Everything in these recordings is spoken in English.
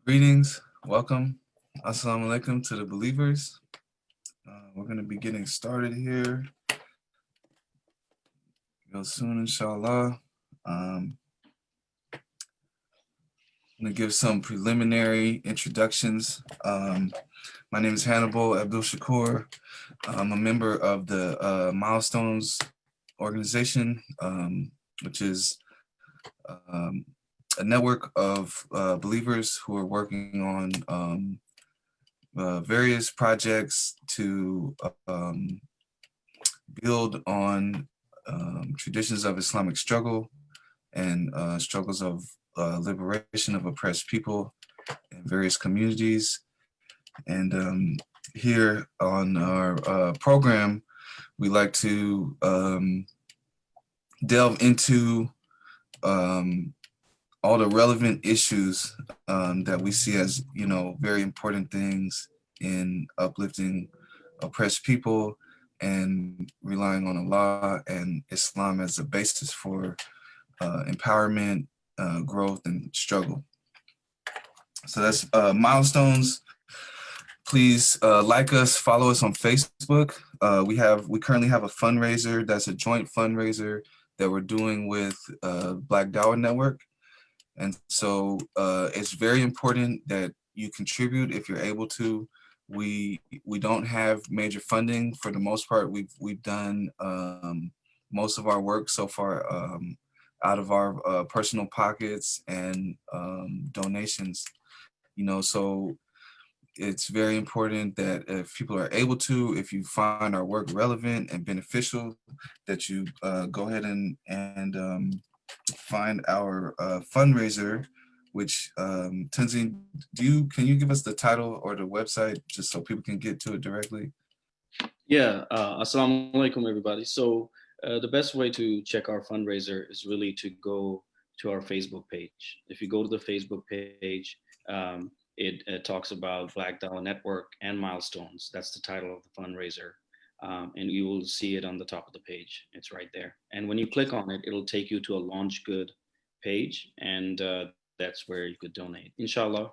Greetings, welcome, assalamu alaikum to the believers. We're going to be getting started here real soon, inshallah. I'm going to give some preliminary introductions. My name is Hannibal Abdul Shakur. I'm a member of the Milestones organization, which is a network of believers who are working on various projects to build on traditions of Islamic struggle and struggles of liberation of oppressed people in various communities. And here on our program, we like to delve into all the relevant issues that we see as, very important things in uplifting oppressed people and relying on Allah and Islam as a basis for empowerment, growth, and struggle. So that's Milestones. Please like us, follow us on Facebook. We currently have a fundraiser that's a joint fundraiser that we're doing with Black Dawah Network. And so it's very important that you contribute if you're able to. We don't have major funding for the most part. We've done most of our work so far out of our personal pockets and donations. So it's very important that if people are able to, if you find our work relevant and beneficial, that you go ahead and find our fundraiser, which Tenzin, can you give us the title or the website just so people can get to it directly? Yeah, assalamu alaikum everybody. So the best way to check our fundraiser is really to go to our Facebook page. If you go to the Facebook page, it talks about Black Dawah Network and Milestones. That's the title of the fundraiser. And you will see it on the top of the page. It's right there. And when you click on it, it'll take you to a launch good page, and that's where you could donate. Inshallah,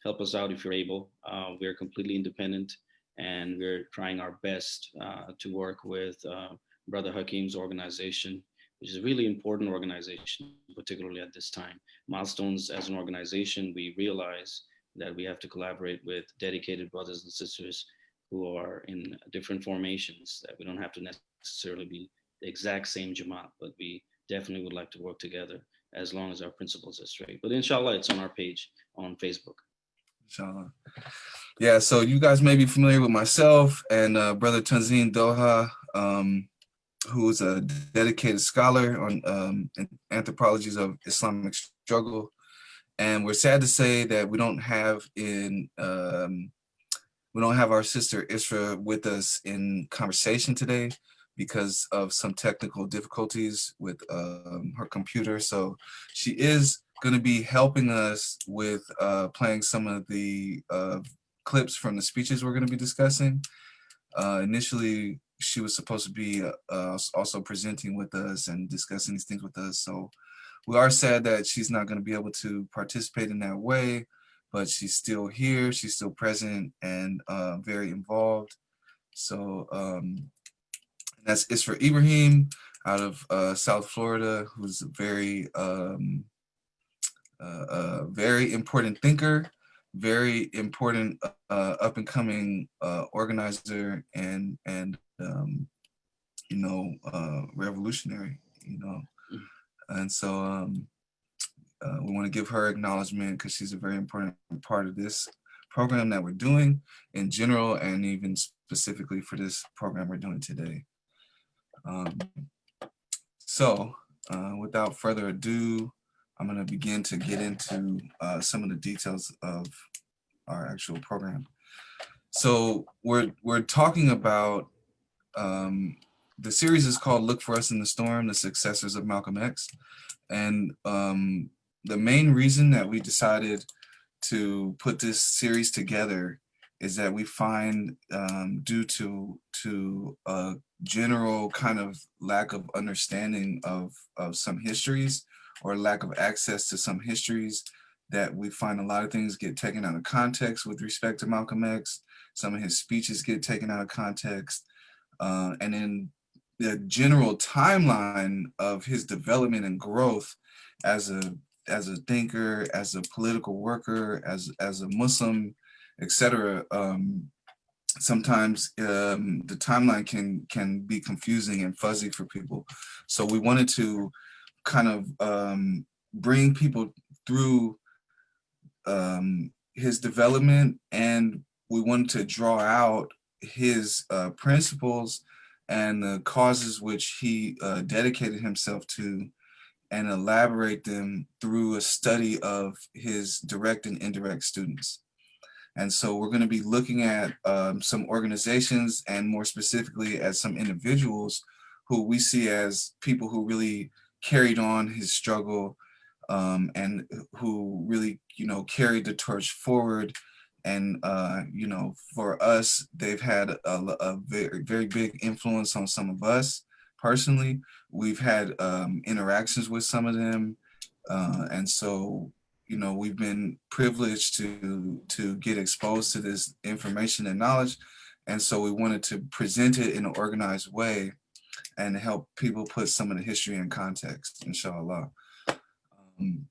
help us out if you're able. We're completely independent, and we're trying our best to work with Brother Hakim's organization, which is a really important organization, particularly at this time. Milestones as an organization, we realize that we have to collaborate with dedicated brothers and sisters who are in different formations, that we don't have to necessarily be the exact same Jamaat, but we definitely would like to work together as long as our principles are straight. But inshallah, it's on our page on Facebook. Inshallah. Yeah, so you guys may be familiar with myself and Brother Tanzeen Doha, who is a dedicated scholar on anthropologies of Islamic struggle. And we're sad to say that we don't have our sister Isra with us in conversation today because of some technical difficulties with her computer. So she is going to be helping us with playing some of the clips from the speeches we're going to be discussing. Initially, she was supposed to be also presenting with us and discussing these things with us. So we are sad that she's not going to be able to participate in that way, but she's still here, she's still present and very involved. So that's Isra Ibrahim out of South Florida, who's a very important thinker, very important up and coming organizer and revolutionary, and so we want to give her acknowledgement because she's a very important part of this program that we're doing in general and even specifically for this program we're doing today. So without further ado, I'm going to begin to get into some of the details of our actual program. So we're talking about, the series is called Look for Us in the Storm, the Successors of Malcolm X. And the main reason that we decided to put this series together is that we find, due to a general kind of lack of understanding of some histories or lack of access to some histories, that we find a lot of things get taken out of context with respect to Malcolm X. Some of his speeches get taken out of context. And then the general timeline of his development and growth as a thinker, as a political worker, as a Muslim, etc. Sometimes the timeline can be confusing and fuzzy for people. So we wanted to kind of bring people through his development, and we wanted to draw out his principles and the causes which he dedicated himself to, and elaborate them through a study of his direct and indirect students. And so we're going to be looking at some organizations, and more specifically at some individuals who we see as people who really carried on his struggle, and who really, carried the torch forward. And, for us, they've had a very, very big influence on some of us personally. We've had interactions with some of them. And so, we've been privileged to get exposed to this information and knowledge. And so we wanted to present it in an organized way and help people put some of the history in context, inshallah. Um,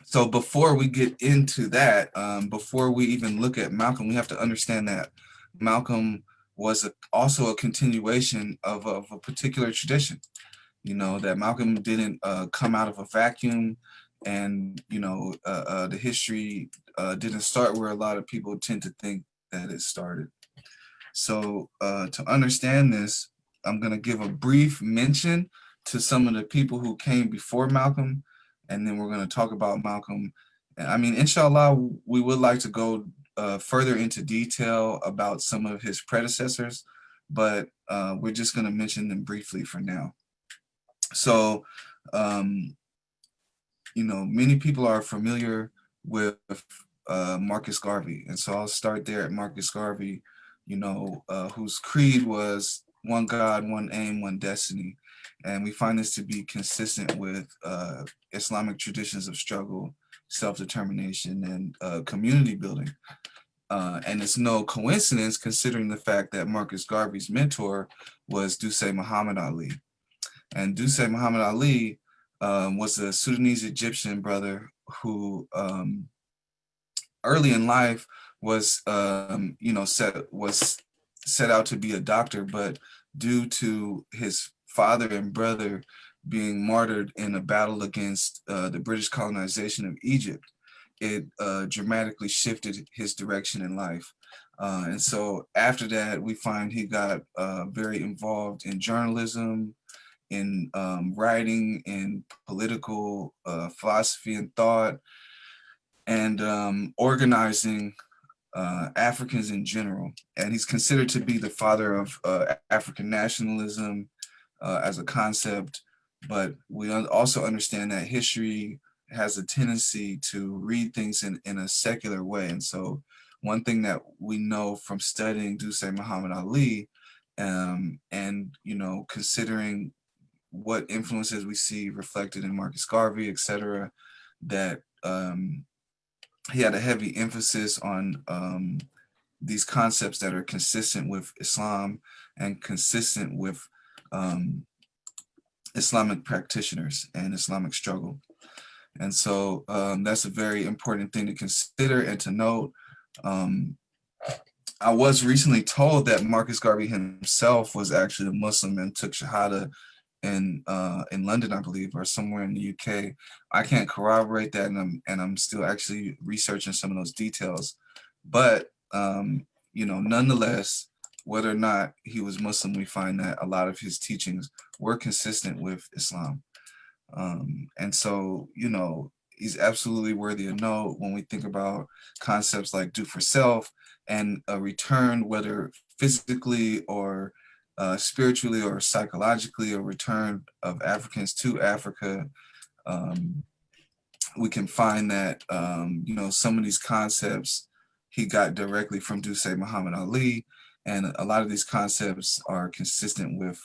so before we get into that, before we even look at Malcolm, we have to understand that Malcolm was also a continuation of a particular tradition. That Malcolm didn't come out of a vacuum, and the history didn't start where a lot of people tend to think that it started. So to understand this, I'm going to give a brief mention to some of the people who came before Malcolm, and then we're going to talk about Malcolm. I mean, inshallah, we would like to go further into detail about some of his predecessors, but we're just going to mention them briefly for now. So, many people are familiar with Marcus Garvey. And so I'll start there at Marcus Garvey, whose creed was one God, one aim, one destiny. And we find this to be consistent with Islamic traditions of struggle, self-determination, and community building. And it's no coincidence considering the fact that Marcus Garvey's mentor was Dusay Muhammad Ali. And Dusay Muhammad Ali was a Sudanese Egyptian brother who early in life was, set out to be a doctor, but due to his father and brother being martyred in a battle against the British colonization of Egypt, it dramatically shifted his direction in life. And so after that, we find he got very involved in journalism, in writing, in political philosophy and thought, and organizing Africans in general. And he's considered to be the father of African nationalism as a concept. But we also understand that history has a tendency to read things in a secular way. And so one thing that we know from studying Dusay Muhammad Ali, and considering what influences we see reflected in Marcus Garvey, etc., that he had a heavy emphasis on these concepts that are consistent with Islam and consistent with Islamic practitioners and Islamic struggle. And so that's a very important thing to consider and to note. I was recently told that Marcus Garvey himself was actually a Muslim and took Shahada in London, I believe, or somewhere in the UK. I can't corroborate that, and I'm still actually researching some of those details. But nonetheless, whether or not he was Muslim, we find that a lot of his teachings were consistent with Islam. And so, he's absolutely worthy of note when we think about concepts like do for self and a return, whether physically or spiritually or psychologically, a return of Africans to Africa. We can find that, some of these concepts he got directly from Dusay Muhammad Ali. And a lot of these concepts are consistent with,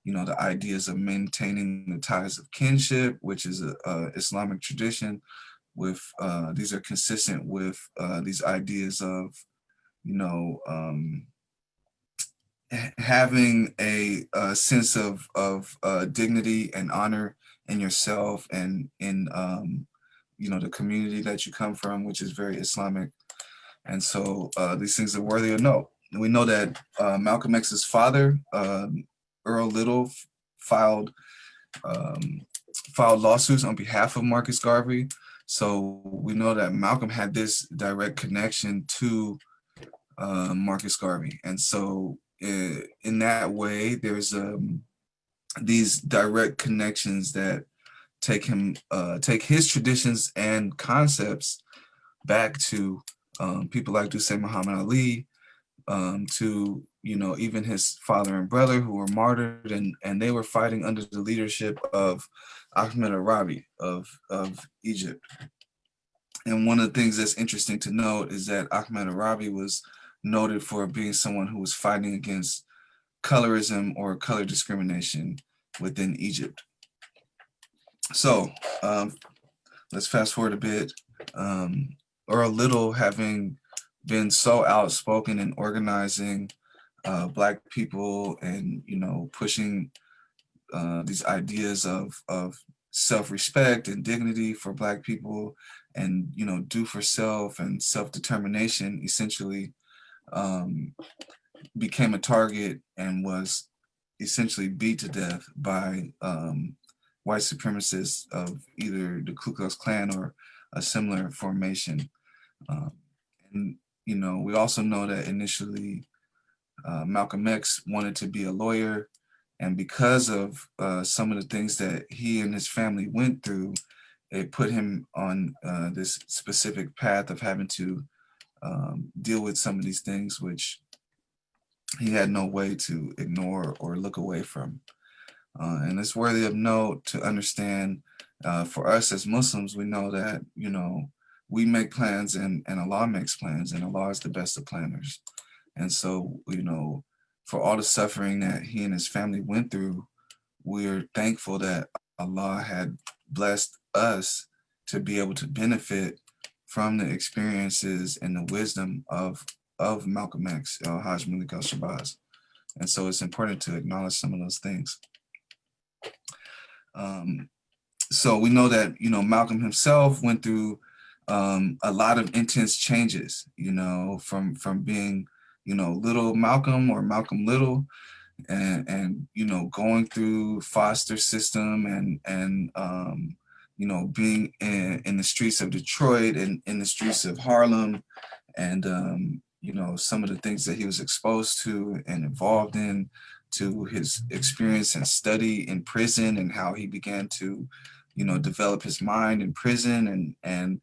the ideas of maintaining the ties of kinship, which is a Islamic tradition, these are consistent with these ideas of, you know, having a sense of dignity and honor in yourself and in you know, the community that you come from, which is very Islamic. And so these things are worthy of note. We know that Malcolm X's father, Earl Little, filed um, filed lawsuits on behalf of Marcus Garvey. So we know that Malcolm had this direct connection to Marcus Garvey, and so in that way, there's these direct connections that take his traditions and concepts back to people like Dussein Muhammad Ali, to, you know, even his father and brother who were martyred, and they were fighting under the leadership of Ahmed Arabi of Egypt. And one of the things that's interesting to note is that Ahmed Arabi was noted for being someone who was fighting against colorism or color discrimination within Egypt. So let's fast forward a bit. Earl Little, having been so outspoken in organizing Black people and, you know, pushing these ideas of self-respect and dignity for Black people, and, you know, do for self and self-determination, essentially became a target and was essentially beat to death by white supremacists of either the Ku Klux Klan or a similar formation. Um, and, you know, we also know that initially Malcolm X wanted to be a lawyer. And because of some of the things that he and his family went through, it put him on this specific path of having to deal with some of these things, which he had no way to ignore or look away from. And it's worthy of note to understand, for us as Muslims, we know that, you know, we make plans and Allah makes plans, and Allah is the best of planners. And so, you know, for all the suffering that he and his family went through, we're thankful that Allah had blessed us to be able to benefit from the experiences and the wisdom of Malcolm X, Hajj Malik al-Shabazz. And so it's important to acknowledge some of those things. So we know that, you know, Malcolm himself went through a lot of intense changes, you know, from being, you know, little Malcolm or Malcolm Little, and you know, going through foster system and you know, being in the streets of Detroit and in the streets of Harlem, and you know, some of the things that he was exposed to and involved in, to his experience and study in prison, and how he began to, you know, develop his mind in prison, and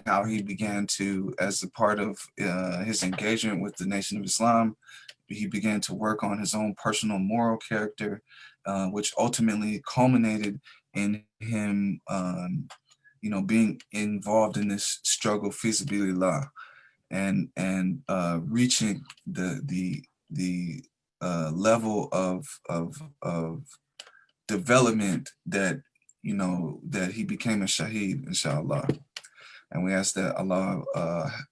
how he began to, as a part of his engagement with the Nation of Islam, he began to work on his own personal moral character, which ultimately culminated in him, you know, being involved in this struggle fi sabilillah, and reaching the level of development that, you know, that he became a shaheed, inshallah. And we ask that Allah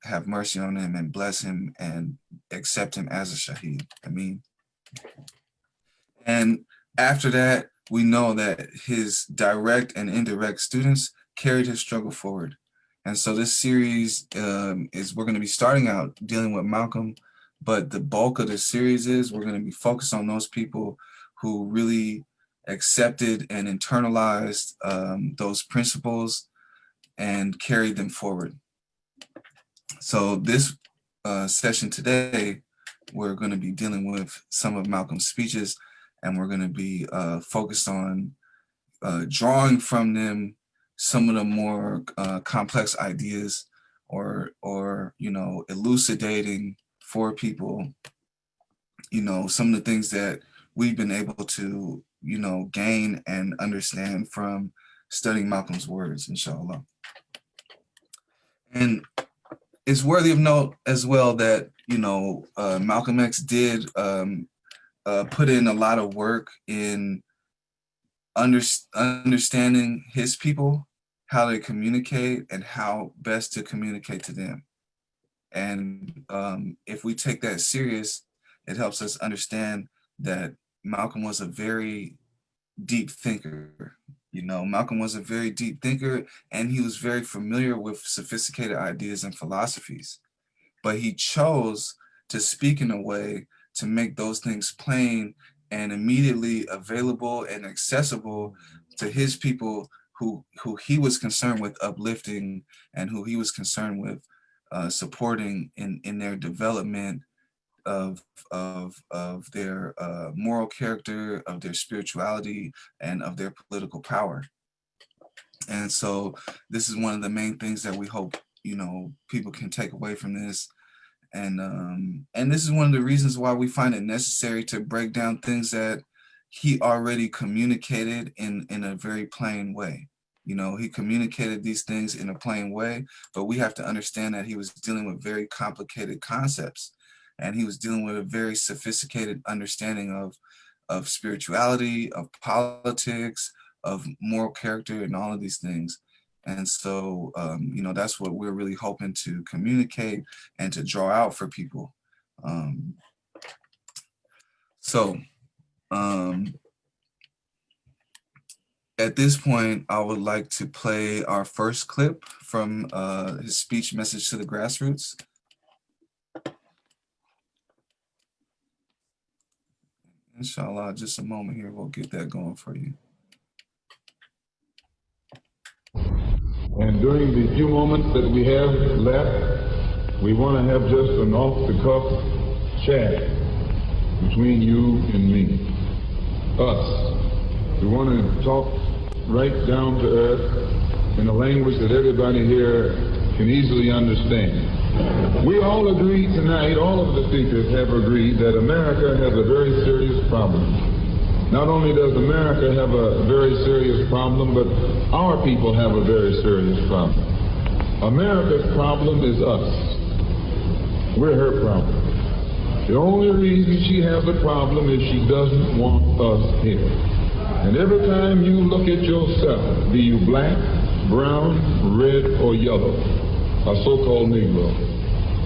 have mercy on him and bless him and accept him as a shaheed. I mean, and after that, we know that his direct and indirect students carried his struggle forward. And so this series is, we're going to be starting out dealing with Malcolm, but the bulk of the series is we're going to be focused on those people who really accepted and internalized those principles and carried them forward. So this session today, we're going to be dealing with some of Malcolm's speeches, and we're going to be focused on drawing from them some of the more complex ideas, or you know, elucidating for people, you know, some of the things that we've been able to, you know, gain and understand from studying Malcolm's words, inshallah. And it's worthy of note as well that, you know, Malcolm X did put in a lot of work in understanding his people, how they communicate and how best to communicate to them. And if we take that serious, it helps us understand that Malcolm was a very deep thinker. You know, Malcolm was a very deep thinker, and he was very familiar with sophisticated ideas and philosophies. But he chose to speak in a way to make those things plain and immediately available and accessible to his people who he was concerned with uplifting and who he was concerned with supporting in their development of their moral character, of their spirituality, and of their political power. And so this is one of the main things that we hope, you know, people can take away from this. And this is one of the reasons why we find it necessary to break down things that he already communicated in a very plain way. You know, he communicated these things in a plain way, but we have to understand that he was dealing with very complicated concepts, and he was dealing with a very sophisticated understanding of spirituality, of politics, of moral character, and all of these things. And so, you know, that's what we're really hoping to communicate and to draw out for people. At this point, I would like to play our first clip from his speech, Message to the Grassroots. Inshallah, just a moment here, we'll get that going for you. And during the few moments that we have left, we want to have just an off-the-cuff chat between you and me, us. We want to talk right down to earth in a language that everybody here can easily understand. We all agree tonight, all of the speakers have agreed that America has a very serious problem. Not only does America have a very serious problem, but our people have a very serious problem. America's problem is us. We're her problem. The only reason she has a problem is she doesn't want us here. And every time you look at yourself, be you black, brown, red, or yellow, a so-called Negro,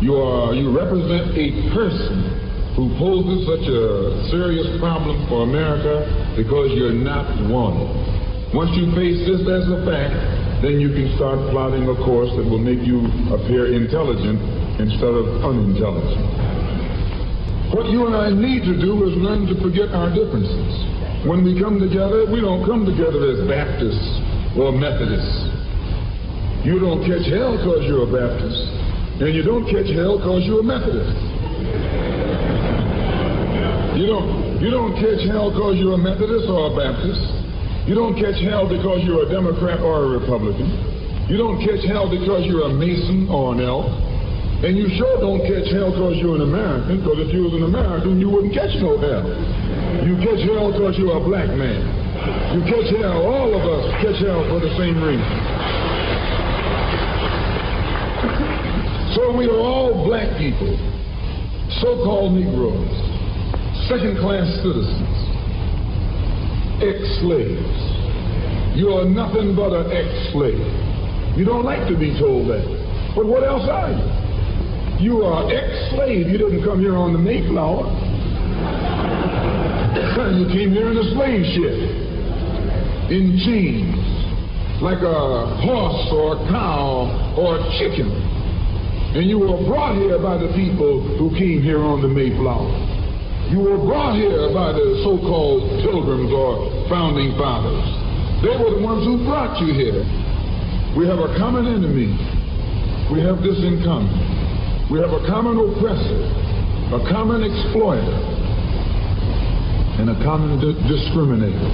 you represent a person who poses such a serious problem for America because you're not wanted. Once you face this as a fact, then you can start plotting a course that will make you appear intelligent instead of unintelligent. What you and I need to do is learn to forget our differences. When we come together, we don't come together as Baptists or Methodists. You don't catch hell because you're a Baptist, and you don't catch hell because you're a Methodist. You don't catch hell because you're a Methodist or a Baptist. You don't catch hell because you're a Democrat or a Republican. You don't catch hell because you're a Mason or an elk. And you sure don't catch hell because you're an American, because if you was an American, you wouldn't catch no hell. You catch hell because you're a black man. You catch hell, all of us catch hell for the same reason. So we are all black people, so-called Negroes, second-class citizens, ex-slaves. You are nothing but an ex-slave. You don't like to be told that. But what else are you? You are ex-slave. You didn't come here on the Mayflower. You came here in a slave ship, in chains, like a horse or a cow or a chicken. And you were brought here by the people who came here on the Mayflower. You were brought here by the so-called pilgrims or founding fathers. They were the ones who brought you here. We have a common enemy. We have this in common. We have a common oppressor, a common exploiter, and a common discriminator.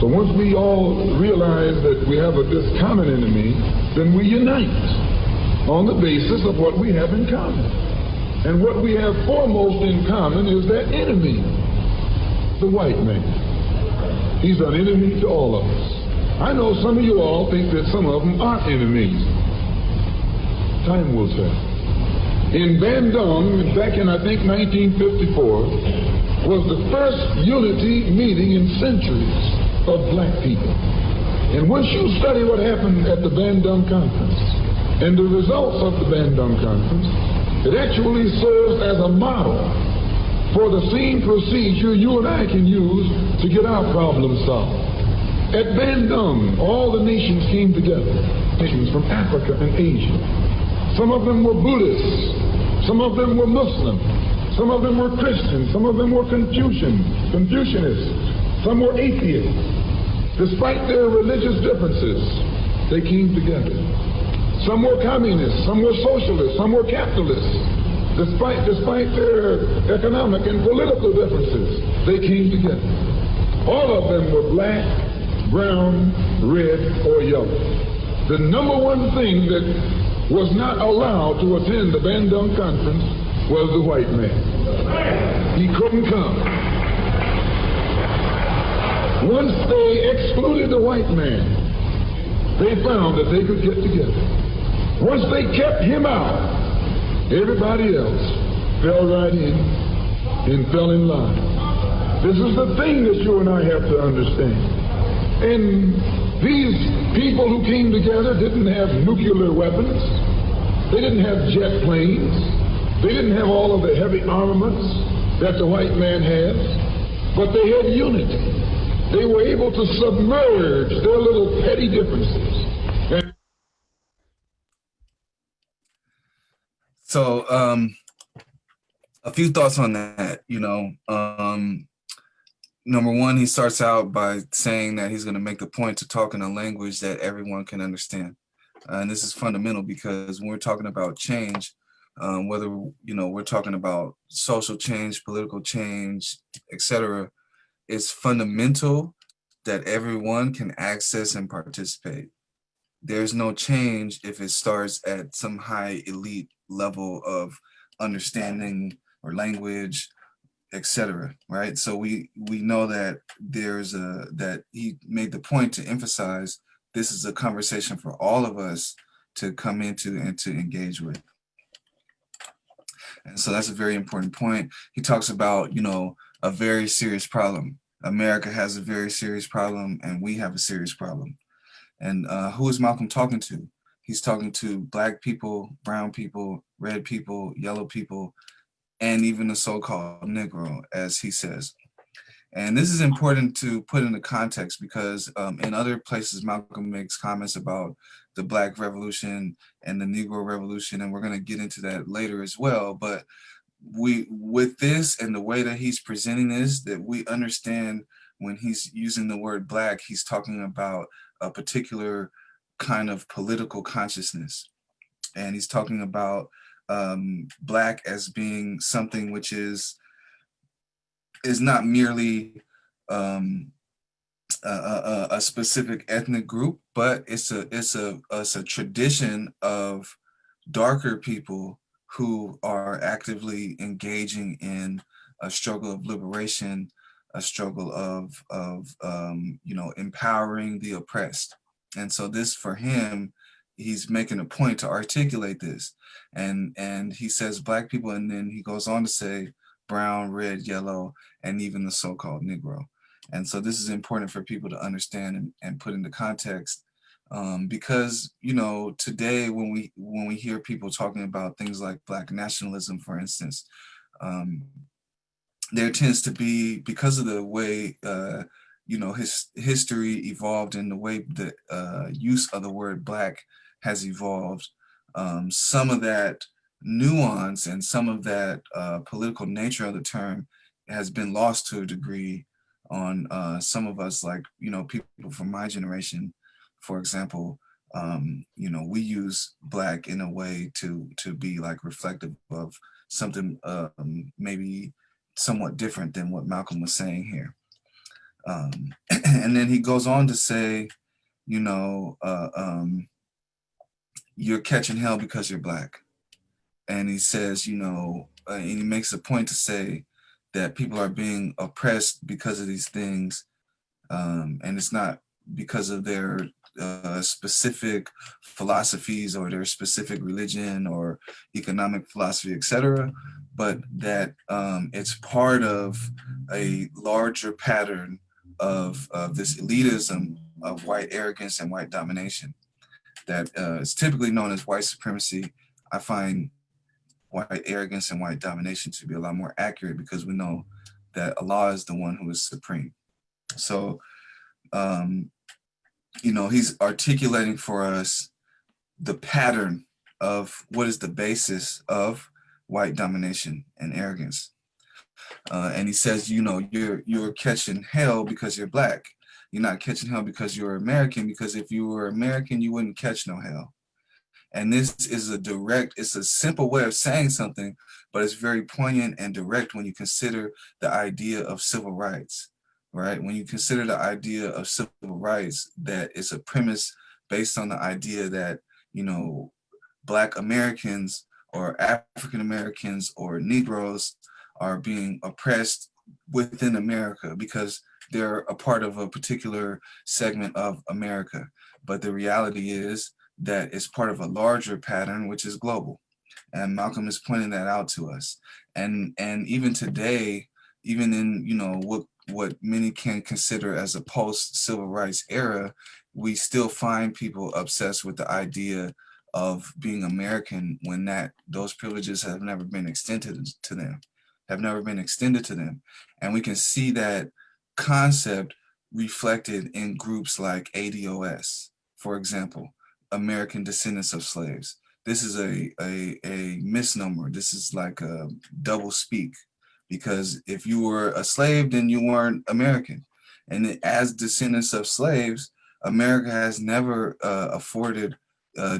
So once we all realize that we have this common enemy, then we unite on the basis of what we have in common. And what we have foremost in common is that enemy, the white man. He's an enemy to all of us. I know some of you all think that some of them are enemies. Time will tell. In Bandung, back in, I think, 1954, was the first unity meeting in centuries of black people. And once you study what happened at the Bandung Conference and the results of the Bandung Conference, it actually serves as a model for the same procedure you and I can use to get our problem solved. At Bandung, all the nations came together, nations from Africa and Asia. Some of them were Buddhists, some of them were Muslim, some of them were Christian, some of them were Confucianists, some were atheists. Despite their religious differences, they came together. Some were communists, some were socialists, some were capitalists. Despite their economic and political differences, they came together. All of them were black, brown, red, or yellow. The number one thing that was not allowed to attend the Bandung Conference was the white man. He couldn't come. Once they excluded the white man, they found that they could get together. Once they kept him out, everybody else fell right in and fell in line. This is the thing that you and I have to understand. And these people who came together didn't have nuclear weapons. They didn't have jet planes. They didn't have all of the heavy armaments that the white man has. But they had unity. They were able to submerge their little petty differences. So, a few thoughts on that. Number one, he starts out by saying that he's going to make the point to talk in a language that everyone can understand. And this is fundamental because when we're talking about change, whether, we're talking about social change, political change, etc., it's fundamental that everyone can access and participate. There's no change if it starts at some high elite level of understanding or language, etc. Right? So we know that that he made the point to emphasize this is a conversation for all of us to come into and to engage with. And so that's a very important point. He talks about, a very serious problem. America has a very serious problem, and we have a serious problem. And who is Malcolm talking to? He's talking to Black people, brown people, red people, yellow people, and even the so-called Negro, as he says. And this is important to put into context because in other places, Malcolm makes comments about the Black Revolution and the Negro Revolution, and we're going to get into that later as well. But with this and the way that he's presenting this, that we understand when he's using the word Black, he's talking about a particular kind of political consciousness. And he's talking about Black as being something which is not merely a specific ethnic group, but it's a tradition of darker people who are actively engaging in a struggle of liberation, a struggle of empowering the oppressed. And so this, for him, he's making a point to articulate this. And he says Black people, and then he goes on to say brown, red, yellow, and even the so-called Negro. And so this is important for people to understand and put into context. Because today when we hear people talking about things like Black nationalism, for instance, there tends to be, because of the way his history evolved and the way the use of the word Black has evolved, some of that nuance and some of that political nature of the term has been lost to a degree on some of us, like people from my generation. For example, we use Black in a way to be like reflective of something maybe somewhat different than what Malcolm was saying here. And then he goes on to say, you're catching hell because you're Black. And he says, and he makes a point to say that people are being oppressed because of these things. And it's not because of their specific philosophies or their specific religion or economic philosophy, etc., but that it's part of a larger pattern of this elitism white arrogance and white domination that is typically known as white supremacy. I find white arrogance and white domination to be a lot more accurate because we know that Allah is the one who is supreme. So, you know, he's articulating for us the pattern of what is the basis of white domination and arrogance. And he says, you know, you're catching hell because you're black. You're not catching hell because you're American, because if you were American, you wouldn't catch no hell. And this is it's a simple way of saying something, but it's very poignant and direct when you consider the idea of civil rights, right? When you consider the idea of civil rights, that it's a premise based on the idea that, you know, Black Americans or African Americans or Negroes are being oppressed within America because they're a part of a particular segment of America. But the reality is that it's part of a larger pattern, which is global. And Malcolm is pointing that out to us. And even today, even in, you know, what many can consider as a post-civil rights era, we still find people obsessed with the idea of being American when those privileges have never been extended to them, And we can see that concept reflected in groups like ADOS, for example, American Descendants of Slaves. This is a misnomer. This is like a double speak, because if you were a slave, then you weren't American. And as descendants of slaves, America has never afforded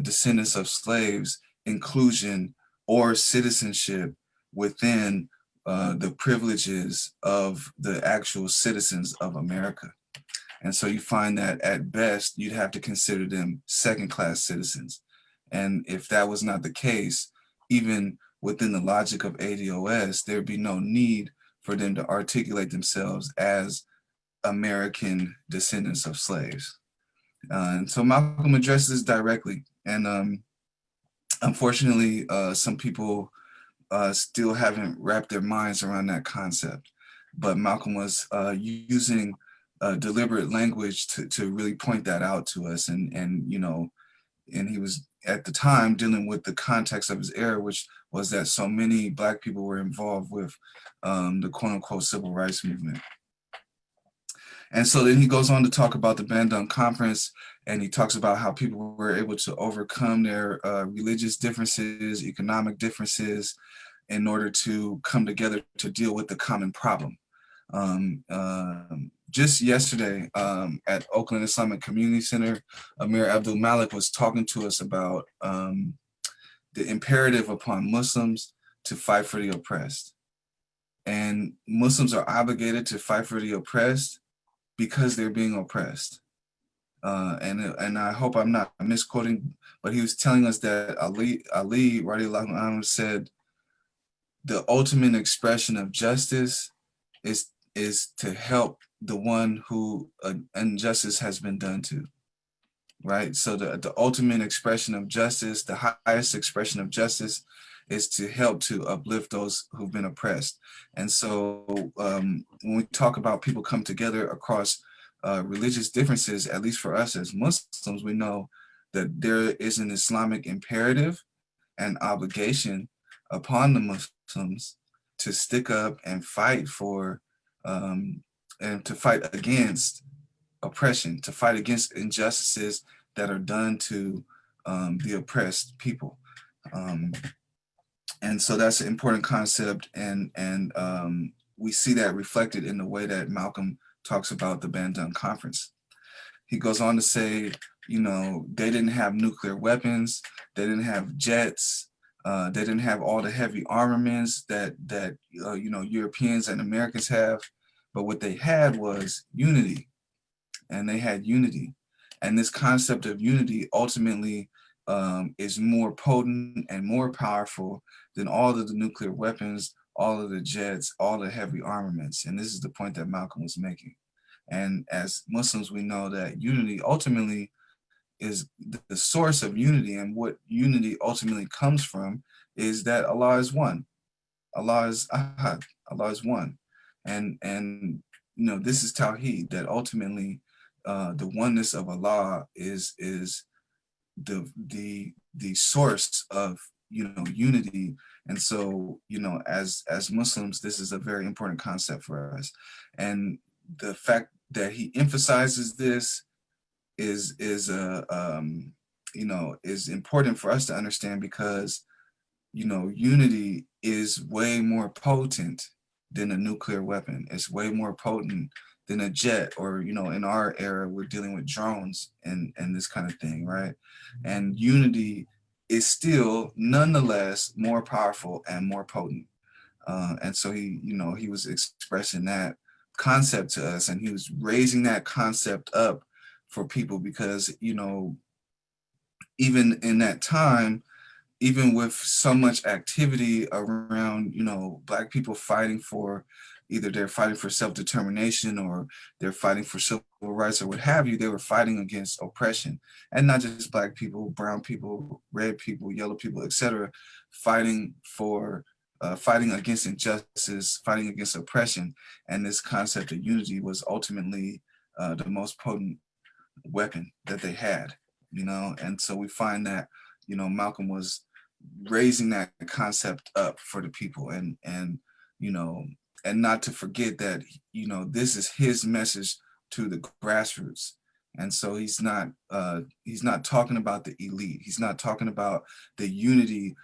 descendants of slaves inclusion or citizenship within the privileges of the actual citizens of America. And so you find that at best, you'd have to consider them second-class citizens. And if that was not the case, even within the logic of ADOS, there'd be no need for them to articulate themselves as American descendants of slaves. And so Malcolm addresses this directly. And unfortunately, some people still haven't wrapped their minds around that concept. But Malcolm was using deliberate language to really point that out to us. And you know, and he was at the time dealing with the context of his era, which was that so many Black people were involved with the quote unquote civil rights movement. And so then he goes on to talk about the Bandung Conference, and he talks about how people were able to overcome their religious differences, economic differences, in order to come together to deal with the common problem. Just yesterday at Oakland Islamic Community Center, Amir Abdul Malik was talking to us about the imperative upon Muslims to fight for the oppressed. And Muslims are obligated to fight for the oppressed because they're being oppressed. And I hope I'm not misquoting, but he was telling us that Ali radiallahu anhu said, the ultimate expression of justice is to help the one who injustice has been done to, right? So the ultimate expression of justice, the highest expression of justice, is to help to uplift those who've been oppressed. And so when we talk about people come together across religious differences, at least for us as Muslims, we know that there is an Islamic imperative and obligation upon the Muslims to stick up and fight for and to fight against oppression, to fight against injustices that are done to the oppressed people. And so that's an important concept, and we see that reflected in the way that Malcolm talks about the Bandung Conference. He goes on to say, you know, they didn't have nuclear weapons, they didn't have jets, they didn't have all the heavy armaments that you know, Europeans and Americans have, but what they had was unity, and they had unity. And this concept of unity ultimately is more potent and more powerful than all of the nuclear weapons, all of the jets, all the heavy armaments. And this is the point that Malcolm was making. And as Muslims, we know that unity ultimately is the source of unity, and what unity ultimately comes from is that Allah is one. Allah is ahad. Allah is one. And you know, this is Tawheed, that ultimately the oneness of Allah is the source of, you know, unity. And so, you know, as Muslims, this is a very important concept for us. And the fact that he emphasizes this is you know, is important for us to understand, because, you know, unity is way more potent than a nuclear weapon. It's way more potent than a jet, or, you know, in our era, we're dealing with drones and this kind of thing, right? And unity is still nonetheless more powerful and more potent. And so he, you know, he was expressing that concept to us, and he was raising that concept up for people, because, you know, even in that time, even with so much activity around, you know, Black people fighting for, either they're fighting for self-determination or they're fighting for civil rights or what have you, they were fighting against oppression. And not just Black people, brown people, red people, yellow people, etc., fighting for, fighting against injustice, fighting against oppression. And this concept of unity was ultimately the most potent weapon that they had, you know. And so we find that, you know, Malcolm was raising that concept up for the people, and you know, and not to forget that, you know, this is his message to the grassroots. And so he's not talking about the elite. He's not talking about the unity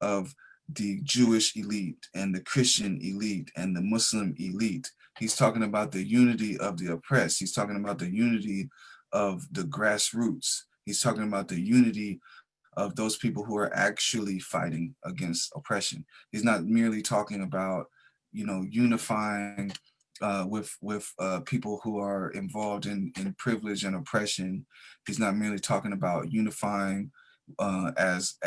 of the Jewish elite and the Christian elite and the Muslim elite. He's talking about the unity of the oppressed. He's talking about the unity of the grassroots. He's talking about the unity of those people who are actually fighting against oppression. He's not merely talking about, you know, unifying with people who are involved in privilege and oppression. He's not merely talking about unifying as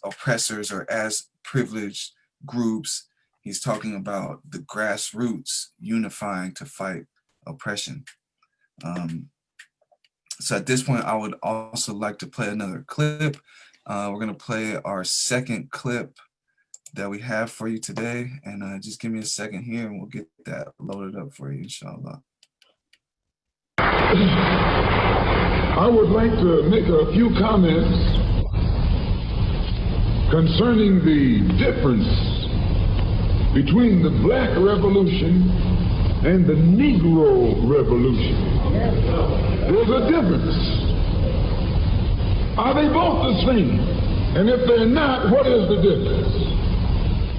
oppressors or as privileged groups. He's talking about the grassroots unifying to fight oppression. So at this point, I would also like to play another clip. We're gonna play our second clip that we have for you today. And just give me a second here and we'll get that loaded up for you, inshallah. I would like to make a few comments concerning the difference between the Black Revolution and the Negro Revolution. There's a difference. Are they both the same? And if they're not, what is the difference?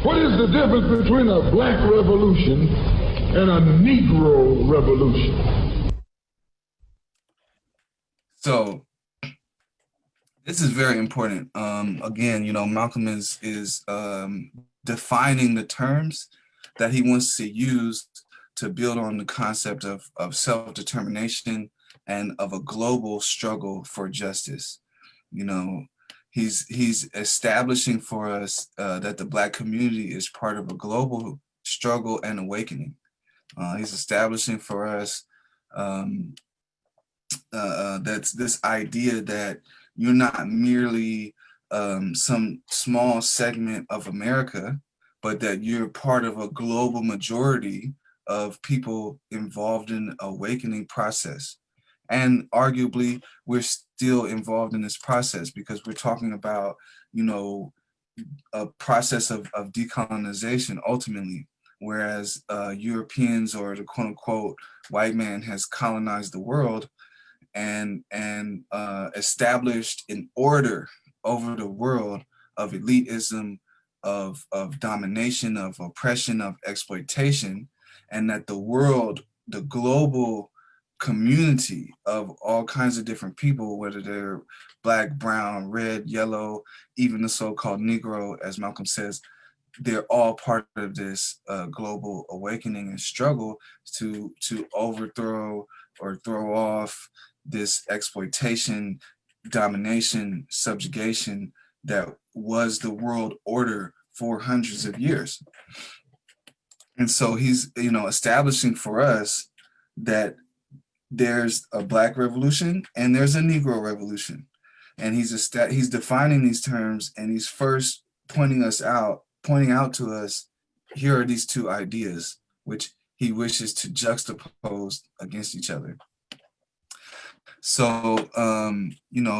What is the difference between a Black Revolution and a Negro Revolution? So this is very important. Again, you know, Malcolm is defining the terms that he wants to use to build on the concept of self-determination and of a global struggle for justice. You know, he's establishing for us that the Black community is part of a global struggle and awakening. He's establishing for us that's this idea that you're not merely some small segment of America, but that you're part of a global majority of people involved in awakening process. And arguably, we're still involved in this process because we're talking about, you know, a process of decolonization ultimately, whereas Europeans or the quote unquote white man has colonized the world and established an order over the world of elitism, of domination, of oppression, of exploitation, and that the world, the global community of all kinds of different people, whether they're Black, brown, red, yellow, even the so-called Negro, as Malcolm says, they're all part of this global awakening and struggle to overthrow or throw off this exploitation, domination, subjugation that was the world order for hundreds of years. And so he's, you know, establishing for us that there's a Black revolution and there's a Negro revolution. And he's defining these terms, and he's first pointing out to us, here are these two ideas, which he wishes to juxtapose against each other. So,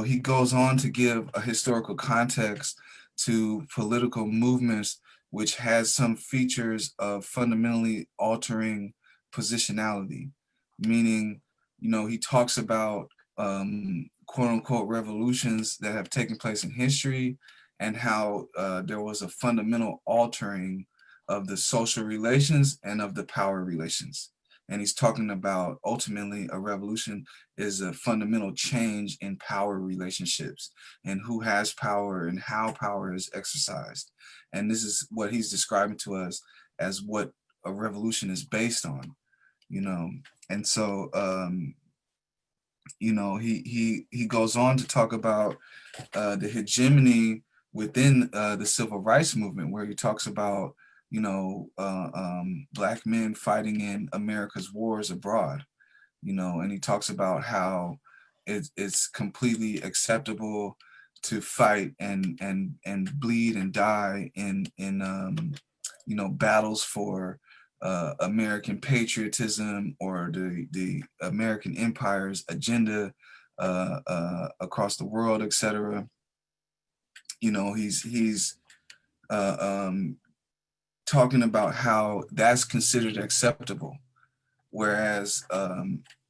he goes on to give a historical context to political movements, which has some features of fundamentally altering positionality, meaning, he talks about quote unquote revolutions that have taken place in history and how there was a fundamental altering of the social relations and of the power relations. And he's talking about ultimately a revolution is a fundamental change in power relationships and who has power and how power is exercised. And this is what he's describing to us as what a revolution is based on, you know. And so, he goes on to talk about the hegemony within the civil rights movement, where he talks about, Black men fighting in America's wars abroad, and he talks about how it's completely acceptable to fight and bleed and die in battles for American patriotism or the American empire's agenda across the world, etc. He's talking about how that's considered acceptable, whereas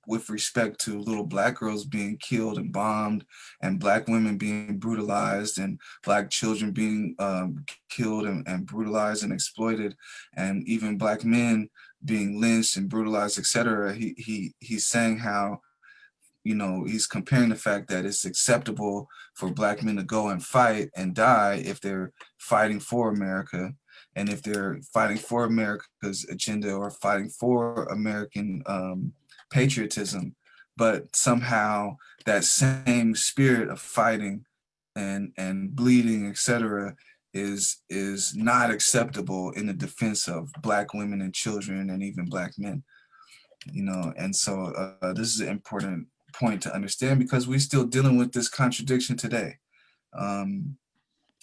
with respect to little Black girls being killed and bombed and Black women being brutalized and Black children being killed and brutalized and exploited, and even Black men being lynched and brutalized, etc. He's saying how, he's comparing the fact that it's acceptable for Black men to go and fight and die if they're fighting for America, and if they're fighting for America's agenda or fighting for American patriotism, but somehow that same spirit of fighting and bleeding, etc., is not acceptable in the defense of Black women and children and even Black men. And so this is an important point to understand because we're still dealing with this contradiction today.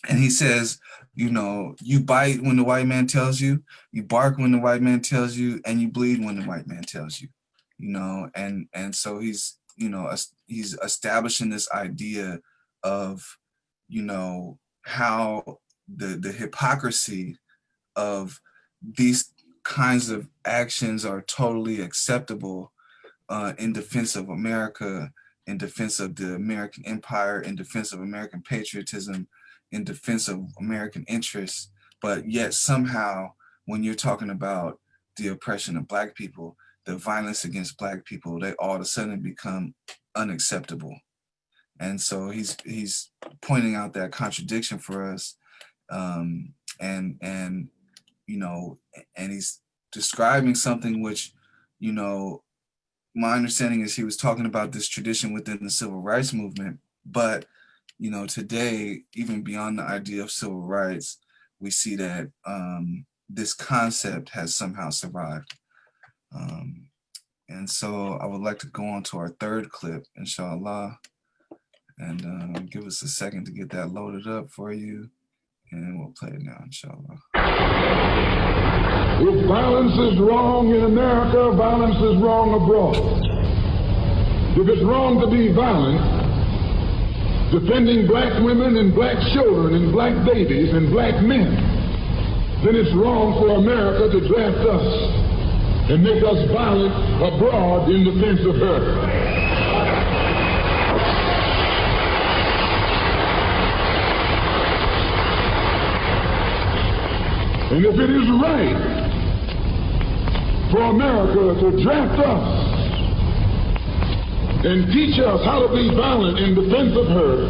And he says, you bite when the white man tells you bark when the white man tells you, and you bleed when the white man tells you, and so he's establishing this idea of, how the hypocrisy of these kinds of actions are totally acceptable in defense of America, in defense of the American empire, in defense of American patriotism, in defense of American interests. But yet somehow, when you're talking about the oppression of Black people, the violence against Black people, they all of a sudden become unacceptable. And so he's pointing out that contradiction for us, and he's describing something which, my understanding is he was talking about this tradition within the civil rights movement, but today, even beyond the idea of civil rights, we see that this concept has somehow survived. And so I would like to go on to our third clip, inshallah, and give us a second to get that loaded up for you, and we'll play it now, inshallah. If violence is wrong in America, violence is wrong abroad. If it's wrong to be violent, defending Black women and Black children and Black babies and Black men, then it's wrong for America to draft us and make us violent abroad in defense of her. And if it is right for America to draft us and teach us how to be violent in defense of her,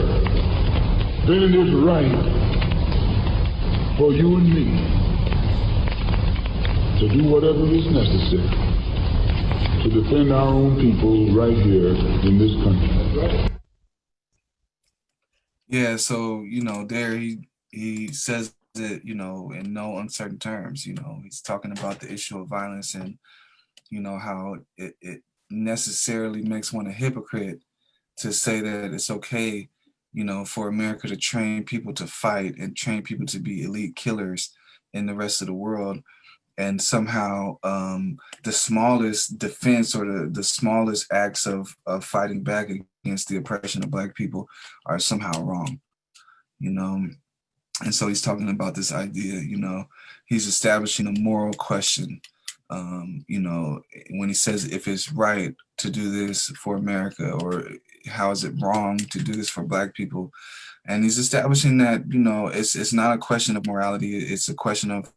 then it is right for you and me to do whatever is necessary to defend our own people right here in this country. Yeah, so, there he says it, in no uncertain terms. He's talking about the issue of violence and, how it necessarily makes one a hypocrite to say that it's okay, for America to train people to fight and train people to be elite killers in the rest of the world. and somehow the smallest defense or the smallest acts of fighting back against the oppression of Black people are somehow wrong, you know. And so he's talking about this idea, you know, he's establishing a moral question, you know, when he says if it's right to do this for America, or how is it wrong to do this for Black people. And he's establishing that, you know, it's not a question of morality, it's a question of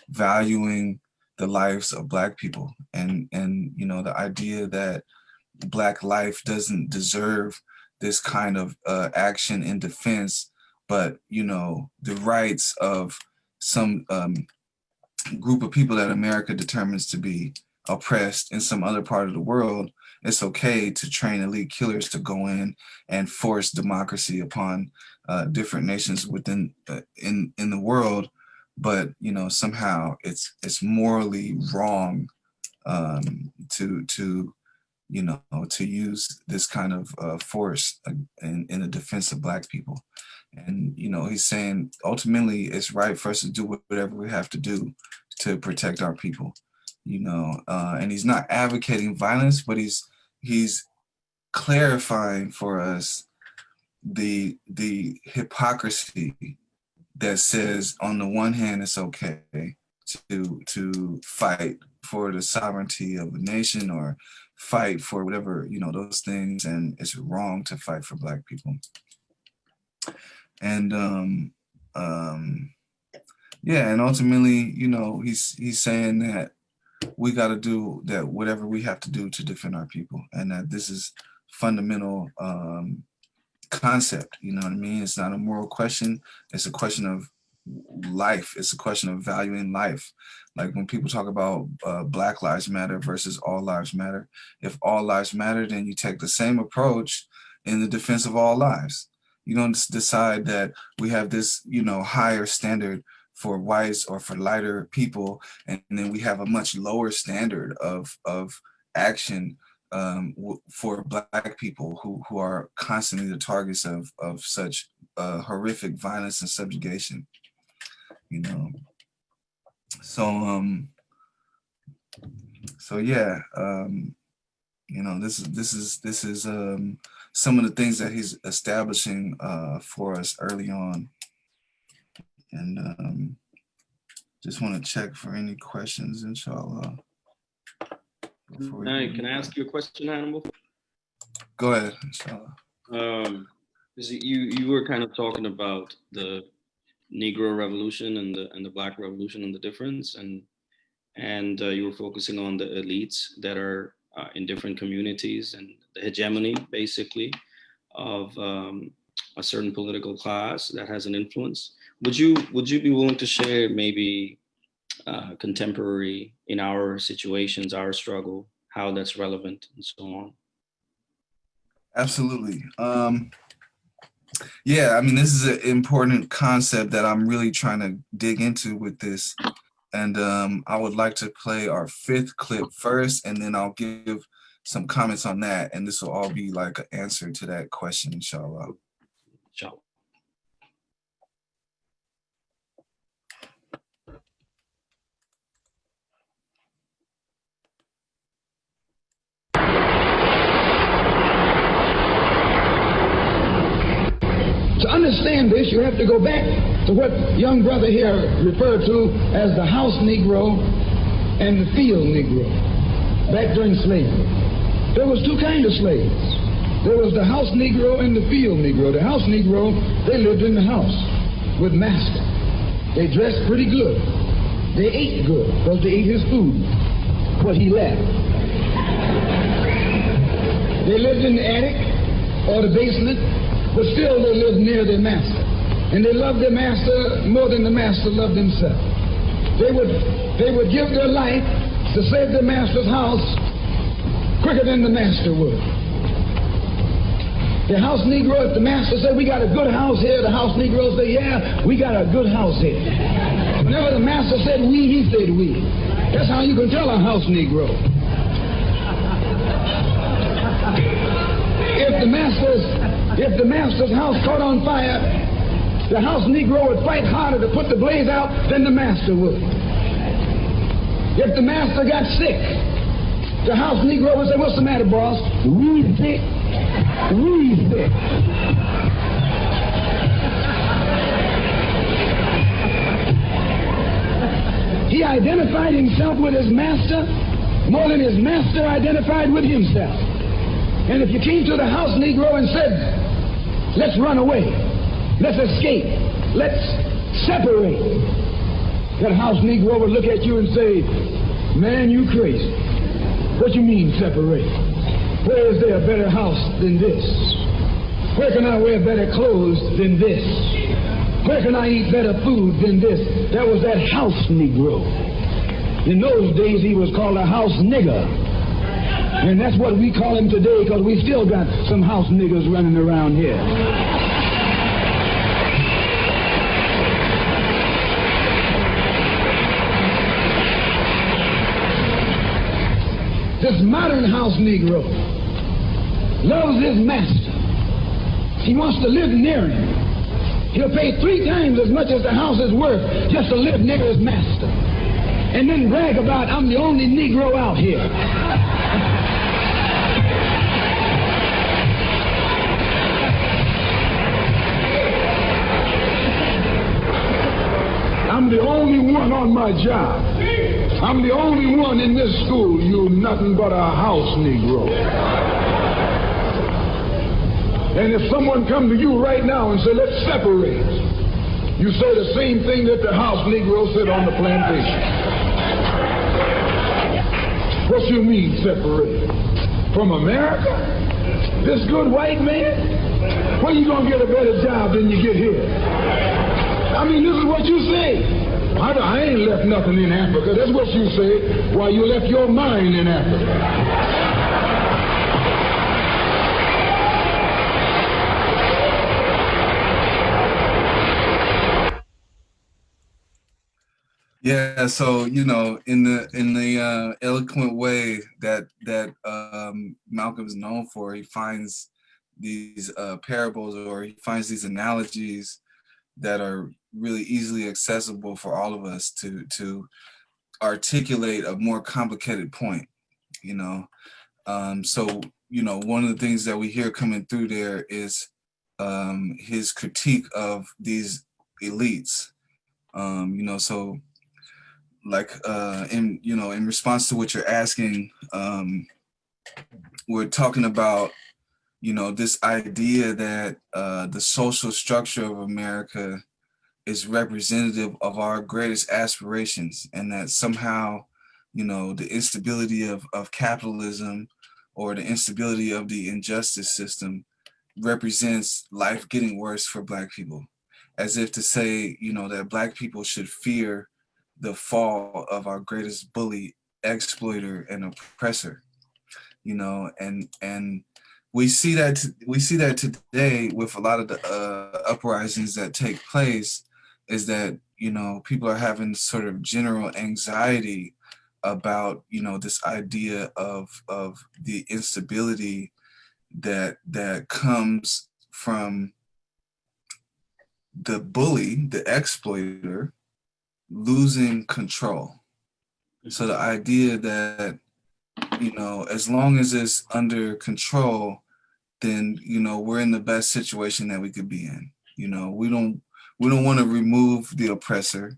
valuing the lives of Black people, and you know, the idea that Black life doesn't deserve this kind of action in defense, but you know, the rights of some group of people that America determines to be oppressed in some other part of the world, it's okay to train elite killers to go in and force democracy upon different nations within in the world. But you know, somehow it's morally wrong to you know, to use this kind of force in the defense of Black people. And you know, he's saying ultimately it's right for us to do whatever we have to do to protect our people, you know. And he's not advocating violence, but he's clarifying for us the hypocrisy that says on the one hand it's okay to fight for the sovereignty of a nation or fight for whatever, you know, those things, and it's wrong to fight for Black people. And yeah, and ultimately, you know, he's saying that we got to do that, whatever we have to do to defend our people, and that this is fundamental concept. You know what I mean? It's not a moral question. It's a question of life. It's a question of valuing life. Like when people talk about Black Lives Matter versus All Lives Matter, if all lives matter, then you take the same approach in the defense of all lives. You don't decide that we have this, you know, higher standard for whites or for lighter people, and then we have a much lower standard of action for Black people who are constantly the targets of such horrific violence and subjugation. You know, so yeah, you know, this is some of the things that he's establishing for us early on. And just want to check for any questions, inshallah. Can I ask you a question, Hannibal? Go ahead, inshallah. You were kind of talking about the Negro Revolution and the Black Revolution and the difference, and you were focusing on the elites that are in different communities and the hegemony, basically, of a certain political class that has an influence. Would you be willing to share maybe contemporary in our situations, our struggle, how that's relevant and so on? Absolutely. Yeah, I mean, this is an important concept that I'm really trying to dig into with this. And I would like to play our 5th clip first, and then I'll give some comments on that. And this will all be like an answer to that question, inshallah. Inshallah. To understand this, you have to go back to what young brother here referred to as the house Negro and the field Negro, back during slavery. There was 2 kinds of slaves. There was the house Negro and the field Negro. The house Negro, they lived in the house with master. They dressed pretty good. They ate good because they ate his food, what he left. They lived in the attic or the basement, but still they lived near their master. And they loved their master more than the master loved himself. They would give their life to save their master's house quicker than the master would. The house Negro, if the master said, we got a good house here, the house Negro said, yeah, we got a good house here. Whenever the master said we, he said we. That's how you can tell a house Negro. If the master's house caught on fire, the house Negro would fight harder to put the blaze out than the master would. If the master got sick, the house Negro would say, "What's the matter, boss? We sick. We sick." He identified himself with his master more than his master identified with himself. And if you came to the house Negro and said, "Let's run away, let's escape, let's separate," that house Negro would look at you and say, "Man, you crazy. What you mean separate? Where is there a better house than this? Where can I wear better clothes than this? Where can I eat better food than this?" That was that house Negro. In those days, he was called a house nigger. And that's what we call him today, because we still got some house niggers running around here. This modern house Negro loves his master. He wants to live near him. He'll pay 3 times as much as the house is worth just to live near his master. And then brag about, "I'm the only Negro out here." "I'm the only one on my job. I'm the only one in this school. You nothing but a house Negro." And if someone come to you right now and say, "Let's separate," you say the same thing that the house Negro said on the plantation. What you mean separate? From America? This good white man? Where you gonna get a better job than you get here? I mean, this is what you say. I ain't left nothing in Africa. That's what you say. Why, you left your mind in Africa. Yeah, so in the eloquent way that Malcolm's known for, he finds these parables, or he finds these analogies that are really easily accessible for all of us to articulate a more complicated point. So one of the things that we hear coming through there is his critique of these elites. So like in response to what you're asking, we're talking about this idea that the social structure of America is representative of our greatest aspirations, and that somehow the instability of capitalism or the instability of the injustice system represents life getting worse for Black people, as if to say that Black people should fear the fall of our greatest bully, exploiter, and oppressor. And we see that today with a lot of the uprisings that take place, is that people are having sort of general anxiety about this idea of the instability that comes from the bully, the exploiter, losing control. So the idea that as long as it's under control, then we're in the best situation that we could be in. We don't want to remove the oppressor.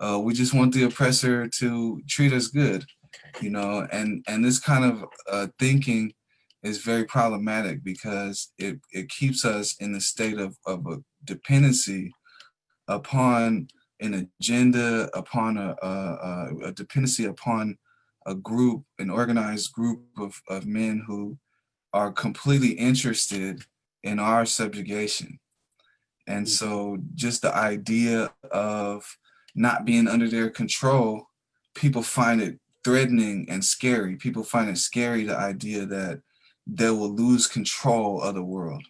We just want the oppressor to treat us good. And this kind of thinking is very problematic, because it keeps us in a state of a dependency upon an agenda, upon a dependency upon a group, an organized group of men who are completely interested in our subjugation. And so just the idea of not being under their control, people find it threatening and scary. People find it scary, the idea that they will lose control of the world.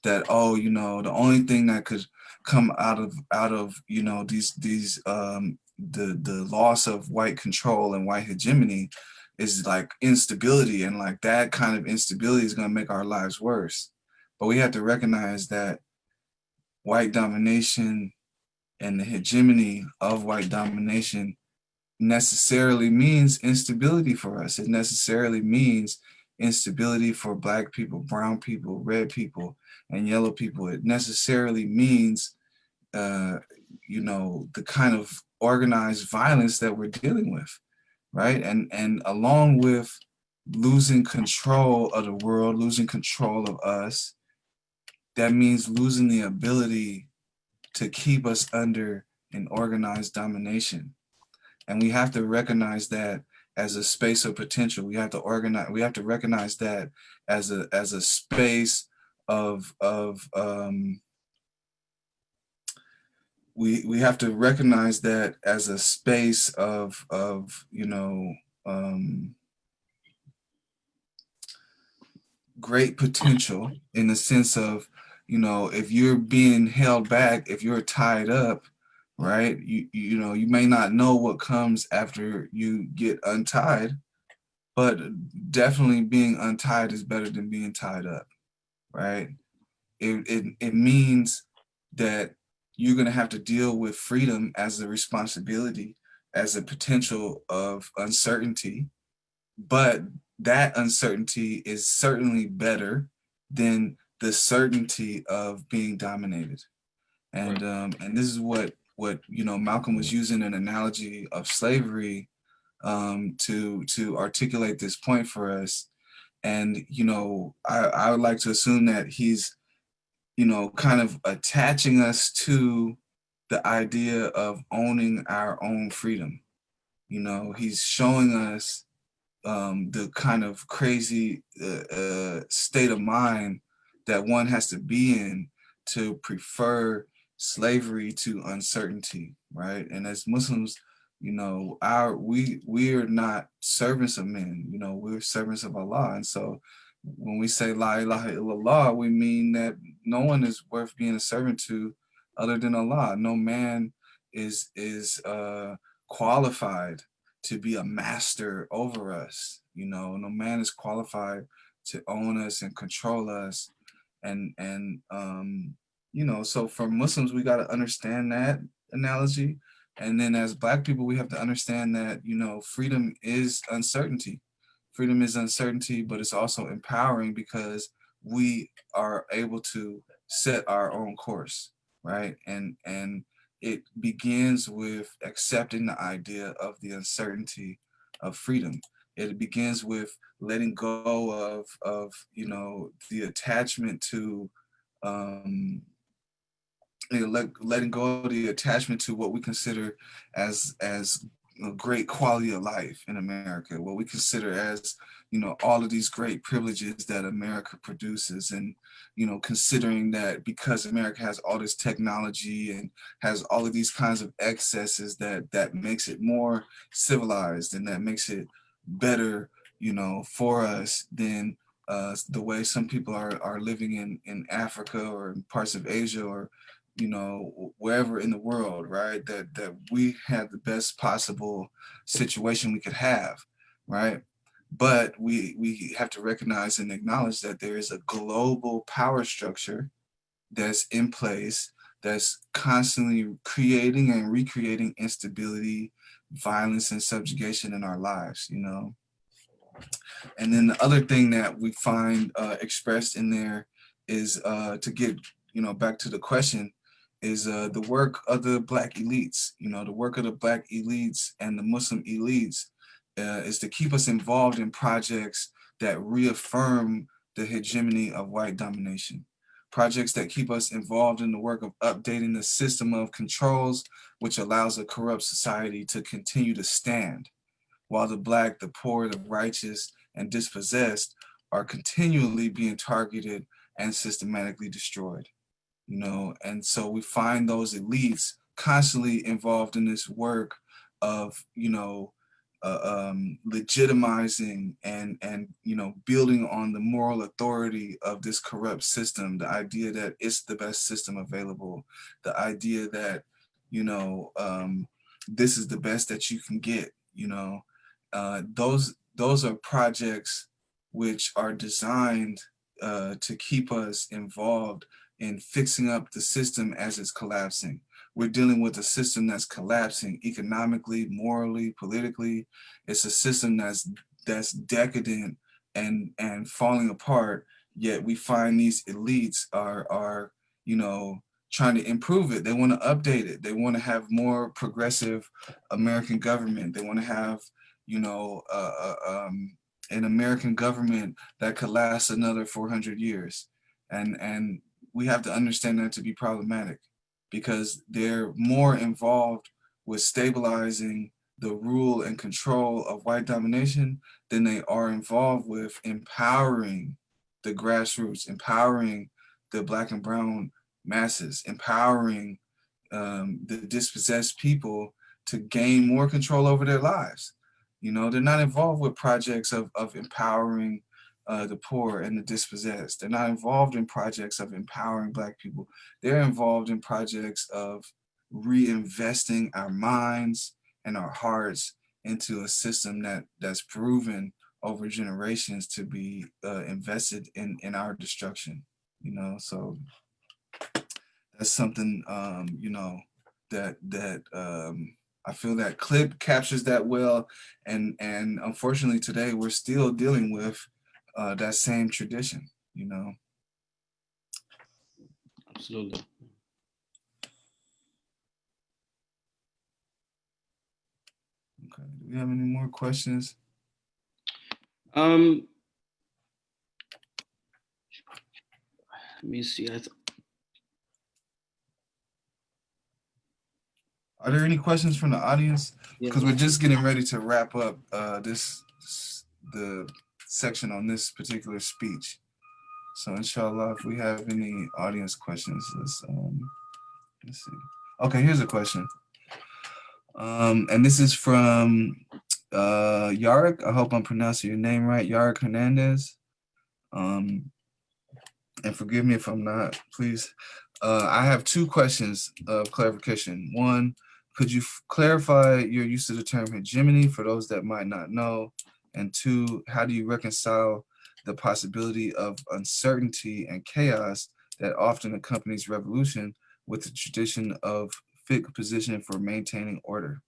That, the only thing that could come out of these the loss of white control and white hegemony is like instability, and like that kind of instability is going to make our lives worse. But we have to recognize that white domination and the hegemony of white domination necessarily means instability for us. It necessarily means instability for Black people, brown people, red people, and yellow people. It necessarily means, the kind of organized violence that we're dealing with, right? And along with losing control of the world, losing control of us, that means losing the ability to keep us under an organized domination. And we have to recognize that as a space of potential. We have to recognize that as a space of we have to recognize that as a space of great potential, in the sense of, if you're being held back, if you're tied up, right, you may not know what comes after you get untied, but definitely being untied is better than being tied up, right? It means that you're going to have to deal with freedom as a responsibility, as a potential of uncertainty, but that uncertainty is certainly better than the certainty of being dominated. And this is what Malcolm was using an analogy of slavery to articulate this point for us. And I would like to assume that he's kind of attaching us to the idea of owning our own freedom. He's showing us the kind of crazy state of mind that one has to be in to prefer slavery to uncertainty, right? And as Muslims, we are not servants of men. We're servants of Allah. And so when we say La ilaha illallah, we mean that no one is worth being a servant to other than Allah. No man is qualified to be a master over us. No man is qualified to own us and control us. And so for Muslims, we got to understand that analogy. And then as Black people, we have to understand that, freedom is uncertainty. Freedom is uncertainty, but it's also empowering because we are able to set our own course, right? And it begins with accepting the idea of the uncertainty of freedom. It begins with letting go of the attachment to letting go of the attachment to what we consider as a great quality of life in America, what we consider as all of these great privileges that America produces. And considering that because America has all this technology and has all of these kinds of excesses, that makes it more civilized and that makes it better for us than the way some people are living in Africa or in parts of Asia or wherever in the world, right? That we have the best possible situation we could have, right? But we have to recognize and acknowledge that there is a global power structure that's in place, that's constantly creating and recreating instability, violence, and subjugation in our lives, And then the other thing that we find expressed in there is to get, back to the question, is the work of the Black elites. The work of the Black elites and the Muslim elites is to keep us involved in projects that reaffirm the hegemony of white domination. Projects that keep us involved in the work of updating the system of controls, which allows a corrupt society to continue to stand, while the Black, the poor, the righteous, and dispossessed are continually being targeted and systematically destroyed. And so we find those elites constantly involved in this work of, legitimizing and building on the moral authority of this corrupt system, the idea that it's the best system available, the idea that, this is the best that you can get, those are projects which are designed to keep us involved in fixing up the system as it's collapsing. we're dealing with a system that's collapsing economically, morally, politically. It's a system that's decadent and falling apart. Yet we find these elites are trying to improve it. They want to update it. They want to have more progressive American government. They want to have an American government that could last another 400 years, and we have to understand that to be problematic, because they're more involved with stabilizing the rule and control of white domination than they are involved with empowering the grassroots, empowering the Black and brown masses, empowering the dispossessed people to gain more control over their lives. They're not involved with projects of empowering the poor and the dispossessed. They're not involved in projects of empowering Black people. They're involved in projects of reinvesting our minds and our hearts into a system that's proven over generations to be invested in our destruction. So that's something that I feel that clip captures that well, and unfortunately today we're still dealing with that same tradition. Absolutely. Okay. Do we have any more questions? Let me see. Are there any questions from the audience? Because we're just getting ready to wrap up the section on this particular speech. So inshallah, if we have any audience questions, let's see. Okay, here's a question. And this is from Yarik. I hope I'm pronouncing your name right, Yarik Hernandez. And forgive me if I'm not, please. I have two questions of clarification. One, could you clarify your use of the term hegemony for those that might not know? And two, how do you reconcile the possibility of uncertainty and chaos that often accompanies revolution with the tradition of fixed position for maintaining order?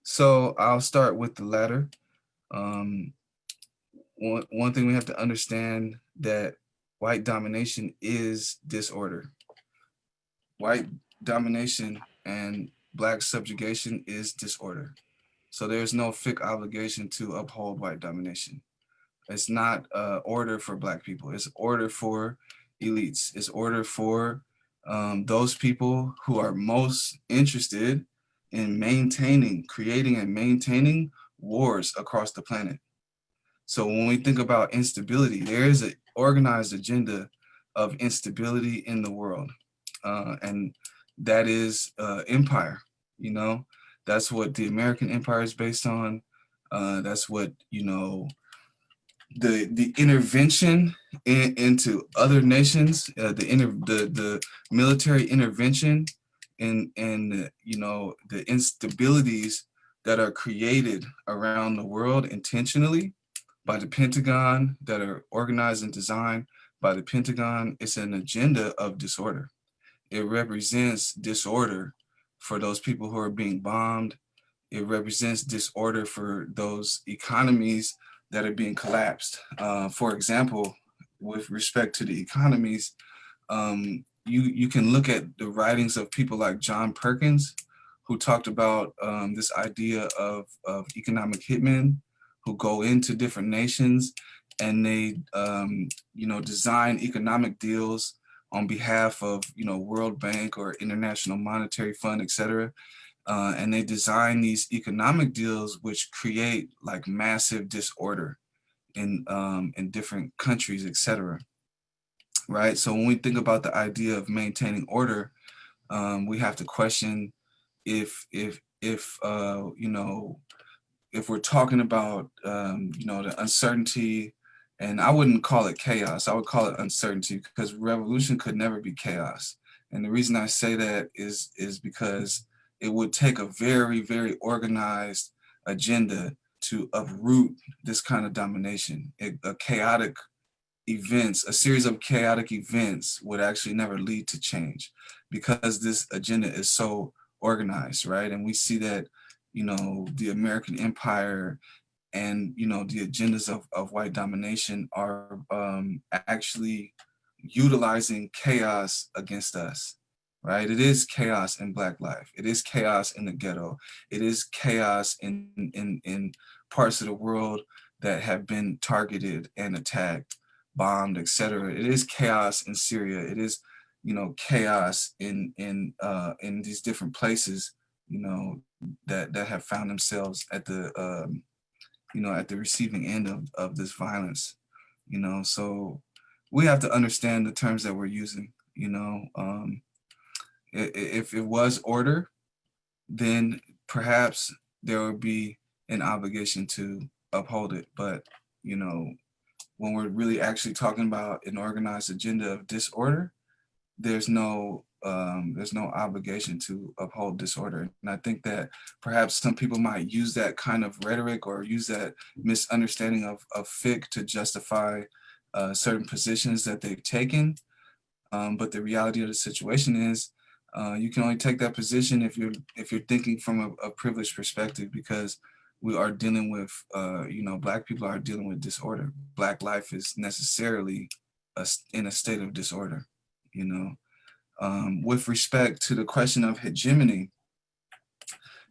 So I'll start with the latter. One thing we have to understand, that white domination is disorder. White domination and Black subjugation is disorder. So there's no fixed obligation to uphold white domination. It's not order for Black people. It's order for elites. It's order for those people who are most interested in creating and maintaining wars across the planet. So when we think about instability, there is an organized agenda of instability in the world. And that is empire, that's what the American empire is based on. That's what, the intervention into other nations, the military intervention and the instabilities that are created around the world intentionally by the Pentagon, that are organized and designed by the Pentagon. It's an agenda of disorder. It represents disorder for those people who are being bombed. It represents disorder for those economies that are being collapsed. For example, with respect to the economies, you can look at the writings of people like John Perkins, who talked about this idea of economic hitmen who go into different nations and they design economic deals on behalf of World Bank or International Monetary Fund, etc. And they design these economic deals which create like massive disorder in different countries, etc. Right. So when we think about the idea of maintaining order, we have to question if we're talking about the uncertainty. And I wouldn't call it chaos. I would call it uncertainty, because revolution could never be chaos. And the reason I say that is because it would take a very, very organized agenda to uproot this kind of domination. A chaotic events, a series of chaotic events would actually never lead to change, because this agenda is so organized, right? And we see that, you know, the American empire and, you know, the agendas of white domination are actually utilizing chaos against us, right? It is chaos in Black life. It is chaos in the ghetto. It is chaos in parts of the world that have been targeted and attacked, bombed, etc. It is chaos in Syria. It is, you know, chaos in these different places, you know, that have found themselves at the you know, at the receiving end of this violence, you know. So we have to understand the terms that we're using, you know. If it was order, then perhaps there would be an obligation to uphold it. But, you know, when we're really actually talking about an organized agenda of disorder, there's no obligation to uphold disorder. And I think that perhaps some people might use that kind of rhetoric or use that misunderstanding of fiqh to justify certain positions that they've taken. But the reality of the situation is, you can only take that position if you're thinking from a privileged perspective, because we are dealing with, you know, Black people are dealing with disorder. Black life is necessarily in a state of disorder, you know. With respect to the question of hegemony,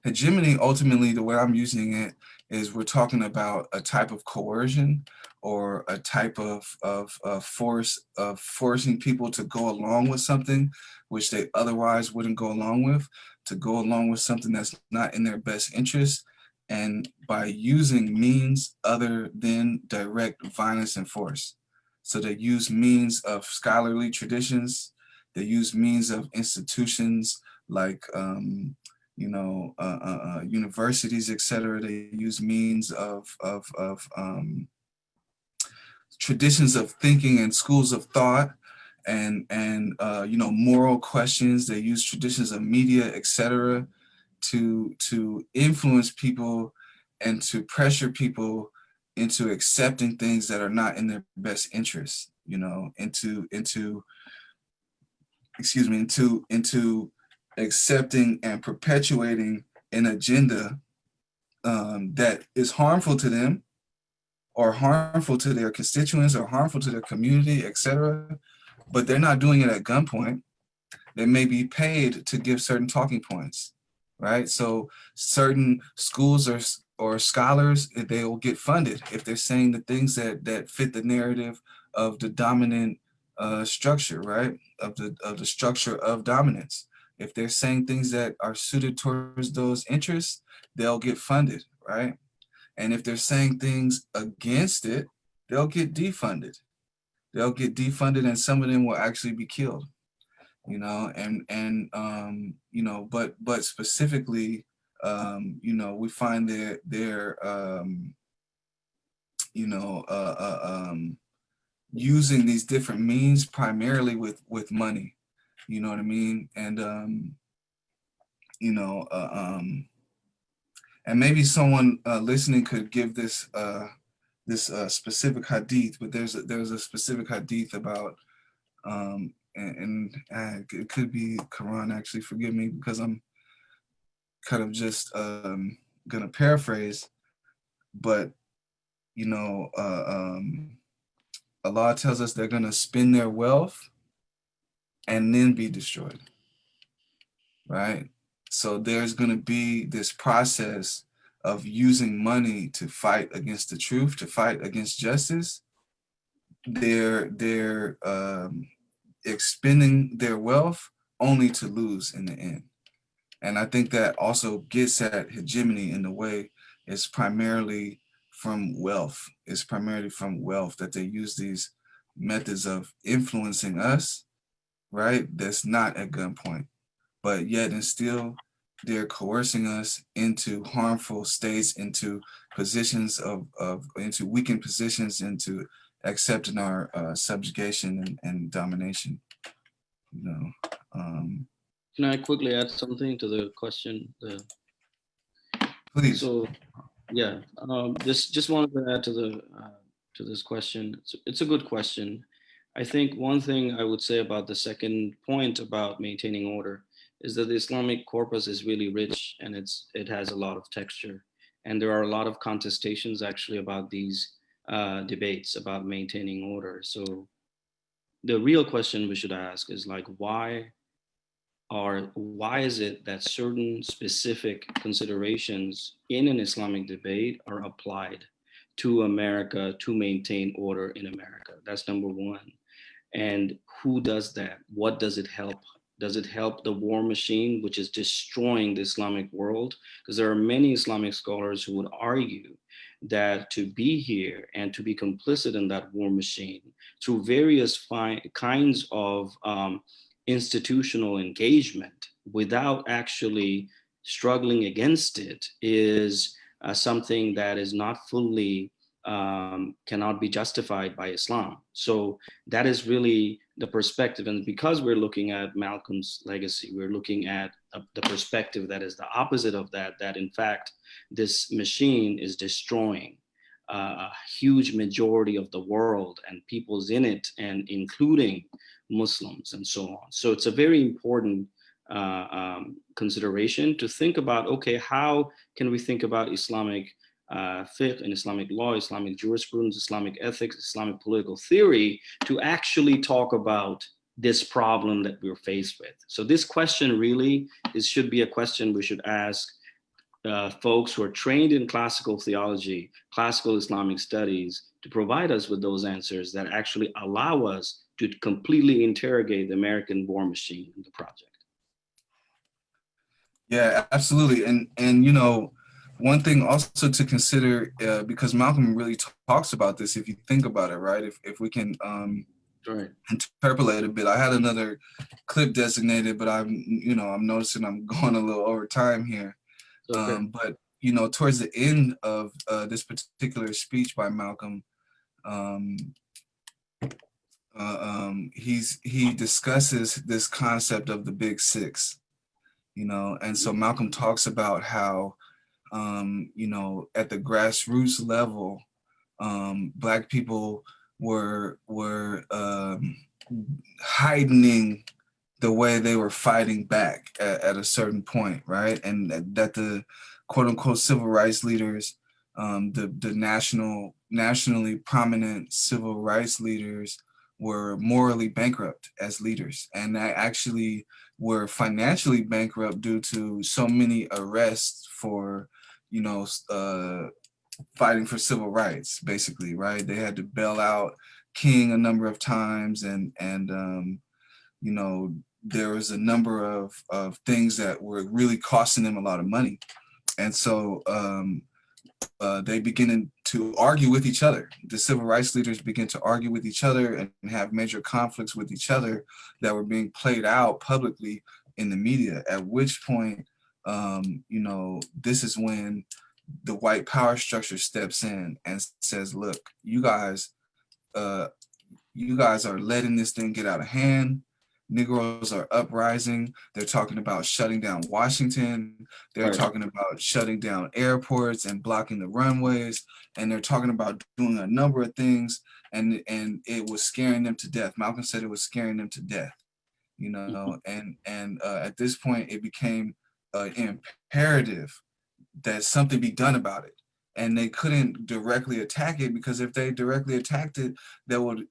ultimately, the way I'm using it is we're talking about a type of coercion or a type of force of forcing people to go along with something which they otherwise wouldn't go along with, to go along with something that's not in their best interest, and by using means other than direct violence and force. So they use means of scholarly traditions, they use means of institutions like you know, universities, etc. They use means of traditions of thinking and schools of thought, and you know, moral questions. They use traditions of media, etc., to influence people and to pressure people into accepting things that are not in their best interest. You know, into accepting and perpetuating an agenda that is harmful to them, or harmful to their constituents, or harmful to their community, etc. But they're not doing it at gunpoint. They may be paid to give certain talking points, right? So certain schools or scholars, they will get funded if they're saying the things that fit the narrative of the dominant structure, right? Of the structure of dominance. If they're saying things that are suited towards those interests, they'll get funded, right? And if they're saying things against it, they'll get defunded. They'll get defunded, and some of them will actually be killed. You know, and you know, but specifically, you know, we find they're you know, using these different means primarily with money. You know what I mean? And you know, and maybe someone listening could give this this specific hadith, but there's a specific hadith about and it could be Quran, actually, forgive me, because I'm kind of just gonna paraphrase, but you know, Allah tells us they're gonna spend their wealth and then be destroyed, right? So there's gonna be this process of using money to fight against the truth, to fight against justice. They're expending their wealth only to lose in the end. And I think that also gets at hegemony in the way it's primarily from wealth. It's primarily from wealth that they use these methods of influencing us, right? That's not at gunpoint, but yet and still they're coercing us into harmful states, into positions into weakened positions, into accepting our subjugation and domination. You know. Can I quickly add something to the question? Please. So, yeah, just wanted to add to to this question. It's a good question. I think one thing I would say about the second point about maintaining order is that the Islamic corpus is really rich and it has a lot of texture. And there are a lot of contestations actually about these debates about maintaining order. So the real question we should ask is like, why is it that certain specific considerations in an Islamic debate are applied to America to maintain order in America? That's number one. And who does that? What does it help? Does it help the war machine, which is destroying the Islamic world? Because there are many Islamic scholars who would argue that to be here and to be complicit in that war machine through various kinds of institutional engagement without actually struggling against it is something that is not fully cannot be justified by Islam. So that is really the perspective. And because we're looking at Malcolm's legacy, we're looking at the perspective that is the opposite of that, that in fact, this machine is destroying a huge majority of the world and peoples in it, and including Muslims and so on. So it's a very important consideration to think about, okay, how can we think about Islamic fiqh and Islamic law, Islamic jurisprudence, Islamic ethics, Islamic political theory to actually talk about this problem that we're faced with. So this question really should be a question we should ask folks who are trained in classical theology, classical Islamic studies, to provide us with those answers that actually allow us to completely interrogate the American war machine in the project. Yeah, absolutely. And you know, one thing also to consider, because Malcolm really talks about this, if you think about it, right? If we can Right. interpolate a bit. I had another clip designated, but I'm noticing I'm going a little over time here. Okay. But you know, towards the end of this particular speech by Malcolm, he discusses this concept of the Big Six, you know, and so Malcolm talks about how, you know, at the grassroots level, Black people were heightening the way they were fighting back at a certain point, right? And that the quote unquote civil rights leaders, the nationally prominent civil rights leaders were morally bankrupt as leaders, and that actually were financially bankrupt due to so many arrests for, you know, fighting for civil rights, basically, right? They had to bail out King a number of times, and you know, there was a number of things that were really costing them a lot of money. And so they begin to argue with each other. The civil rights leaders begin to argue with each other and have major conflicts with each other that were being played out publicly in the media, at which point, you know, this is when the white power structure steps in and says, look, you guys are letting this thing get out of hand. Negroes are uprising. They're talking about shutting down Washington. They're talking about shutting down airports and blocking the runways. And they're talking about doing a number of things. And it was scaring them to death. Malcolm said it was scaring them to death, you know, and at this point it became imperative that something be done about it. And they couldn't directly attack it, because if they directly attacked it, that would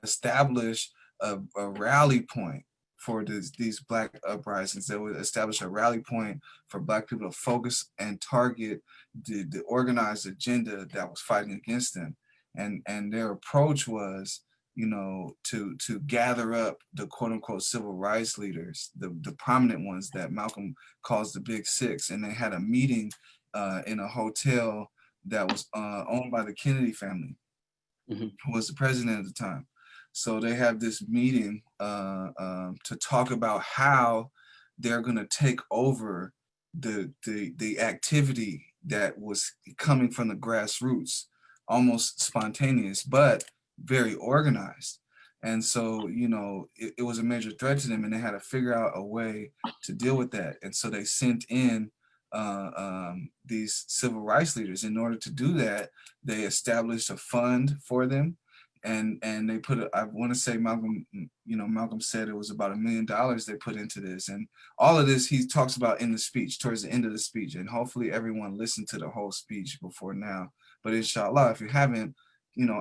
establish a rally point for these Black uprisings. That would establish a rally point for Black people to focus and target the organized agenda that was fighting against them. And their approach was, you know, to gather up the quote unquote civil rights leaders, the prominent ones that Malcolm calls the Big Six. And they had a meeting in a hotel that was owned by the Kennedy family, who was the president at the time. So they have this meeting to talk about how they're going to take over the activity that was coming from the grassroots, almost spontaneous, but very organized. And so, you know, it was a major threat to them, and they had to figure out a way to deal with that. And so they sent in these civil rights leaders. In order to do that, they established a fund for them, and they put I want to say Malcolm, Malcolm said it was about $1 million they put into this, and all of this he talks about in the speech, towards the end of the speech, and hopefully everyone listened to the whole speech before now. But inshallah, if you haven't,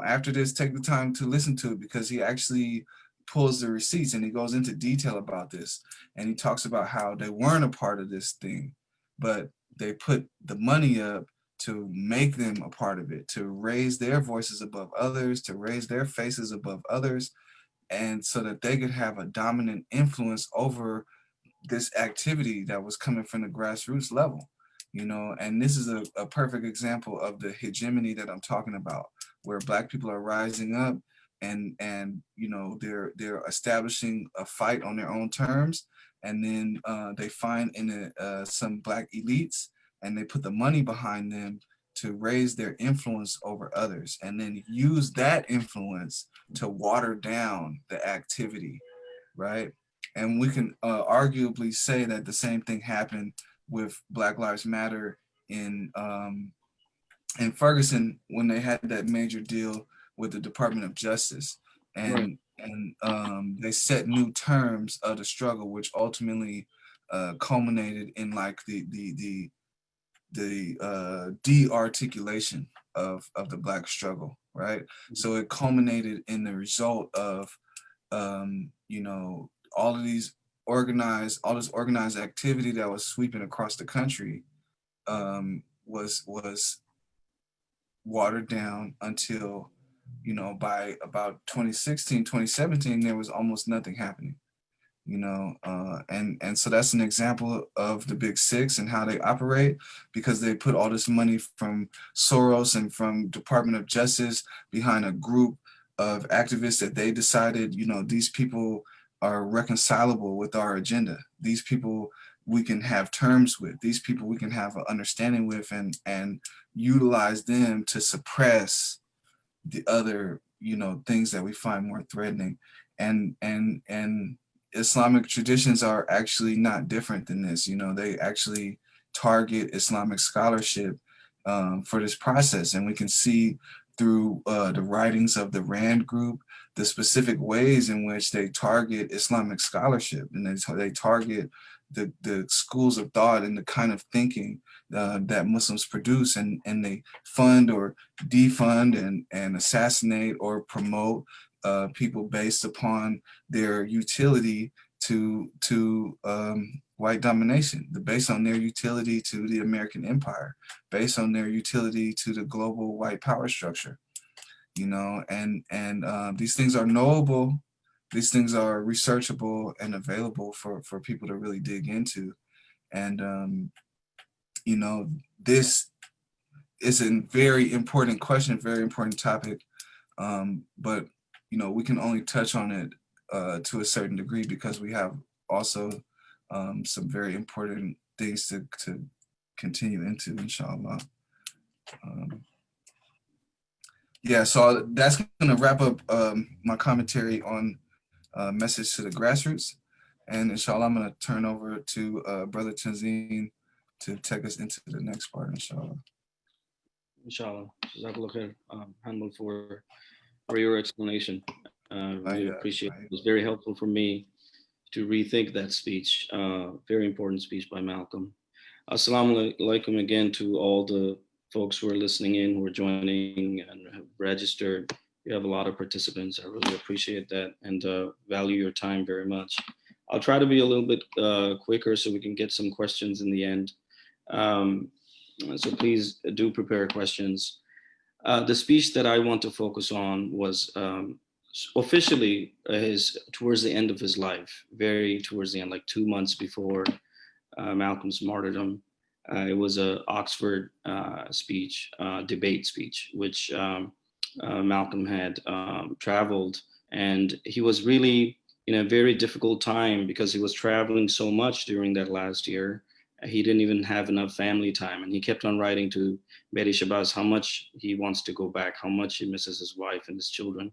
after this, take the time to listen to it, because he actually pulls the receipts and he goes into detail about this, and he talks about how they weren't a part of this thing, but they put the money up to make them a part of it, to raise their voices above others, to raise their faces above others, and so that they could have a dominant influence over this activity that was coming from the grassroots level. And this is a perfect example of the hegemony that I'm talking about, where Black people are rising up, and they're establishing a fight on their own terms, and then they find in some Black elites, and they put the money behind them to raise their influence over others, and then use that influence to water down the activity, right? And we can arguably say that the same thing happened with Black Lives Matter in Ferguson, when they had that major deal with the Department of Justice, and they set new terms of the struggle, which ultimately culminated in like the de-articulation of the Black struggle, right? So it culminated in the result of all this organized activity that was sweeping across the country was watered down until, by about 2016, 2017, there was almost nothing happening, and so that's an example of the Big Six and how they operate, because they put all this money from Soros and from Department of Justice behind a group of activists that they decided, these people are reconcilable with our agenda. These people we can have terms with. These people we can have an understanding with, and utilize them to suppress the other, things that we find more threatening. And Islamic traditions are actually not different than this. They actually target Islamic scholarship for this process, and we can see through the writings of the Rand Group the specific ways in which they target Islamic scholarship, and they target the schools of thought and the kind of thinking that Muslims produce, and they fund or defund and assassinate or promote people based upon their utility to white domination, based on their utility to the American empire, based on their utility to the global white power structure. And these things are knowable, these things are researchable and available for people to really dig into. And this is a very important question, very important topic, but we can only touch on it to a certain degree, because we have also some very important things to continue into, inshallah. Yeah, so that's going to wrap up my commentary on message to the grassroots. And inshallah, I'm going to turn over to Brother Tanzeen to take us into the next part, inshallah. Inshallah. Jazakallah khair, Handel, for your explanation. Really appreciate it. It was very helpful for me to rethink that speech. Very important speech by Malcolm. Assalamu alaikum again to all the folks who are listening in, who are joining and have registered. You have a lot of participants. I really appreciate that, and value your time very much. I'll try to be a little bit quicker so we can get some questions in the end. So please do prepare questions. The speech that I want to focus on was officially towards the end of his life, very towards the end, like 2 months before Malcolm's martyrdom. It was an Oxford speech, debate speech, which Malcolm had traveled, and he was really in a very difficult time because he was traveling so much during that last year. He didn't even have enough family time, and he kept on writing to Betty Shabazz how much he wants to go back, how much he misses his wife and his children.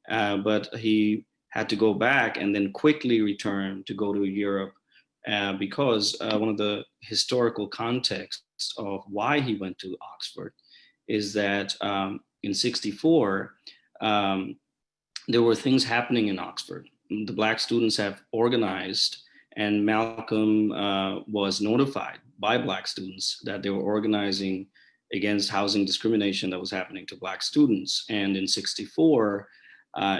But he had to go back and then quickly return to go to Europe because one of the historical contexts of why he went to Oxford is that in 64, there were things happening in Oxford. The Black students have organized, and Malcolm was notified by Black students that they were organizing against housing discrimination that was happening to Black students. And in 64,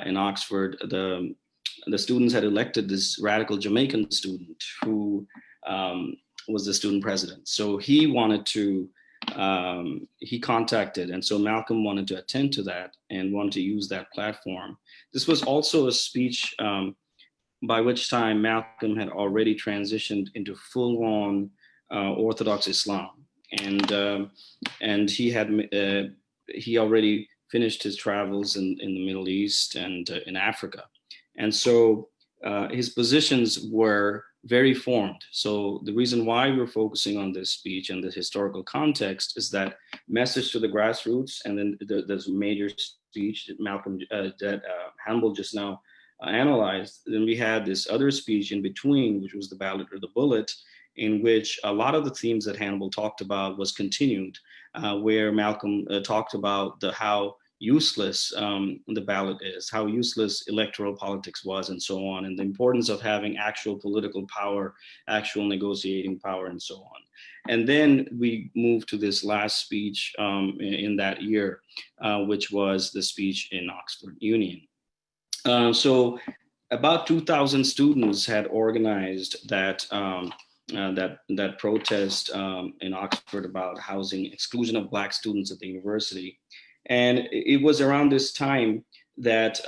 in Oxford, the students had elected this radical Jamaican student who was the student president. So he wanted to, he contacted, and so Malcolm wanted to attend to that and wanted to use that platform. This was also a speech by which time Malcolm had already transitioned into full-on Orthodox Islam, and he already finished his travels in the Middle East and in Africa, and so his positions were very formed. So the reason why we're focusing on this speech and the historical context is that message to the grassroots, and then there's a major speech that Malcolm that Hannibal just now analyzed. Then we had this other speech in between, which was the ballot or the bullet, in which a lot of the themes that Hannibal talked about was continued, where Malcolm talked about how useless the ballot is, how useless electoral politics was, and so on, and the importance of having actual political power, actual negotiating power, and so on. And then we moved to this last speech in that year, which was the speech in Oxford Union. So about 2,000 students had organized that that protest in Oxford about housing exclusion of Black students at the university. And it was around this time that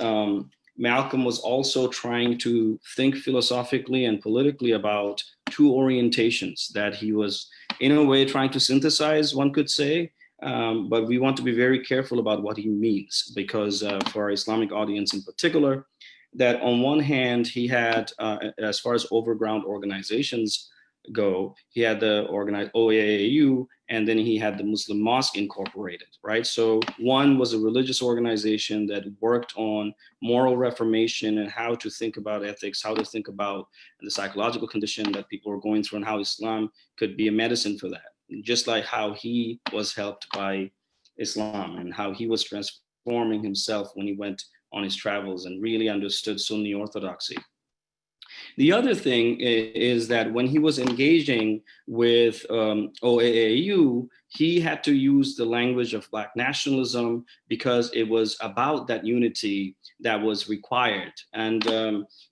Malcolm was also trying to think philosophically and politically about two orientations that he was, in a way, trying to synthesize, one could say. But we want to be very careful about what he means, because for our Islamic audience in particular, that on one hand, he had, as far as overground organizations go, he had the organized OAAU, and then he had the Muslim Mosque Incorporated, right? So one was a religious organization that worked on moral reformation and how to think about ethics, how to think about the psychological condition that people were going through, and how Islam could be a medicine for that. Just like how he was helped by Islam and how he was transforming himself when he went on his travels and really understood Sunni orthodoxy. The other thing is that when he was engaging with OAAU, he had to use the language of Black nationalism because it was about that unity that was required. And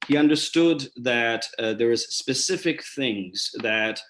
he understood that there is specific things that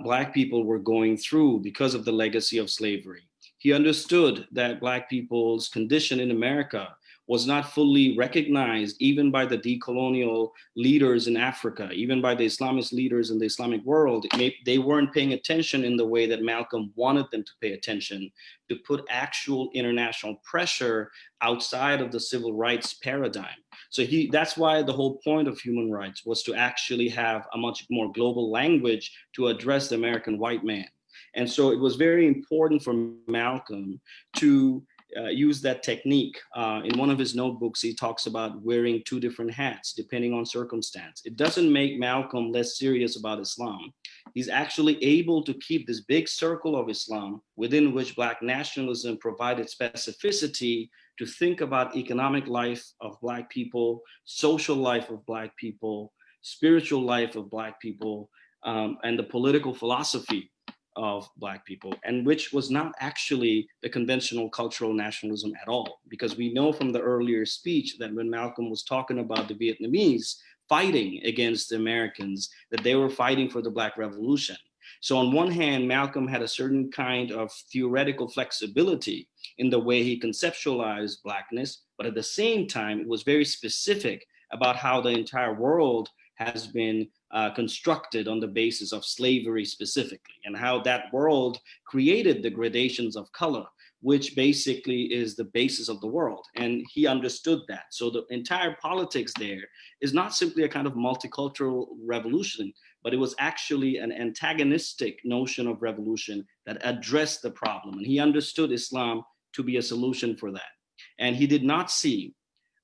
Black people were going through because of the legacy of slavery. He understood that Black people's condition in America was not fully recognized even by the decolonial leaders in Africa, even by the Islamist leaders in the Islamic world. They weren't paying attention in the way that Malcolm wanted them to pay attention, to put actual international pressure outside of the civil rights paradigm. So that's why the whole point of human rights was to actually have a much more global language to address the American white man. And so it was very important for Malcolm to use that technique. In one of his notebooks, he talks about wearing two different hats depending on circumstance. It doesn't make Malcolm less serious about Islam. He's actually able to keep this big circle of Islam within which Black nationalism provided specificity to think about economic life of Black people, social life of Black people, spiritual life of Black people, and the political philosophy of Black people, and which was not actually the conventional cultural nationalism at all. Because we know from the earlier speech that when Malcolm was talking about the Vietnamese fighting against the Americans, that they were fighting for the Black Revolution. So on one hand, Malcolm had a certain kind of theoretical flexibility in the way he conceptualized Blackness, but at the same time, it was very specific about how the entire world has been constructed on the basis of slavery specifically, and how that world created the gradations of color, which basically is the basis of the world. And he understood that. So the entire politics there is not simply a kind of multicultural revolution, but it was actually an antagonistic notion of revolution that addressed the problem. And he understood Islam to be a solution for that. And he did not see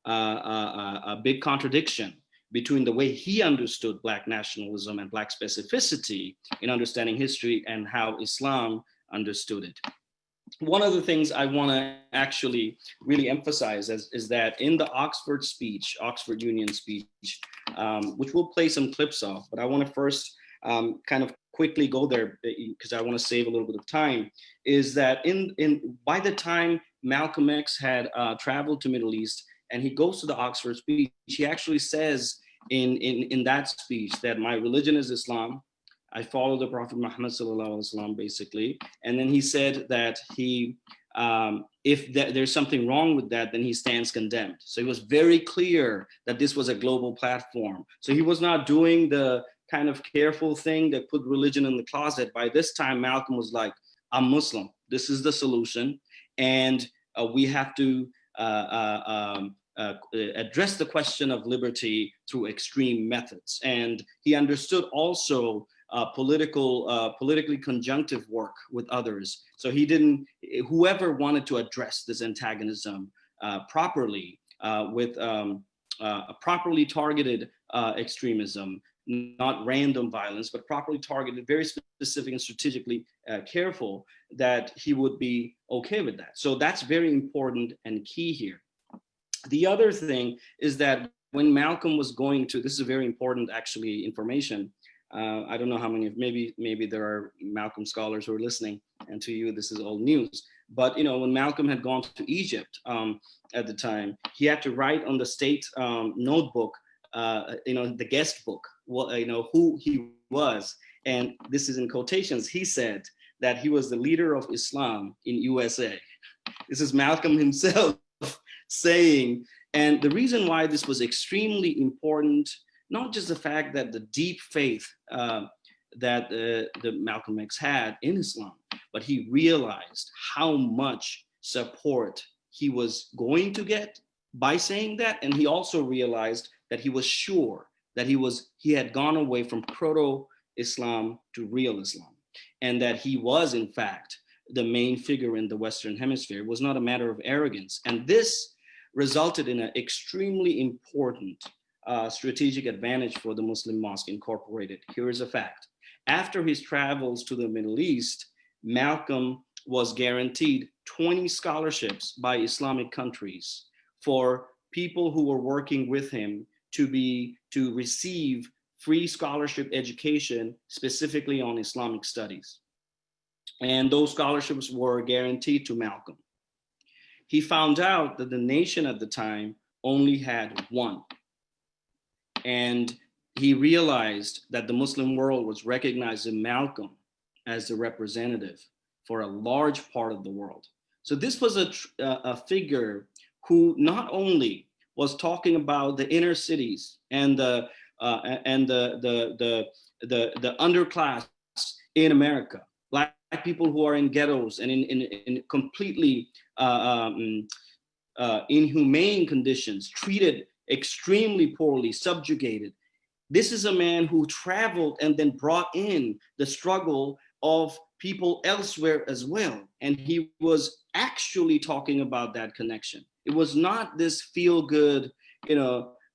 a big contradiction between the way he understood Black nationalism and Black specificity in understanding history and how Islam understood it. One of the things I want to actually really emphasize is that in the Oxford speech, Oxford Union speech, which we'll play some clips of, but I want to first kind of quickly go there because I want to save a little bit of time, is that by the time Malcolm X had traveled to Middle East and he goes to the Oxford speech, he actually says in that speech that my religion is Islam. I follow the Prophet Muhammad sallallahu alaihi wasallam, basically. And then he said that if there's something wrong with that, then he stands condemned. So he was very clear that this was a global platform. So he was not doing the kind of careful thing that put religion in the closet. By this time, Malcolm was like, I'm Muslim. This is the solution. And we have to address the question of liberty through extreme methods. And he understood also politically conjunctive work with others. So he didn't, whoever wanted to address this antagonism properly with a properly targeted extremism, not random violence, but properly targeted, very specific and strategically careful, that he would be okay with that. So that's very important and key here. The other thing is that when Malcolm was going to, this is a very important actually information, I don't know how many, maybe there are Malcolm scholars who are listening, and to you this is old news. But when Malcolm had gone to Egypt at the time, he had to write on the state notebook, the guest book, who he was, and this is in quotations. He said that he was the leader of Islam in USA. This is Malcolm himself saying, and the reason why this was extremely important, not just the fact that the deep faith that the Malcolm X had in Islam, but he realized how much support he was going to get by saying that. And he also realized that he was sure that he had gone away from proto-Islam to real Islam, and that he was in fact the main figure in the Western Hemisphere. It was not a matter of arrogance. And this resulted in an extremely important strategic advantage for the Muslim Mosque Incorporated. Here is a fact. After his travels to the Middle East, Malcolm was guaranteed 20 scholarships by Islamic countries for people who were working with him to receive free scholarship education, specifically on Islamic studies. And those scholarships were guaranteed to Malcolm. He found out that the nation at the time only had one. And he realized that the Muslim world was recognizing Malcolm as the representative for a large part of the world. So this was a figure who not only was talking about the inner cities and the underclass in America, Black people who are in ghettos and in completely inhumane conditions, treated extremely poorly, subjugated. This is a man who traveled and then brought in the struggle of people elsewhere as well. And he was actually talking about that connection. It was not this feel-good,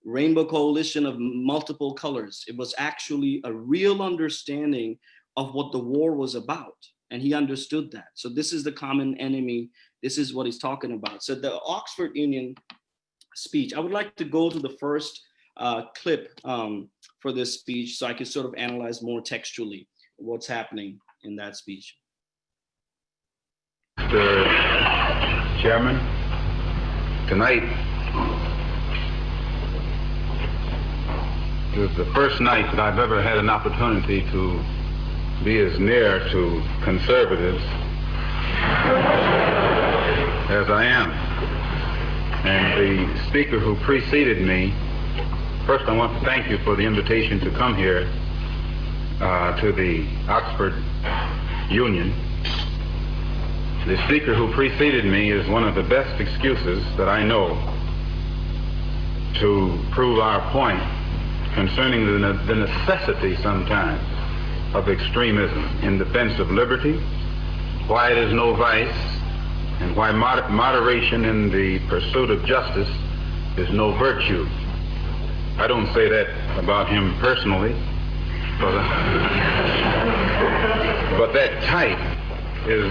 rainbow coalition of multiple colors. It was actually a real understanding of what the war was about. And he understood that. So this is the common enemy. This is what he's talking about. So the Oxford Union speech, I would like to go to the first clip for this speech so I can sort of analyze more textually what's happening in that speech. Mr. Chairman, tonight is the first night that I've ever had an opportunity to be as near to conservatives as I am. And the speaker who preceded me, first I want to thank you for the invitation to come here to the Oxford Union. The speaker who preceded me is one of the best excuses that I know to prove our point concerning the necessity sometimes of extremism in defense of liberty, why it is no vice, and why moderation in the pursuit of justice is no virtue. I don't say that about him personally, but that type is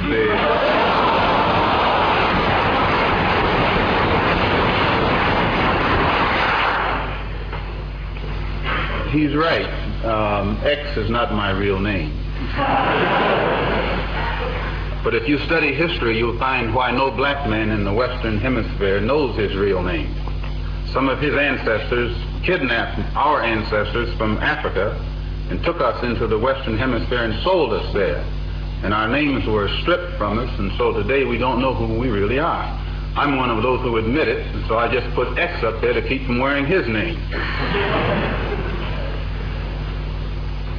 he's right. X is not my real name. But if you study history, you'll find why no black man in the Western Hemisphere knows his real name. Some of his ancestors kidnapped our ancestors from Africa and took us into the Western Hemisphere and sold us there. And our names were stripped from us, and so today we don't know who we really are. I'm one of those who admit it, and so I just put X up there to keep from wearing his name.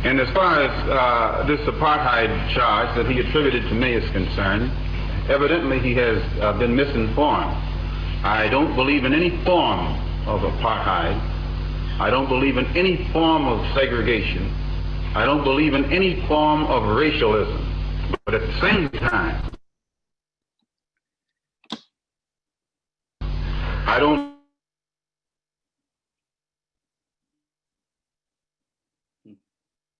And as far as this apartheid charge that he attributed to me is concerned, evidently he has been misinformed. I don't believe in any form of apartheid. I don't believe in any form of segregation. I don't believe in any form of racialism. But at the same time, I don't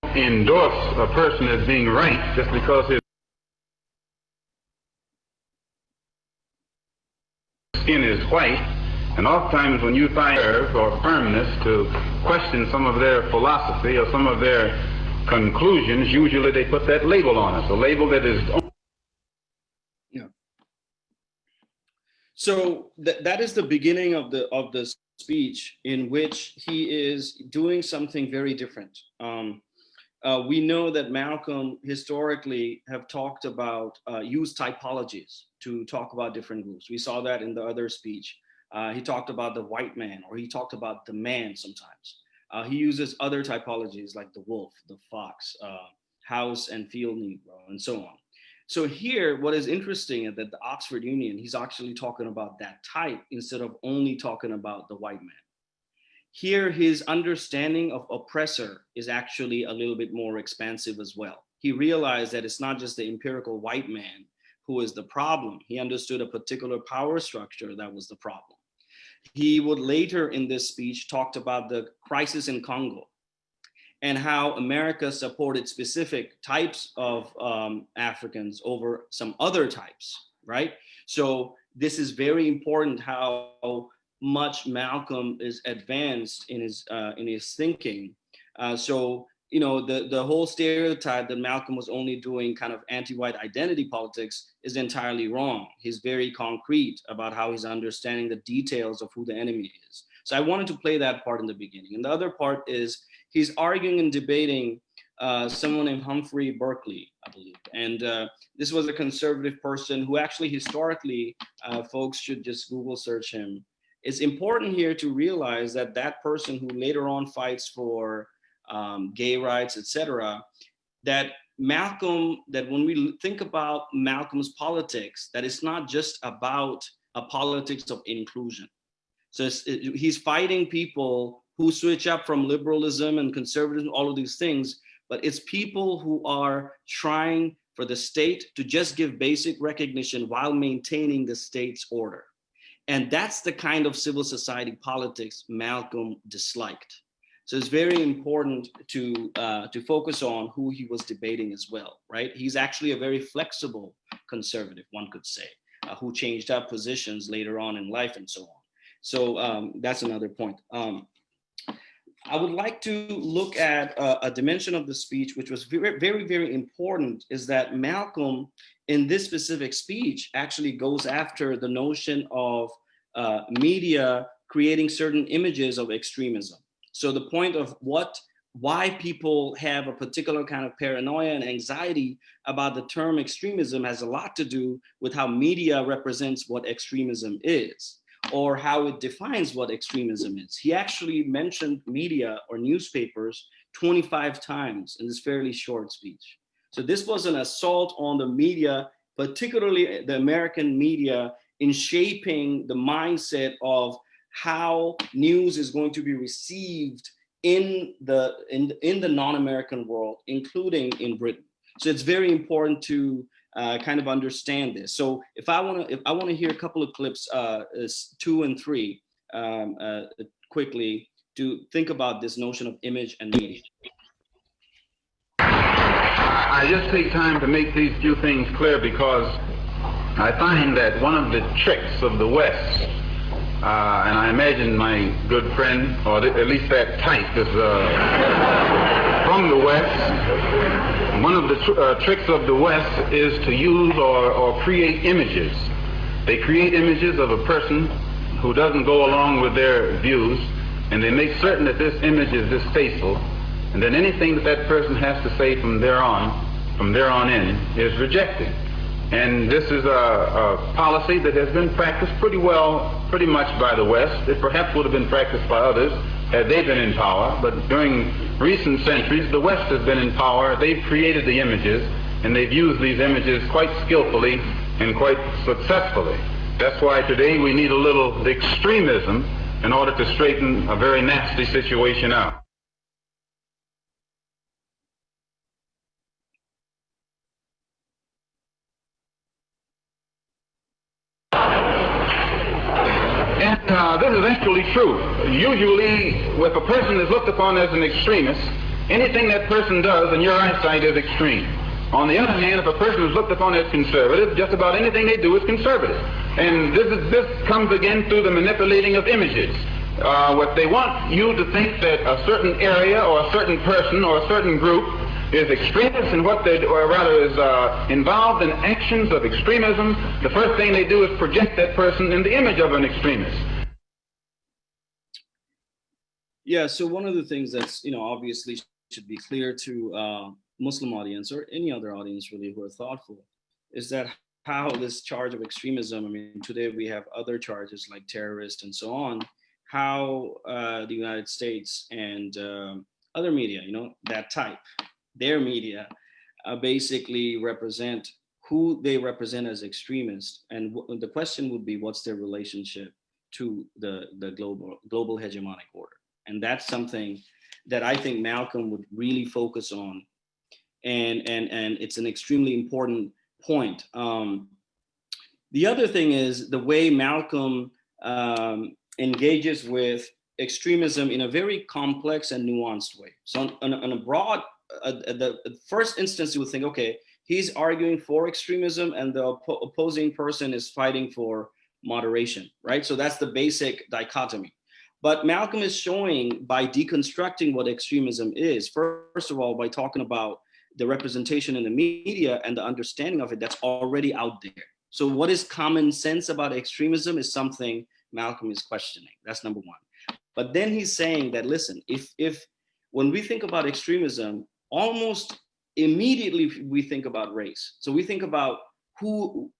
endorse a person as being right just because his skin is white. And oftentimes when you find nerve or firmness to question some of their philosophy or some of their conclusions, usually they put that label on us, a label that is... Yeah. So that is the beginning of the speech, in which he is doing something very different. We know that Malcolm historically have talked about used typologies to talk about different groups. We saw that in the other speech. He talked about the white man, or he talked about the man sometimes. He uses other typologies like the wolf, the fox, house and field Negro, and so on. So here, what is interesting is that the Oxford Union, he's actually talking about that type instead of only talking about the white man. Here, his understanding of oppressor is actually a little bit more expansive as well. He realized that it's not just the empirical white man who is the problem. He understood a particular power structure that was the problem. He would later in this speech talked about the crisis in Congo and how America supported specific types of Africans over some other types, right? So this is very important how much Malcolm is advanced in his thinking. So, you know, the whole stereotype that Malcolm was only doing kind of anti-white identity politics is entirely wrong. He's very concrete about how he's understanding the details of who the enemy is. So I wanted to play that part in the beginning. And the other part is he's arguing and debating someone named Humphrey Berkeley, I believe. And this was a conservative person who actually historically, folks should just Google search him. It's important here to realize that that person who later on fights for gay rights, etc., that when we think about Malcolm's politics, that it's not just about a politics of inclusion. So he's fighting people who switch up from liberalism and conservatism, all of these things, but it's people who are trying for the state to just give basic recognition while maintaining the state's order. And that's the kind of civil society politics Malcolm disliked. So it's very important to focus on who he was debating as well, right? He's actually a very flexible conservative, one could say, who changed up positions later on in life and so on. So that's another point. I would like to look at a dimension of the speech, which was very, very, very important, is that Malcolm in this specific speech actually goes after the notion of media creating certain images of extremism. So the point of why people have a particular kind of paranoia and anxiety about the term extremism has a lot to do with how media represents what extremism is, or how it defines what extremism is. He actually mentioned media or newspapers 25 times in this fairly short speech. So this was an assault on the media, particularly the American media, in shaping the mindset of how news is going to be received in the non-American world, including in Britain. So it's very important to kind of understand this. So if I want to hear a couple of clips, 2 and 3, quickly, to think about this notion of image and media? I just take time to make these few things clear because I find that one of the tricks of the West, and I imagine my good friend, or at least that type, is from the West. One of the tricks of the West is to use or create images. They create images of a person who doesn't go along with their views, and they make certain that this image is distasteful, and then anything that that person has to say from there on in, is rejected. And this is a policy that has been practiced pretty much by the West. It perhaps would have been practiced by others had they been in power, but during recent centuries, the West has been in power. They've created the images, and they've used these images quite skillfully and quite successfully. That's why today we need a little extremism in order to straighten a very nasty situation out. And this is actually true. Usually, if a person is looked upon as an extremist, anything that person does in your eyesight is extreme. On the other hand, if a person is looked upon as conservative, just about anything they do is conservative. And this comes again through the manipulating of images. What they want you to think that a certain area or a certain person or a certain group is extremist in what they, or rather is involved in actions of extremism, the first thing they do is project that person in the image of an extremist. Yeah, so one of the things that's, obviously should be clear to Muslim audience or any other audience really who are thoughtful is that how this charge of extremism, I mean, today we have other charges like terrorist and so on, how the United States and other media, that type, their media basically represent who they represent as extremists. And the question would be, what's their relationship to the global hegemonic order? And that's something that I think Malcolm would really focus on. And it's an extremely important point. The other thing is the way Malcolm engages with extremism in a very complex and nuanced way. So on a broad, the first instance you would think, okay, he's arguing for extremism and the opposing person is fighting for moderation, right? So that's the basic dichotomy. But Malcolm is showing by deconstructing what extremism is, first of all, by talking about the representation in the media and the understanding of it that's already out there. So what is common sense about extremism is something Malcolm is questioning. That's number one. But then he's saying that, listen, if when we think about extremism, almost immediately we think about race. So we think about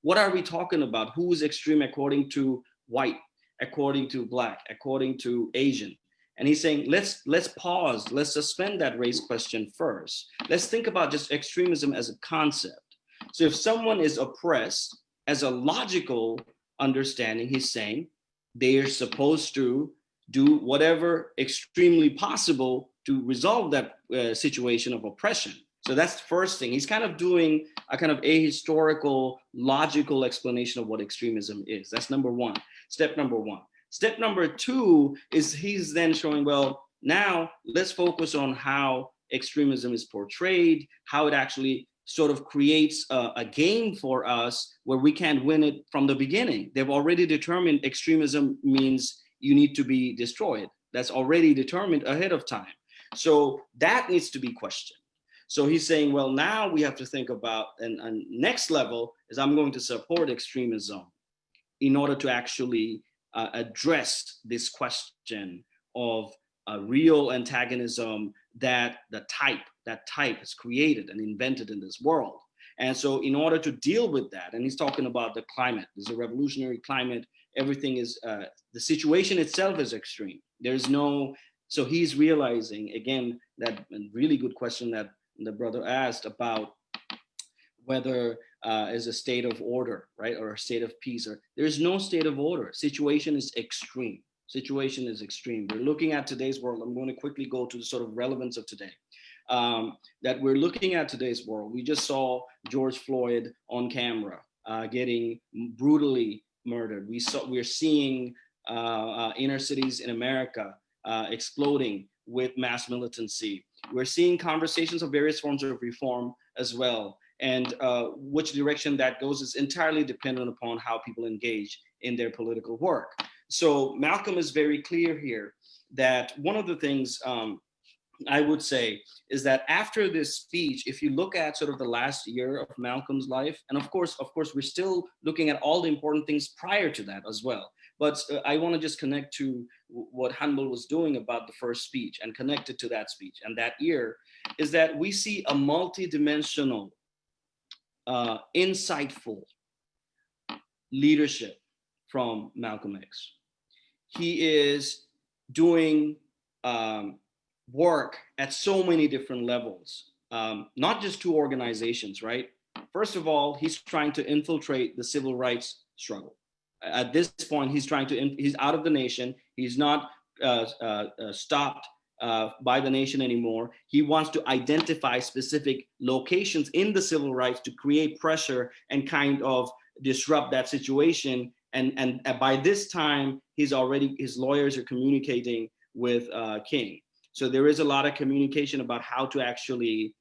what are we talking about? Who is extreme according to white, according to black, according to Asian? And he's saying, let's pause, let's suspend that race question first. Let's think about just extremism as a concept. So if someone is oppressed, as a logical understanding, he's saying they're supposed to do whatever extremely possible to resolve that situation of oppression. So that's the first thing. He's kind of doing a kind of ahistorical, logical explanation of what extremism is. That's number one, step number one. Step number two is he's then showing, well, now let's focus on how extremism is portrayed, how it actually sort of creates a game for us where we can't win it from the beginning. They've already determined extremism means you need to be destroyed. That's already determined ahead of time. So that needs to be questioned. So he's saying, well, now we have to think about, and next level is I'm going to support extremism in order to actually address this question of a real antagonism that that type is created and invented in this world. And so in order to deal with that, and he's talking about the climate, there's a revolutionary climate, everything is, the situation itself is extreme. There's no, so he's realizing, again, that really good question that the brother asked about whether is a state of order, right? Or a state of peace, or there's no state of order. Situation is extreme. Situation is extreme. We're looking at today's world. I'm going to quickly go to the sort of relevance of today. That we're looking at today's world. We just saw George Floyd on camera getting brutally murdered. We're seeing inner cities in America exploding with mass militancy. We're seeing conversations of various forms of reform as well. And which direction that goes is entirely dependent upon how people engage in their political work. So Malcolm is very clear here that one of the things I would say is that after this speech, if you look at sort of the last year of Malcolm's life, and of course, we're still looking at all the important things prior to that as well. But I want to just connect to what Hanbal was doing about the first speech and connect it to that speech and that year, is that we see a multidimensional, insightful leadership from Malcolm X. He is doing work at so many different levels, not just two organizations, right? First of all, he's trying to infiltrate the civil rights struggle. At this point, he's out of the nation. He's not stopped by the nation anymore. He wants to identify specific locations in the civil rights to create pressure and kind of disrupt that situation. And by this time, his lawyers are communicating with King. So there is a lot of communication about how to actually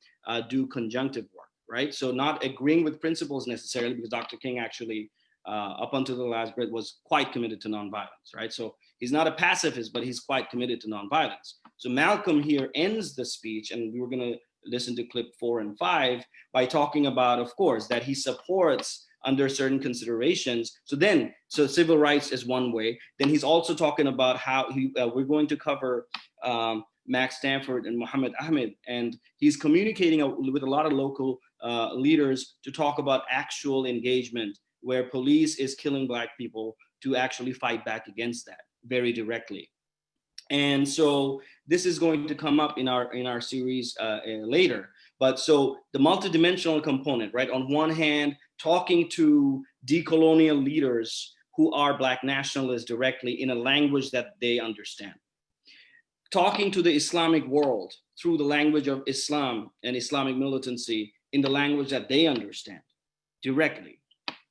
do conjunctive work, right? So not agreeing with principles necessarily, because Dr. King actually, up until the last breath, was quite committed to nonviolence, right? So he's not a pacifist, but he's quite committed to nonviolence. So Malcolm here ends the speech, and we were going to listen to clip 4 and 5 by talking about, of course, that he supports under certain considerations. So civil rights is one way. Then he's also talking about how we're going to cover Max Stanford and Muhammad Ahmed, and he's communicating with a lot of local leaders to talk about actual engagement where police is killing Black people, to actually fight back against that very directly. And so this is going to come up in our series later. But so the multidimensional component, right? On one hand, talking to decolonial leaders who are Black nationalists directly in a language that they understand. Talking to the Islamic world through the language of Islam and Islamic militancy in the language that they understand directly.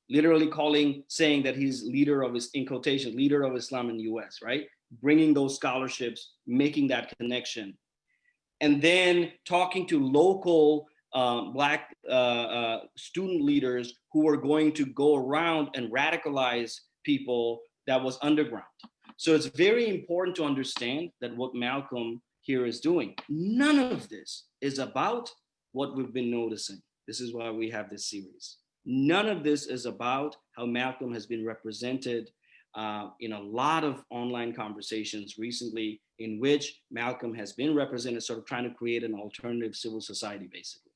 Literally saying that he's leader of his, in quotation, leader of Islam in the US, right? Bringing those scholarships, making that connection. And then talking to local Black student leaders who are going to go around and radicalize people that was underground. So it's very important to understand that what Malcolm here is doing, none of this is about what we've been noticing. This is why we have this series. None of this is about how Malcolm has been represented in a lot of online conversations recently, in which Malcolm has been represented, sort of trying to create an alternative civil society, basically.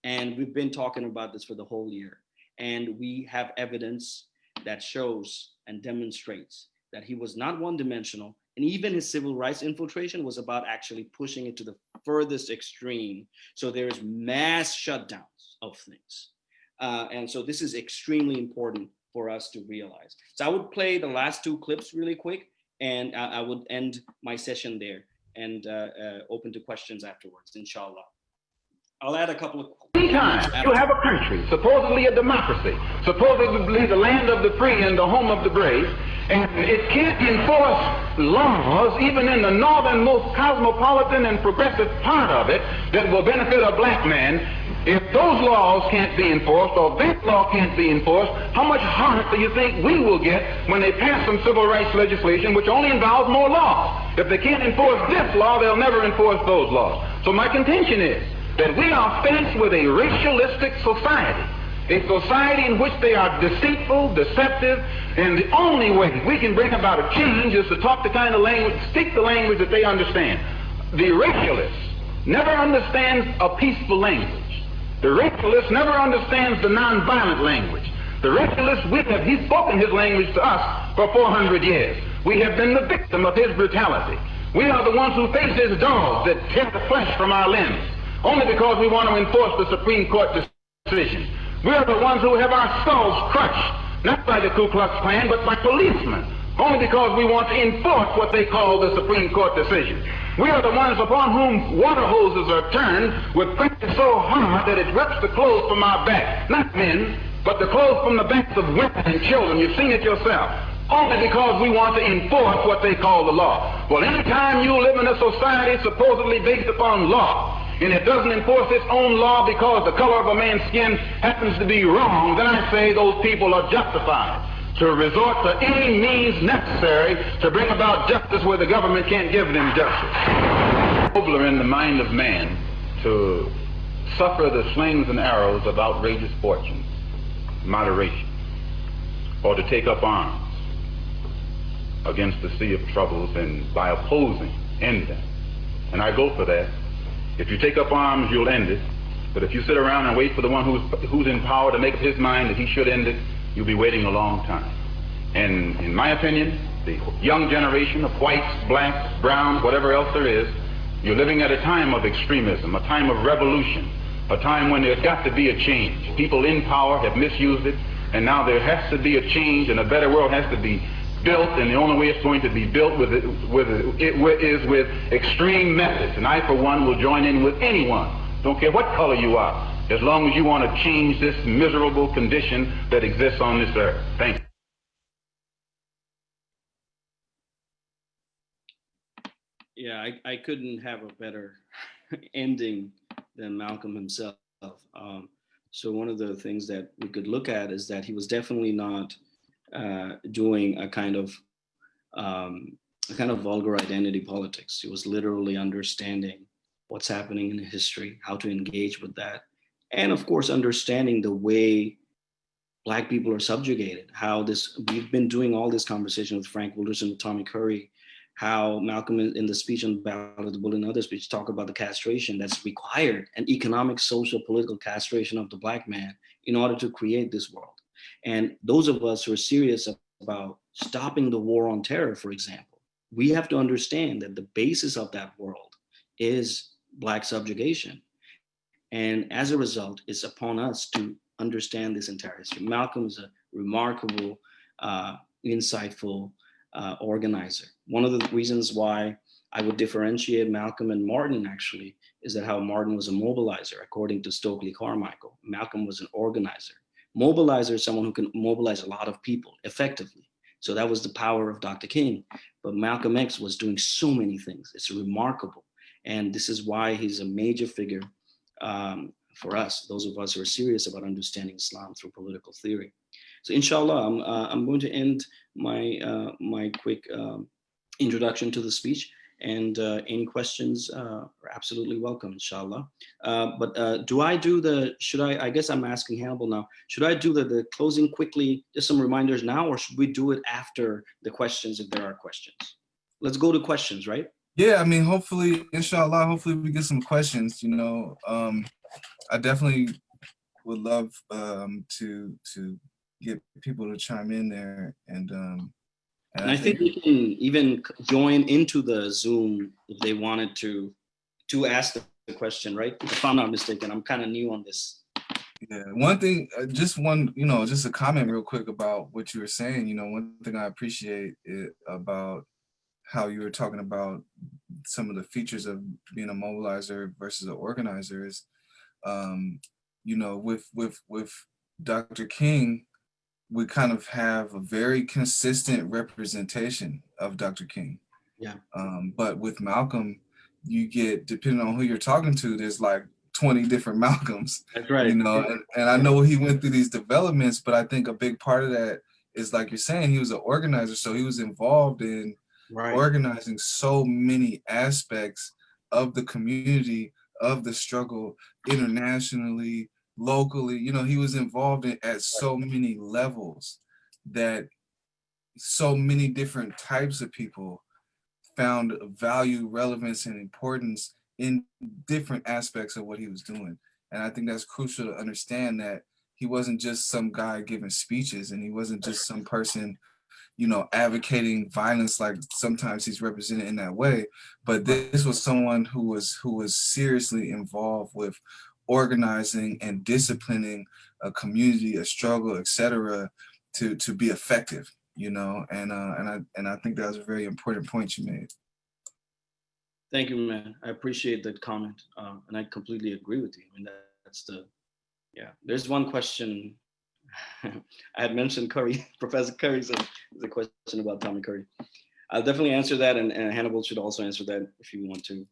And we've been talking about this for the whole year. And we have evidence that shows and demonstrates that he was not one-dimensional, and even his civil rights infiltration was about actually pushing it to the furthest extreme. So there's mass shutdowns of things. And so this is extremely important for us to realize. So I would play the last 2 clips really quick, and I would end my session there and open to questions afterwards, inshallah. I'll add a couple of... Meantime, you have a country, supposedly a democracy, supposedly the land of the free and the home of the brave, and it can't enforce laws, even in the northernmost cosmopolitan and progressive part of it, that will benefit a Black man. If those laws can't be enforced, or that law can't be enforced, how much harder do you think we will get when they pass some civil rights legislation which only involves more laws? If they can't enforce this law, they'll never enforce those laws. So my contention is that we are faced with a racialistic society, a society in which they are deceitful, deceptive, and the only way we can bring about a change is to talk the kind of language, speak the language that they understand. The racialist never understands a peaceful language. The racialist never understands the nonviolent language. The racialist, he's spoken his language to us for 400 years. We have been the victim of his brutality. We are the ones who face his dogs that tear the flesh from our limbs, only because we want to enforce the Supreme Court decision. We are the ones who have our skulls crushed, not by the Ku Klux Klan, but by policemen, only because we want to enforce what they call the Supreme Court decision. We are the ones upon whom water hoses are turned with pressure so hard that it rips the clothes from our back. Not men, but the clothes from the backs of women and children. You've seen it yourself. only because we want to enforce what they call the law. Well, anytime you live in a society supposedly based upon law, and it doesn't enforce its own law because the color of a man's skin happens to be wrong, then I say those people are justified to resort to any means necessary to bring about justice where the government can't give them justice. Nobler in the mind of man to suffer the slings and arrows of outrageous fortune, moderation, or to take up arms against the sea of troubles and by opposing, end them. And I go for that. If you take up arms, you'll end it. But if you sit around and wait for the one who's in power to make up his mind that he should end it, you'll be waiting a long time. And in my opinion, the young generation of whites, blacks, browns, whatever else there is, you're living at a time of extremism, a time of revolution, a time when there's got to be a change. People in power have misused it, and now there has to be a change, and a better world has to be built, and the only way it's going to be built is with extreme methods. And I, for one, will join in with anyone, don't care what color you are, as long as you want to change this miserable condition that exists on this earth. Thank you. Yeah, I couldn't have a better ending than Malcolm himself. So one of the things that we could look at is that he was definitely not doing a kind of vulgar identity politics. He was literally understanding what's happening in history, how to engage with that, and of course understanding the way Black people are subjugated. We've been doing all this conversation with Frank Wilderson, with Tommy Curry, how Malcolm in the speech on the Battle of the Bullet and other speech talk about the castration that's required, an economic, social, political castration of the Black man in order to create this world. And those of us who are serious about stopping the war on terror, for example, we have to understand that the basis of that world is Black subjugation. And as a result, it's upon us to understand this entire history. Malcolm is a remarkable, insightful organizer. One of the reasons why I would differentiate Malcolm and Martin actually is that how Martin was a mobilizer, according to Stokely Carmichael. Malcolm was an organizer. Mobilizer is someone who can mobilize a lot of people effectively. So that was the power of Dr. King. But Malcolm X was doing so many things. It's remarkable. And this is why he's a major figure for us, those of us who are serious about understanding Islam through political theory. So inshallah, I'm going to end my quick introduction to the speech, and any questions are absolutely welcome, inshallah. But do I do I guess I'm asking Hannibal now, should I do the closing quickly, just some reminders now, or should we do it after the questions if there are questions? Let's go to questions, right? Yeah, I mean, hopefully, inshallah, hopefully we get some questions, you know. I definitely would love to get people to chime in there, and I think we can even join into the Zoom if they wanted to ask the question, right? If I'm not mistaken, I'm kind of new on this. Yeah, one thing, just a comment real quick about what you were saying. You know, one thing I appreciate about how you were talking about some of the features of being a mobilizer versus an organizer is, you know, with Dr. King, we kind of have a very consistent representation of Dr. King. Yeah. But with Malcolm, you get, depending on who you're talking to, there's like 20 different Malcolms. That's right. You know, and I know he went through these developments, but I think a big part of that is, like you're saying, he was an organizer, so he was involved in organizing so many aspects of the community, of the struggle, internationally, locally. You know, he was involved at so many levels that so many different types of people found value, relevance, and importance in different aspects of what he was doing. And I think that's crucial to understand, that he wasn't just some guy giving speeches, and he wasn't just some person, you know, advocating violence like sometimes he's represented in that way. But this was someone who was seriously involved with organizing and disciplining a community, a struggle, etc., to be effective, you know. And I think that was a very important point you made. Thank you, man. I appreciate that comment, and I completely agree with you. I mean, that's yeah. There's one question I had mentioned Curry, Professor Curry, so there's a question about Tommy Curry. I'll definitely answer that, and Hannibal should also answer that if you want to.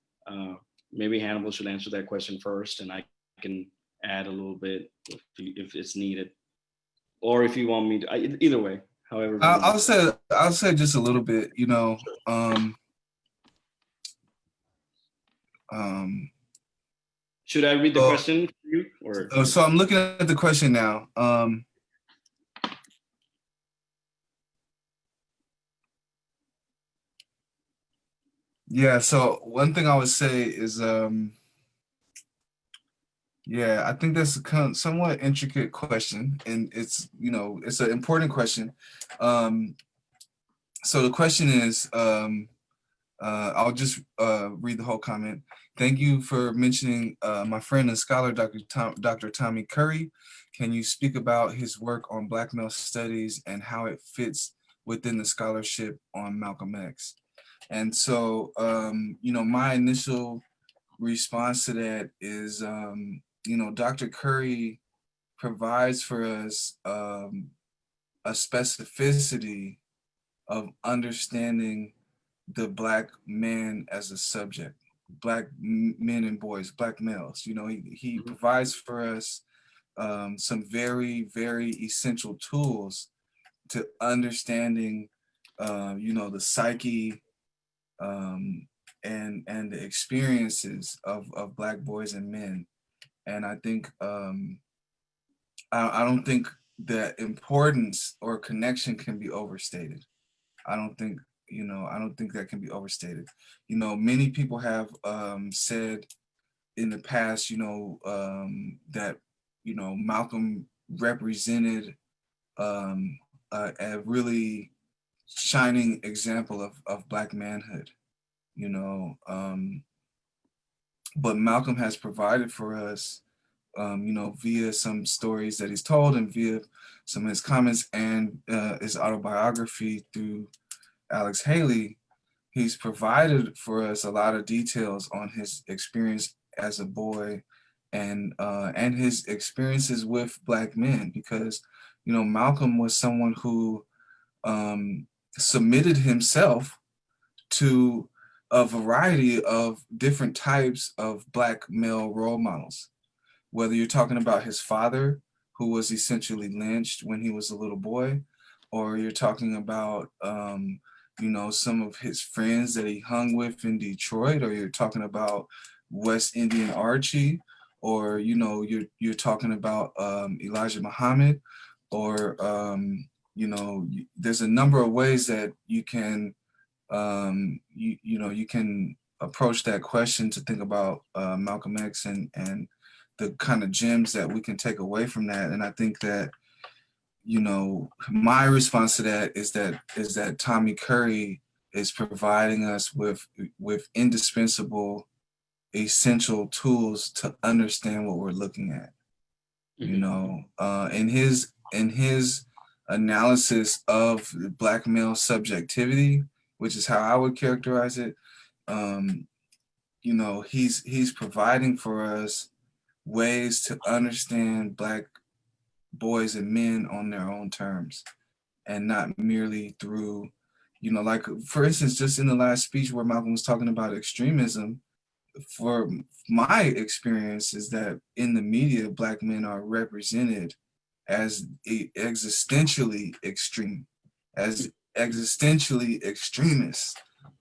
Maybe Hannibal should answer that question first, and I can add a little bit if it's needed, or if you want me to. Either way, however. I'll say just a little bit. You know, should I read the question for you, or? So I'm looking at the question now. Yeah, so one thing I would say is, yeah, I think that's a somewhat intricate question, and it's, you know, it's an important question. So the question is, I'll just read the whole comment. Thank you for mentioning my friend and scholar, Dr. Tommy Curry. Can you speak about his work on Black male studies and how it fits within the scholarship on Malcolm X? And so, you know, my initial response to that is, you know, Dr. Curry provides for us a specificity of understanding the Black man as a subject, Black men and boys, Black males. You know, he provides for us some very, very essential tools to understanding, you know, the psyche and the experiences of Black boys and men. And I think, I don't think that importance or connection can be overstated. I don't think, you know, I don't think that can be overstated. You know, many people have said in the past, you know, that, you know, Malcolm represented a really shining example of Black manhood, you know, but Malcolm has provided for us, you know, via some stories that he's told and via some of his comments and his autobiography through Alex Haley, he's provided for us a lot of details on his experience as a boy and his experiences with Black men, because, you know, Malcolm was someone who submitted himself to a variety of different types of Black male role models. Whether you're talking about his father, who was essentially lynched when he was a little boy, or you're talking about, you know, some of his friends that he hung with in Detroit, or you're talking about West Indian Archie, or, you know, you're talking about Elijah Muhammad, or, you know, there's a number of ways that you can, you know, you can approach that question to think about Malcolm X and the kind of gems that we can take away from that. And I think that, you know, my response to that is that Tommy Curry is providing us with indispensable, essential tools to understand what we're looking at. You know, in his analysis of Black male subjectivity, which is how I would characterize it, you know, he's providing for us ways to understand Black boys and men on their own terms, and not merely through, you know, like, for instance, just in the last speech where Malcolm was talking about extremism, for my experience is that in the media, Black men are represented as existentially extreme, as existentially extremists,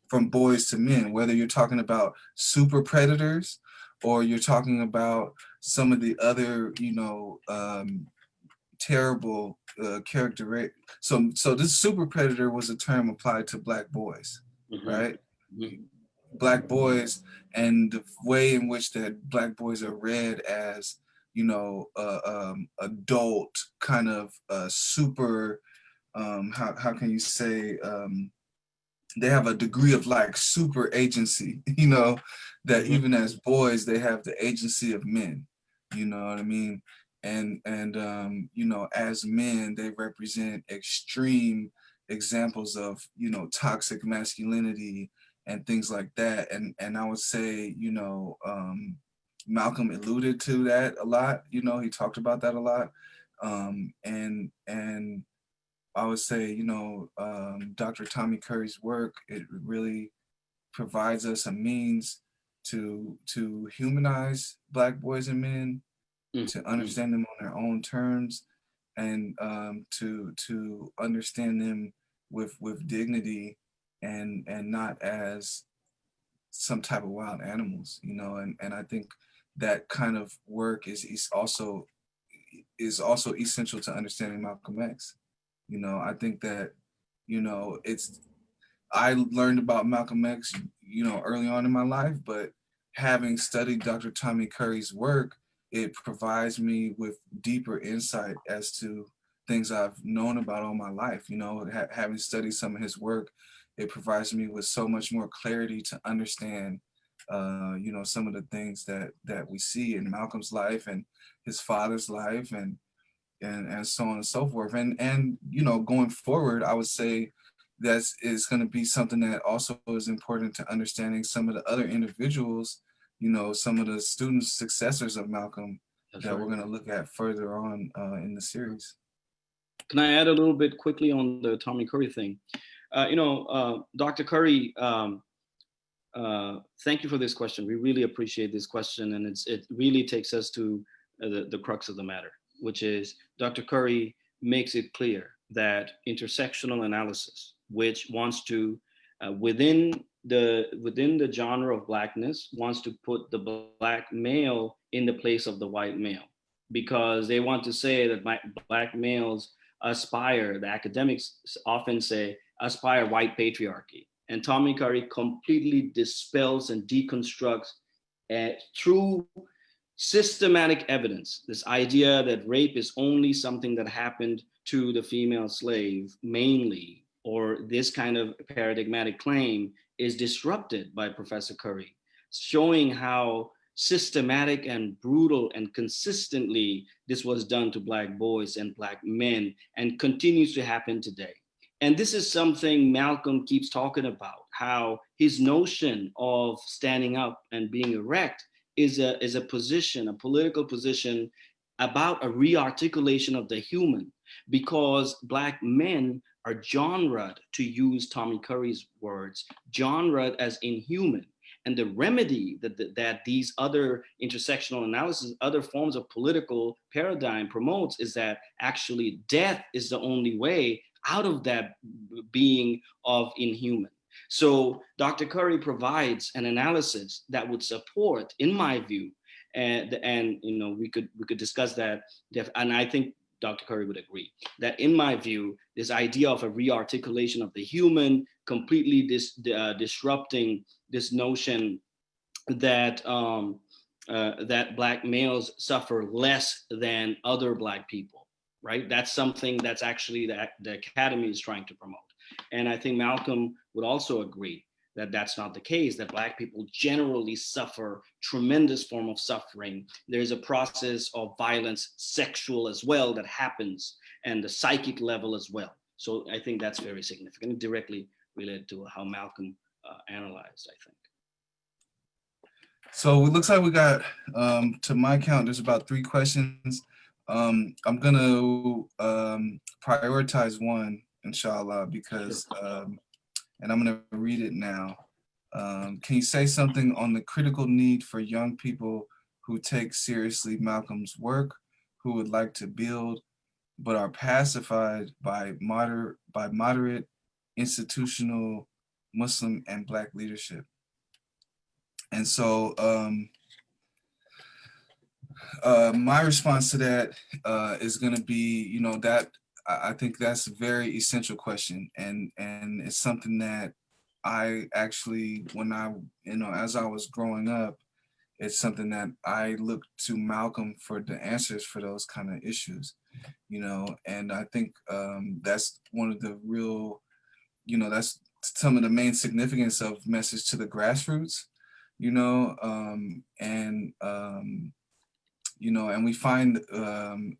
from boys to men, whether you're talking about super predators or you're talking about some of the other, you know, terrible character. So this super predator was a term applied to Black boys, right? Black boys, and the way in which that Black boys are read as, you know, adult kind of super, how can you say, they have a degree of like super agency, you know, that even as boys, they have the agency of men, you know what I mean? And you know, as men, they represent extreme examples of, you know, toxic masculinity and things like that. And I would say, you know, Malcolm alluded to that a lot, you know, he talked about that a lot. And I would say, you know, Dr. Tommy Curry's work, it really provides us a means to humanize Black boys and men, to understand them on their own terms, and to understand them with dignity, and not as some type of wild animals, you know. And I think that kind of work is also essential to understanding Malcolm X. You know, I think that, you know, I learned about Malcolm X, you know, early on in my life, but having studied Dr. Tommy Curry's work, it provides me with deeper insight as to things I've known about all my life. You know, having studied some of his work, it provides me with so much more clarity to understand, you know, some of the things that we see in Malcolm's life and his father's life, and so on and so forth. And you know, going forward, I would say that is going to be something that also is important to understanding some of the other individuals, you know, some of the students, successors of Malcolm, that we're going to look at further on in the series. Can I add a little bit quickly on the Tommy Curry thing? You know, Dr. Curry, thank you for this question. We really appreciate this question, and it really takes us to the crux of the matter, which is Dr. Curry makes it clear that intersectional analysis, which wants to, within the genre of Blackness, wants to put the Black male in the place of the white male, because they want to say that Black males aspire, the academics often say, aspire white patriarchy. And Tommy Curry completely dispels and deconstructs through systematic evidence this idea that rape is only something that happened to the female slave mainly, or this kind of paradigmatic claim is disrupted by Professor Curry, showing how systematic and brutal and consistently this was done to Black boys and Black men, and continues to happen today. And this is something Malcolm keeps talking about, how his notion of standing up and being erect is a position, a political position about a rearticulation of the human, because Black men are genred, to use Tommy Curry's words, genred as inhuman. And the remedy that these other intersectional analysis, other forms of political paradigm promotes, is that actually death is the only way out of that being of inhuman. So Dr. Curry provides an analysis that would support, in my view, and you know, we could discuss that, and I think Dr. Curry would agree that, in my view, this idea of a rearticulation of the human, completely disrupting this notion that that Black males suffer less than other Black people, right? That's something that's actually that the Academy is trying to promote. And I think Malcolm would also agree that that's not the case, that Black people generally suffer tremendous form of suffering. There's a process of violence, sexual as well, that happens, and the psychic level as well. So I think that's very significant, directly related to how Malcolm analyzed, I think. So it looks like we got, to my count, there's about 3 questions. I'm gonna prioritize one, inshallah, because, and I'm gonna read it now. Can you say something on the critical need for young people who take seriously Malcolm's work, who would like to build, but are pacified by moderate institutional Muslim and Black leadership? And so my response to that is going to be, you know, that I think that's a very essential question, and it's something that I actually, when I, you know, as I was growing up, it's something that I looked to Malcolm for the answers for those kind of issues, you know. And I think that's one of the real, you know, that's some of the main significance of Message to the Grassroots, you know, you know, and we find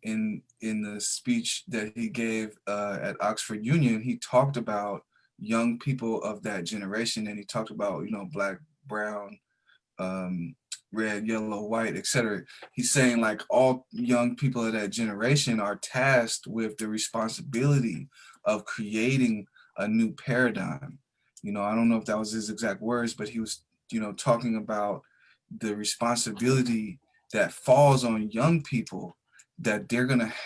in the speech that he gave at Oxford Union, he talked about young people of that generation, and he talked about, you know, Black, brown, red, yellow, white, etc. He's saying like all young people of that generation are tasked with the responsibility of creating a new paradigm. You know, I don't know if that was his exact words, but he was, you know, talking about the responsibility that falls on young people, that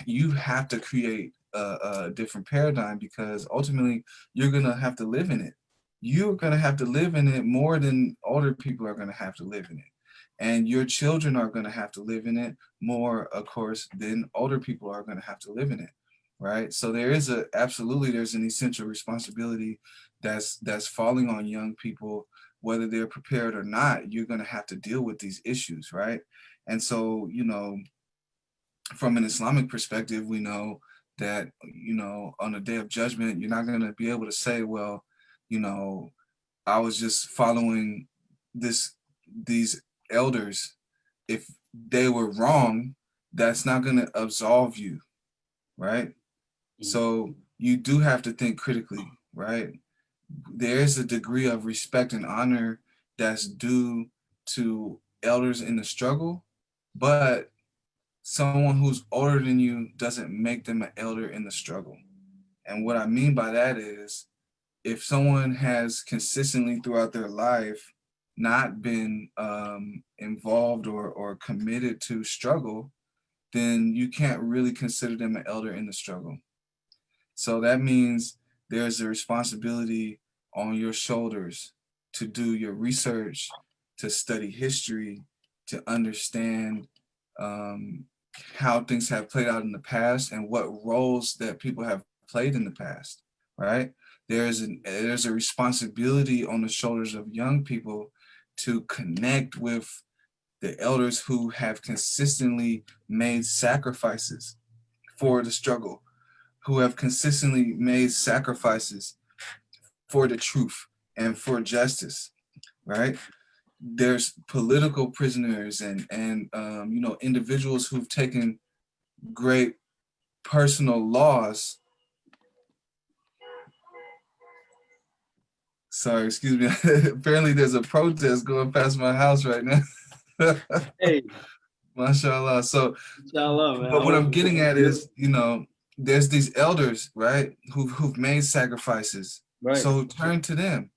you have to create a different paradigm, because ultimately you're gonna have to live in it. You're gonna have to live in it more than older people are gonna have to live in it. And your children are gonna have to live in it more, of course, than older people are gonna have to live in it. Right. So absolutely there's an essential responsibility that's falling on young people, whether they're prepared or not. You're gonna have to deal with these issues, right? And so, you know, from an Islamic perspective, we know that, you know, on the day of judgment, you're not going to be able to say, well, you know, I was just following these elders. If they were wrong, that's not going to absolve you, right? So you do have to think critically, right? There's a degree of respect and honor that's due to elders in the struggle, but someone who's older than you doesn't make them an elder in the struggle. And what I mean by that is, if someone has consistently throughout their life not been involved or committed to struggle, then you can't really consider them an elder in the struggle. So that means there's a responsibility on your shoulders to do your research, to study history, to understand how things have played out in the past and what roles that people have played in the past, right? There's a responsibility on the shoulders of young people to connect with the elders who have consistently made sacrifices for the struggle, who have consistently made sacrifices for the truth and for justice, right? There's political prisoners and you know, individuals who've taken great personal loss. Sorry, excuse me. Apparently there's a protest going past my house right now. Hey, Mashallah. So, inshallah, man. but what I'm getting at is, you know, there's these elders, right, who've made sacrifices. Right. So turn to them.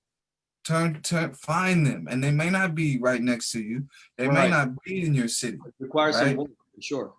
Find them, and they may not be right next to you. They may not be in your city. It requires right? some work, for sure.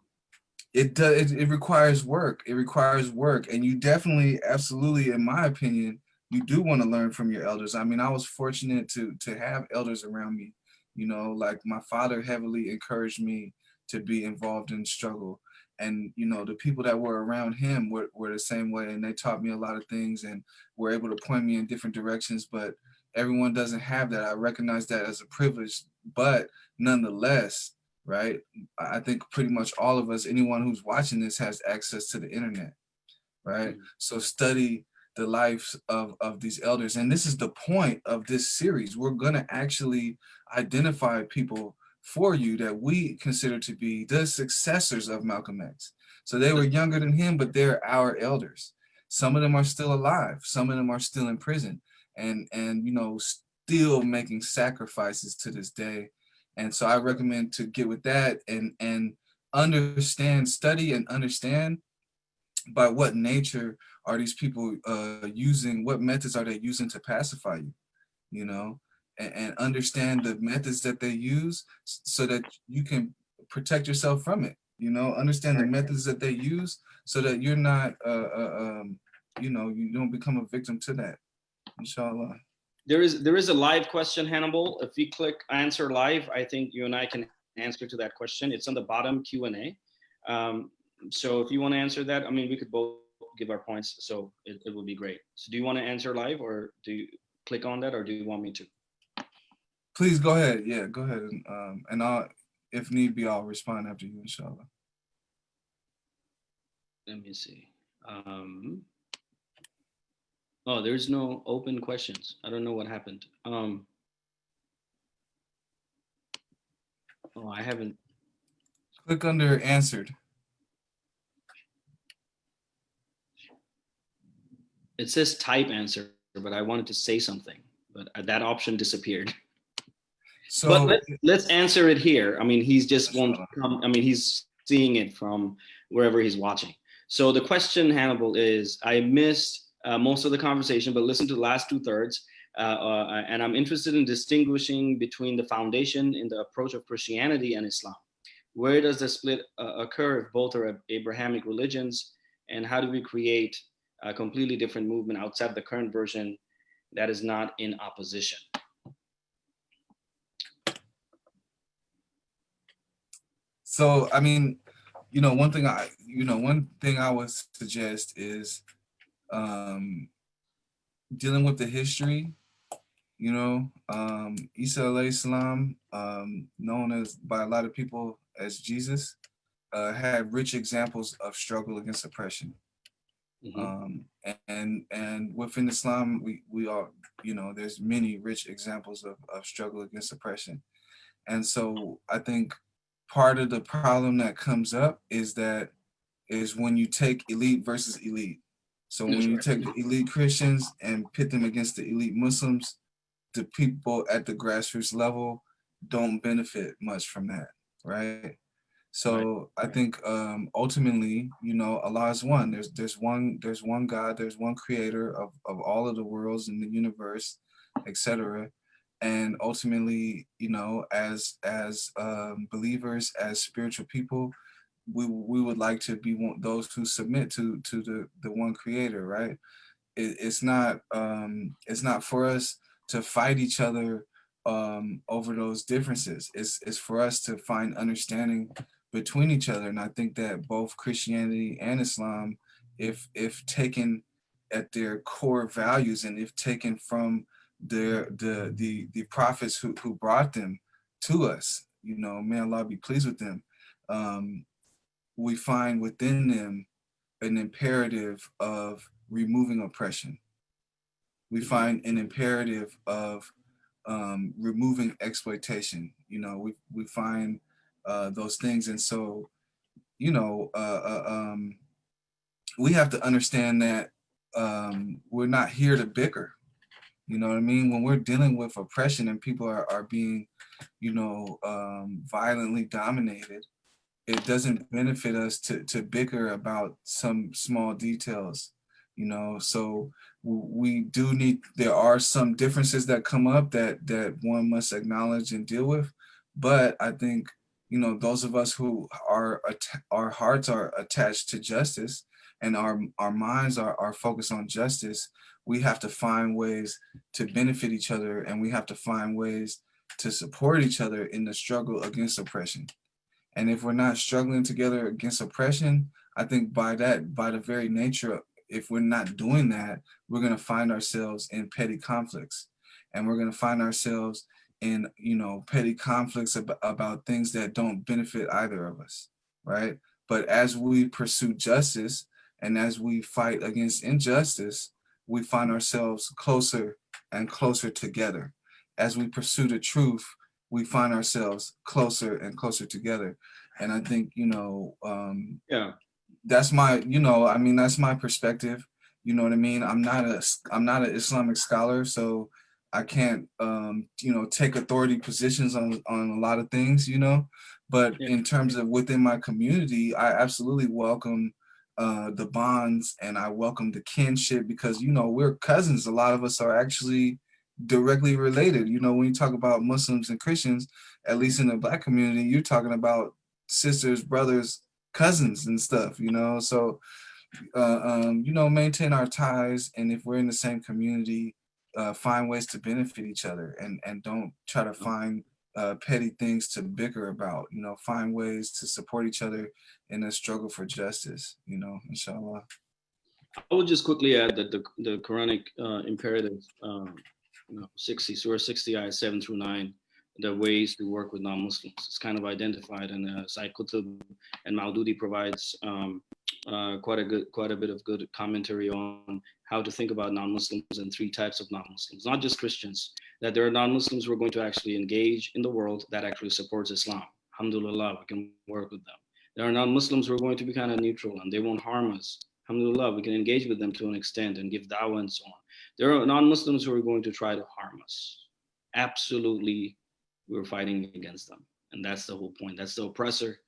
It does. It requires work. It requires work, and you definitely, absolutely, in my opinion, you do want to learn from your elders. I mean, I was fortunate to have elders around me. You know, like my father heavily encouraged me to be involved in struggle, and you know, the people that were around him were the same way, and they taught me a lot of things and were able to point me in different directions. But everyone doesn't have that. I recognize that as a privilege, but nonetheless, right? I think pretty much all of us, anyone who's watching this, has access to the internet, right? So study the lives of these elders. And this is the point of this series. We're gonna actually identify people for you that we consider to be the successors of Malcolm X. So they were younger than him, but they're our elders. Some of them are still alive. Some of them are still in prison and you know, still making sacrifices to this day. And so I recommend to get with that and understand, study and understand by what nature are these people using, what methods are they using to pacify you, you know, and understand the methods that they use so that you can protect yourself from it, you know, understand the methods that they use so that you're not, you know, you don't become a victim to that, inshallah. There is a live question, Hannibal. If we click answer live, I think you and I can answer to that question. It's on the bottom Q&A. So if you want to answer that, I mean, we could both give our points, so it would be great. So do you want to answer live, or do you click on that, or do you want me to? Please go ahead. Yeah, go ahead. And I'll, if need be, I'll respond after you, inshallah. Let me see. Oh, there's no open questions. I don't know what happened. Oh, I haven't. Click under answered. It says type answer, but I wanted to say something, but that option disappeared. So, but let's answer it here. I mean, he's just won't come. I mean, he's seeing it from wherever he's watching. So the question, Hannibal, is I missed most of the conversation, but listen to the last 2/3. And I'm interested in distinguishing between the foundation in the approach of Christianity and Islam. Where does the split occur if both are Abrahamic religions? And how do we create a completely different movement outside the current version that is not in opposition? So, I mean, one thing I would suggest is dealing with the history. Isa alayhi salam, known as by a lot of people as Jesus, had rich examples of struggle against oppression. And within Islam, we all, there's many rich examples of struggle against oppression. And so I think part of the problem that comes up is when you take elite versus elite. So when you take the elite Christians and pit them against the elite Muslims, the people at the grassroots level don't benefit much from that, right? So I think ultimately, Allah is one. There's one God, there's one creator of all of the worlds in the universe, etc. And ultimately, as believers, as spiritual people, we would like to be those who submit to the one creator, right? It's not for us to fight each other over those differences. It's for us to find understanding between each other. And I think that both Christianity and Islam, if taken at their core values, and if taken from the prophets who brought them to us, may Allah be pleased with them, we find within them an imperative of removing oppression. We find an imperative of removing exploitation. We find those things. And so, we have to understand that we're not here to bicker. You know what I mean? When we're dealing with oppression and people are being, violently dominated, it doesn't benefit us to bicker about some small details, so there are some differences that come up that one must acknowledge and deal with. But I think, those of us who our hearts are attached to justice, and our minds are focused on justice, we have to find ways to benefit each other, and we have to find ways to support each other in the struggle against oppression. And if we're not struggling together against oppression, I think by the very nature, if we're not doing that, we're going to find ourselves in petty conflicts. And we're going to find ourselves in, petty conflicts about things that don't benefit either of us, right? But as we pursue justice and as we fight against injustice, we find ourselves closer and closer together. As we pursue the truth, we find ourselves closer and closer together. And I think, that's my, that's my perspective. You know what I mean? I'm not an Islamic scholar, so I can't, take authority positions on a lot of things, but in terms of within my community, I absolutely welcome the bonds, and I welcome the kinship, because, we're cousins. A lot of us are actually directly related. When you talk about Muslims and Christians, at least in the Black community, you're talking about sisters, brothers, cousins and stuff, so maintain our ties, and if we're in the same community, find ways to benefit each other, and don't try to find petty things to bicker about. Find ways to support each other in a struggle for justice, inshallah. I would just quickly add that the Quranic imperative, 60, Surah 60, ayah 7 through 9, the ways to work with non-Muslims. It's kind of identified, and Sayyid Qutb and Maududi provides quite a bit of good commentary on how to think about non-Muslims and 3 types of non-Muslims, not just Christians, that there are non-Muslims who are going to actually engage in the world that actually supports Islam. Alhamdulillah, we can work with them. There are non-Muslims who are going to be kind of neutral and they won't harm us. Alhamdulillah, we can engage with them to an extent and give da'wah and so on. There are non-Muslims who are going to try to harm us. Absolutely we were fighting against them. And that's the whole point. That's the oppressor.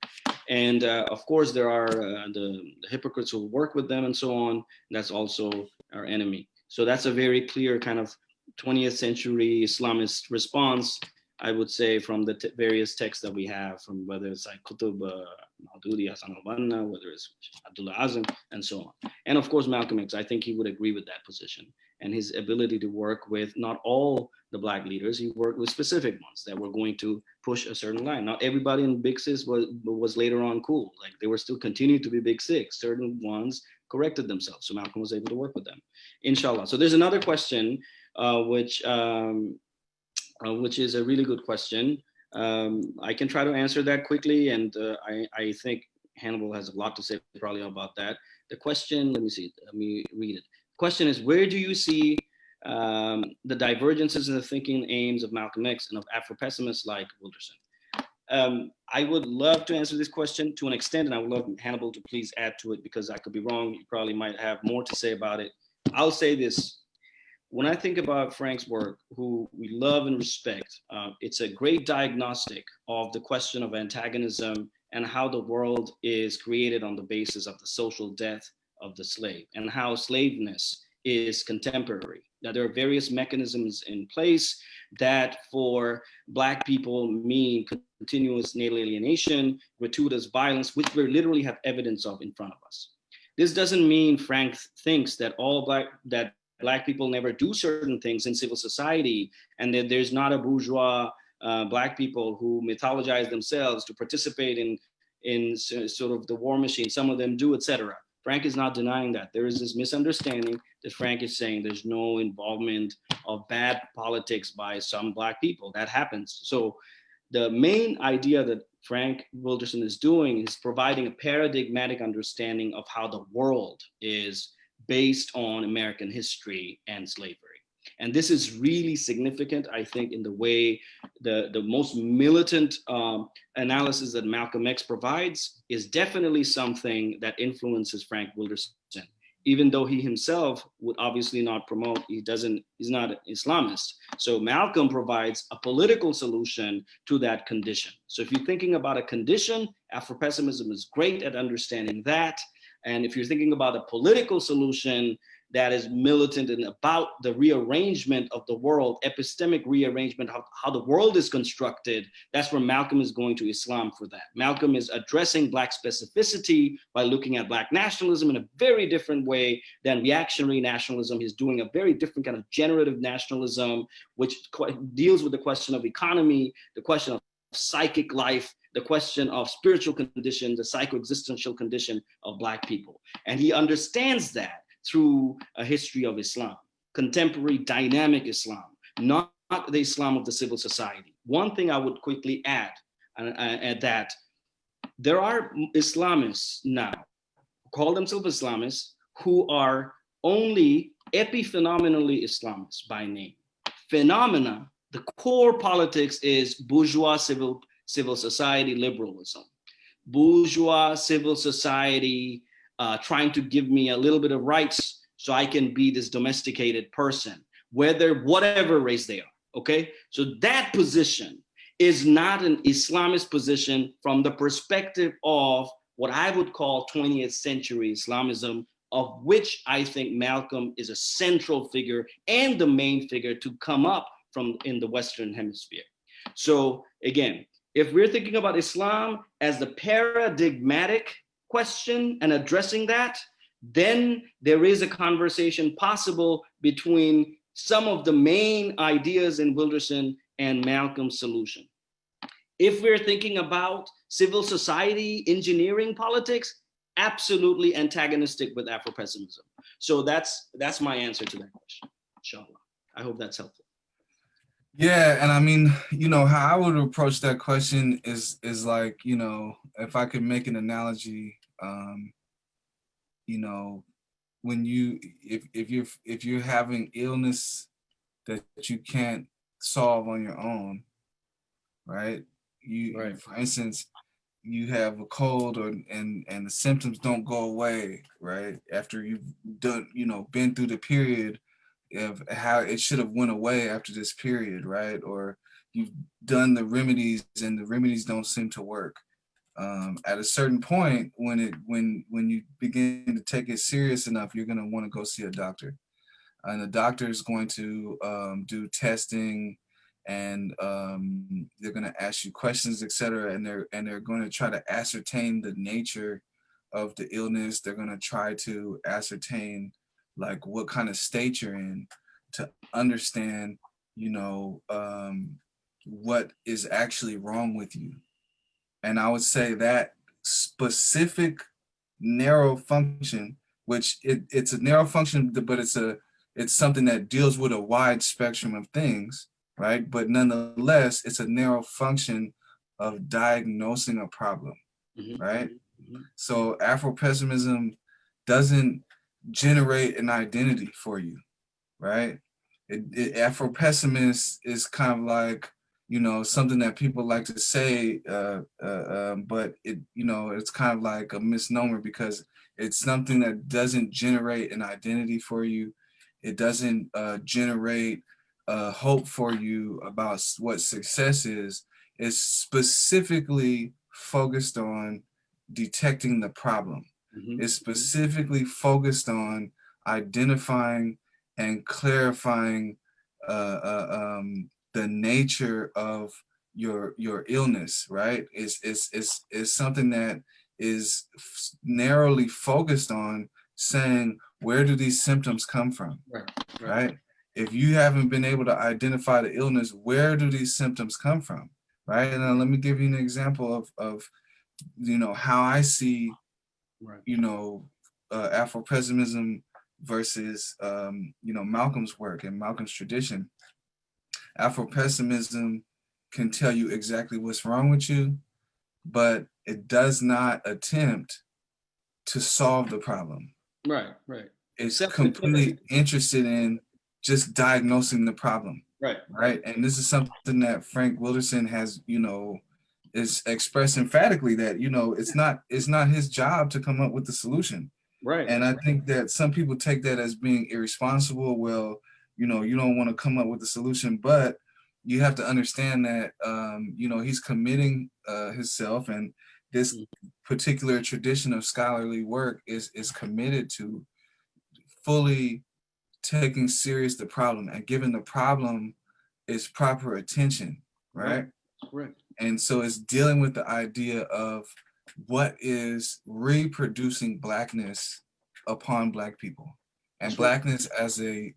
And of course, there are the hypocrites who work with them and so on. That's also our enemy. So that's a very clear kind of 20th century Islamist response, I would say, from the various texts that we have, from whether it's like Qutb, Maududi, Hassan al-Banna, whether it's Abdullah Azam, and so on. And of course, Malcolm X, I think he would agree with that position. And his ability to work with not all the Black leaders, he worked with specific ones that were going to push a certain line. Not everybody in Big Six was later on cool. Like they were still continuing to be Big Six. Certain ones corrected themselves. So Malcolm was able to work with them, inshallah. So there's another question, which is a really good question. I can try to answer that quickly, and I think Hannibal has a lot to say probably about that. The question, let me read it. The question is, where do you see the divergences in the thinking and aims of Malcolm X and of Afro-pessimists like Wilderson? I would love to answer this question to an extent, and I would love Hannibal to please add to it, because I could be wrong. You probably might have more to say about it. I'll say this. When I think about Frank's work, who we love and respect, it's a great diagnostic of the question of antagonism and how the world is created on the basis of the social death of the slave, and how slaveness is contemporary. Now, there are various mechanisms in place that for Black people mean continuous natal alienation, gratuitous violence, which we literally have evidence of in front of us. This doesn't mean Frank thinks that Black people never do certain things in civil society, and that there's not a bourgeois Black people who mythologize themselves to participate in sort of the war machine. Some of them do, etc. Frank is not denying that. There is this misunderstanding that Frank is saying there's no involvement of bad politics by some Black people. That happens. So the main idea that Frank Wilderson is doing is providing a paradigmatic understanding of how the world is based on American history and slavery. And this is really significant, I think, in the way the most militant analysis that Malcolm X provides is definitely something that influences Frank Wilderson, even though he himself would obviously not promote, he's not an Islamist. So Malcolm provides a political solution to that condition. So if you're thinking about a condition, Afro-pessimism is great at understanding that. And if you're thinking about a political solution that is militant and about the rearrangement of the world, epistemic rearrangement, how the world is constructed, that's where Malcolm is going to Islam for that. Malcolm is addressing Black specificity by looking at Black nationalism in a very different way than reactionary nationalism. He's doing a very different kind of generative nationalism, which deals with the question of economy, the question of psychic life, the question of spiritual condition, the psychoexistential condition of Black people. And he understands that through a history of Islam, contemporary dynamic Islam, not the Islam of the civil society. One thing I would quickly add that there are Islamists now who call themselves Islamists who are only epiphenomenally Islamists by name. Phenomena, the core politics is bourgeois civil society liberalism, bourgeois civil society trying to give me a little bit of rights so I can be this domesticated person, whatever race they are, okay? So that position is not an Islamist position from the perspective of what I would call 20th century Islamism, of which I think Malcolm is a central figure and the main figure to come up from in the Western Hemisphere. So again, if we're thinking about Islam as the paradigmatic question and addressing that, then there is a conversation possible between some of the main ideas in Wilderson and Malcolm's solution. If we're thinking about civil society, engineering, politics, absolutely antagonistic with Afro-pessimism. So that's my answer to that question, inshallah. I hope that's helpful. Yeah, and I mean, how I would approach that question is like, if I could make an analogy, when if you're having illness that you can't solve on your own, right? For instance, you have a cold and the symptoms don't go away, right? After you've done, been through the period of how it should have went away after this period, right? Or you've done the remedies and the remedies don't seem to work. At a certain point, when you begin to take it serious enough, you're going to want to go see a doctor, and the doctor is going to do testing, and they're going to ask you questions, etc. And they're going to try to ascertain the nature of the illness. They're going to try to ascertain like what kind of state you're in, to understand, you know, what is actually wrong with you. And I would say that specific narrow function, which it's a narrow function, but it's something that deals with a wide spectrum of things, right? But nonetheless, it's a narrow function of diagnosing a problem, right? So Afro-pessimism doesn't generate an identity for you, right? Afro-pessimist is kind of like, you know, something that people like to say, but it, you know, it's kind of like a misnomer, because it's something that doesn't generate an identity for you. It doesn't generate hope for you about what success is. It's specifically focused on detecting the problem. It's specifically focused on identifying and clarifying the nature of your illness, right? Is something that is narrowly focused on saying, where do these symptoms come from, right? If you haven't been able to identify the illness, where do these symptoms come from, right? And then let me give you an example of you know, how I see, you know, Afro-pessimism versus, you know, Malcolm's work and Malcolm's tradition. Afro-pessimism can tell you exactly what's wrong with you, but it does not attempt to solve the problem. Right, right. It's completely interested in just diagnosing the problem. Right. And this is something that Frank Wilderson has, you know, is expressed emphatically, that, you know, it's not his job to come up with the solution. Right. And I think that some people take that as being irresponsible. Well, you know, you don't want to come up with the solution, but you have to understand that, you know, he's committing himself, and this particular tradition of scholarly work is committed to fully taking serious the problem and giving the problem its proper attention, right? Right. And so it's dealing with the idea of what is reproducing Blackness upon Black people, and Blackness as a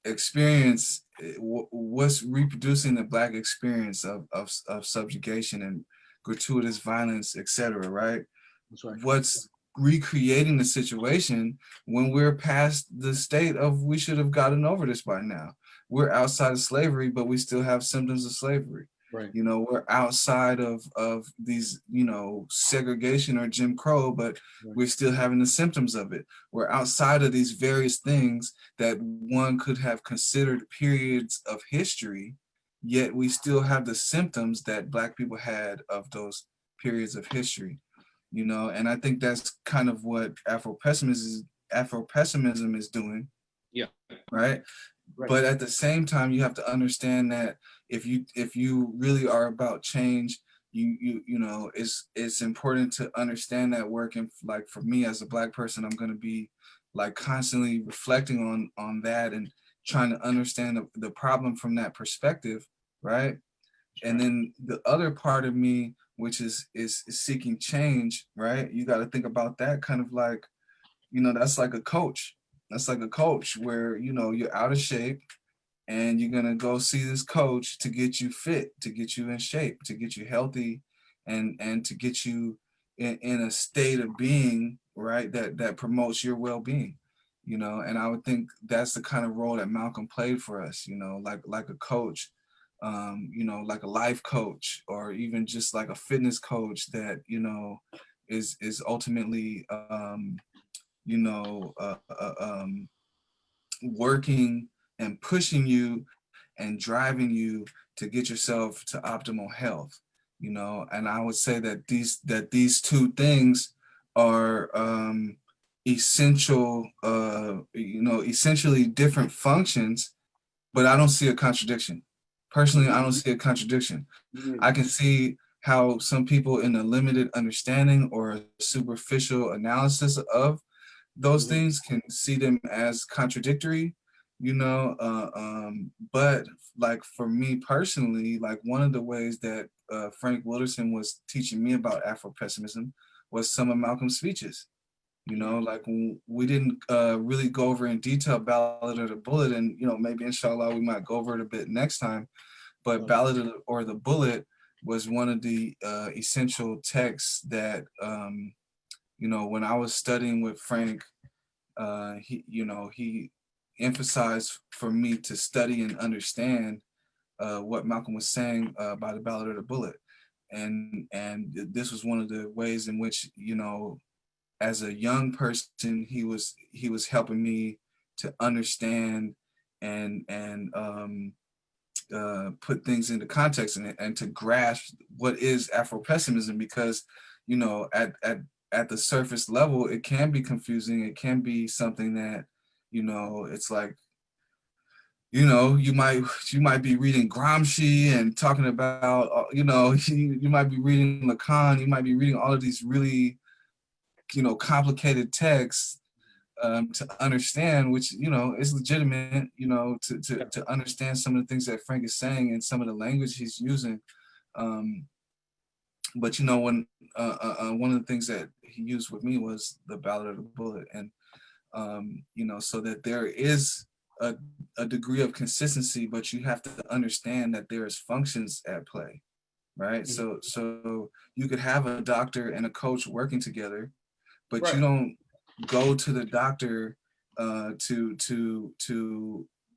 experience. What's reproducing the Black experience of subjugation and gratuitous violence, etc. Right? That's right. What's recreating the situation when we're past the state of we should have gotten over this by now. We're outside of slavery, but we still have symptoms of slavery. Right. You know, we're outside of these, you know, segregation or Jim Crow, but we're still having the symptoms of it. We're outside of these various things that one could have considered periods of history, yet we still have the symptoms that Black people had of those periods of history. You know, and I think that's kind of what Afro-pessimism is doing. Yeah. Right. But at the same time, you have to understand that if you really are about change, you know, it's important to understand that work. And like for me as a Black person, I'm going to be like constantly reflecting on that and trying to understand the problem from that perspective, right? And then the other part of me, which is seeking change, right? You got to think about that kind of like, you know, that's like a coach. That's like a coach where, you know, you're out of shape and you're going to go see this coach to get you fit, to get you in shape, to get you healthy, and to get you in a state of being, right, that promotes your well-being, you know. And I would think that's the kind of role that Malcolm played for us, you know, like a coach, you know, like a life coach, or even just like a fitness coach that, you know, is ultimately, you know, working and pushing you and driving you to get yourself to optimal health, you know. And I would say that these two things are essential, essentially different functions, but I don't see a contradiction. Personally, I don't see a contradiction. I can see how some people in a limited understanding or a superficial analysis of those things can see them as contradictory, but like for me personally, like one of the ways that Frank Wilderson was teaching me about Afro-pessimism was some of Malcolm's speeches. Like we didn't really go over in detail Ballad of the Bullet, and maybe inshallah we might go over it a bit next time. But Ballad of the Bullet was one of the essential texts that when I was studying with Frank, he emphasized for me to study and understand what Malcolm was saying by the Ballad of the Bullet, and this was one of the ways in which as a young person, he was helping me to understand and put things into context and to grasp what is Afro-pessimism, because at the surface level it can be confusing. It can be something that it's like you might be reading Gramsci and talking about you might be reading Lacan, you might be reading all of these really complicated texts to understand, which is legitimate, to understand some of the things that Frank is saying and some of the language he's using. But when one of the things that he used with me was the Ballad of the Bullet, and so that there is a degree of consistency, but you have to understand that there is functions at play, right? So you could have a doctor and a coach working together, but right. You don't go to the doctor to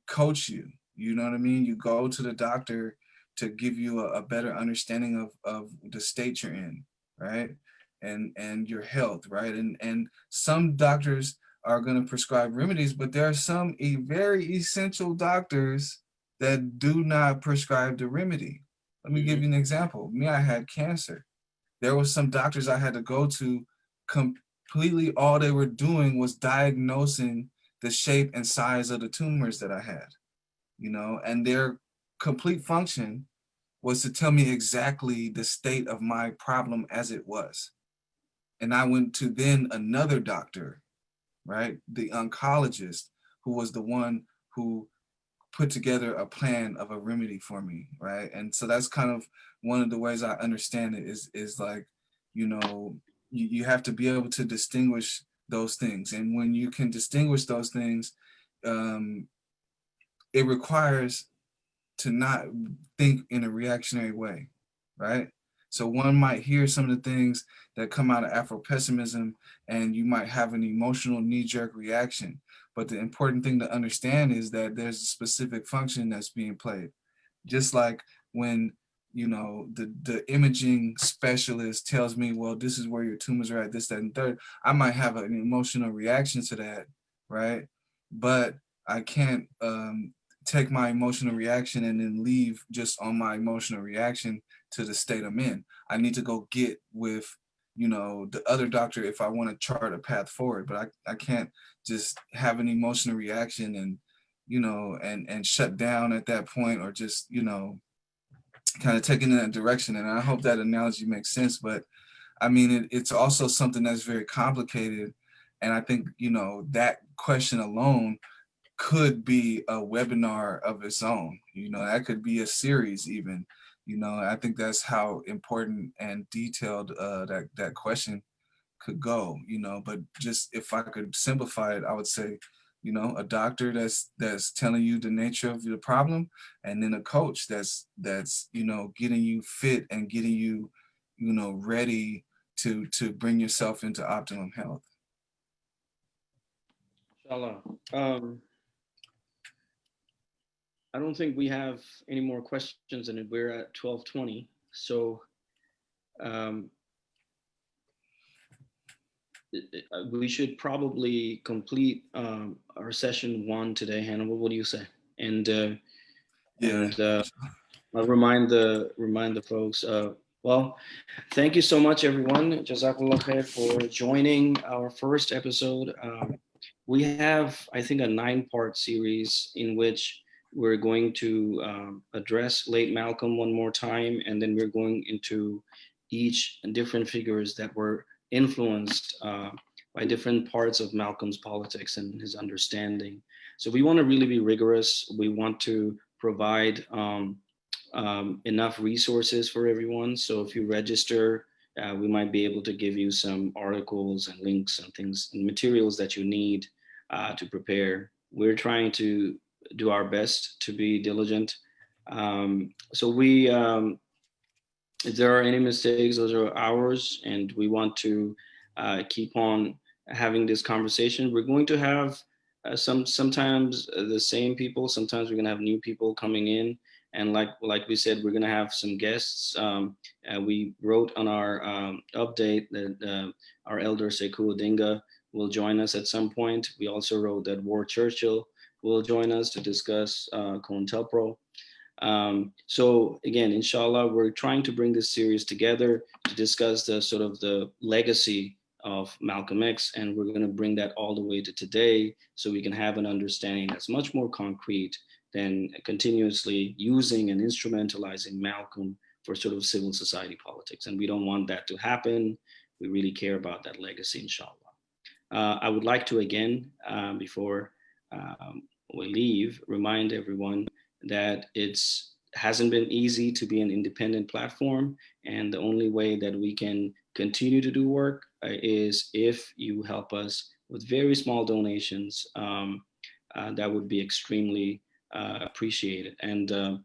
coach you. You know what I mean? You go to the doctor to give you a better understanding of the state you're in, right? And your health, right? And some doctors are going to prescribe remedies, but there are some very essential doctors that do not prescribe the remedy. Let me give you an example. Me, I had cancer. There were some doctors I had to go to, completely all they were doing was diagnosing the shape and size of the tumors that I had, and their complete function was to tell me exactly the state of my problem as it was. And I went to then another doctor, right? The oncologist, who was the one who put together a plan of a remedy for me, right? And so that's kind of one of the ways I understand it is like, you have to be able to distinguish those things. And when you can distinguish those things, it requires to not think in a reactionary way, right? So one might hear some of the things that come out of Afro-pessimism and you might have an emotional knee-jerk reaction. But the important thing to understand is that there's a specific function that's being played. Just like when, the imaging specialist tells me, well, this is where your tumors are at, this, that, and third, I might have an emotional reaction to that, right? But I can't take my emotional reaction and then leave just on my emotional reaction to the state I'm in. I need to go get with, the other doctor if I want to chart a path forward, but I can't just have an emotional reaction and, and shut down at that point, or just, kind of taking in that direction. And I hope that analogy makes sense, but I mean, it's also something that's very complicated. And I think, that question alone could be a webinar of its own. That could be a series even. I think that's how important and detailed that question could go. But just if I could simplify it, I would say, a doctor that's telling you the nature of the problem, and then a coach that's getting you fit and getting you ready to bring yourself into optimum health. Inshallah. I don't think we have any more questions, and we're at 12:20. So we should probably complete our session 1 today. Hannibal, what do you say? And I'll remind the folks, Well, thank you so much, everyone. Jazakallah khair for joining our first episode. We have, I think, a 9-part series in which we're going to address late Malcolm one more time, and then we're going into each different figures that were influenced by different parts of Malcolm's politics and his understanding. So we want to really be rigorous. We want to provide enough resources for everyone. So if you register, we might be able to give you some articles and links and things and materials that you need to prepare. We're trying to do our best to be diligent. So if there are any mistakes, those are ours, and we want to keep on having this conversation. We're going to have sometimes the same people, sometimes we're going to have new people coming in. And like we said, we're going to have some guests. We wrote on our update that our elder Sekou Odinga will join us at some point. We also wrote that War Churchill will join us to discuss COINTELPRO. So again, inshallah, we're trying to bring this series together to discuss the sort of the legacy of Malcolm X, and we're going to bring that all the way to today so we can have an understanding that's much more concrete than continuously using and instrumentalizing Malcolm for sort of civil society politics. And we don't want that to happen. We really care about that legacy, inshallah. I would like to again, before we leave, remind everyone that hasn't been easy to be an independent platform. And the only way that we can continue to do work is if you help us with very small donations. That would be extremely appreciated. And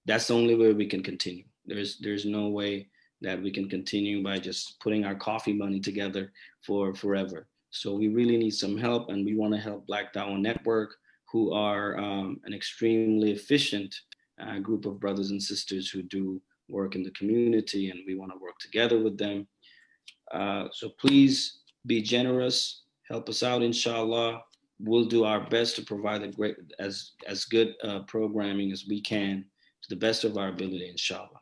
that's the only way we can continue. There's no way that we can continue by just putting our coffee money together for forever. So we really need some help, and we want to help Black Dawah Network, who are an extremely efficient group of brothers and sisters who do work in the community, and we want to work together with them. So please be generous, help us out, inshallah. We'll do our best to provide as good programming as we can to the best of our ability, inshallah.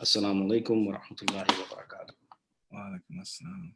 Assalamu alaikum wa rahmatullahi wa barakatuh. Wa alaikum assalam.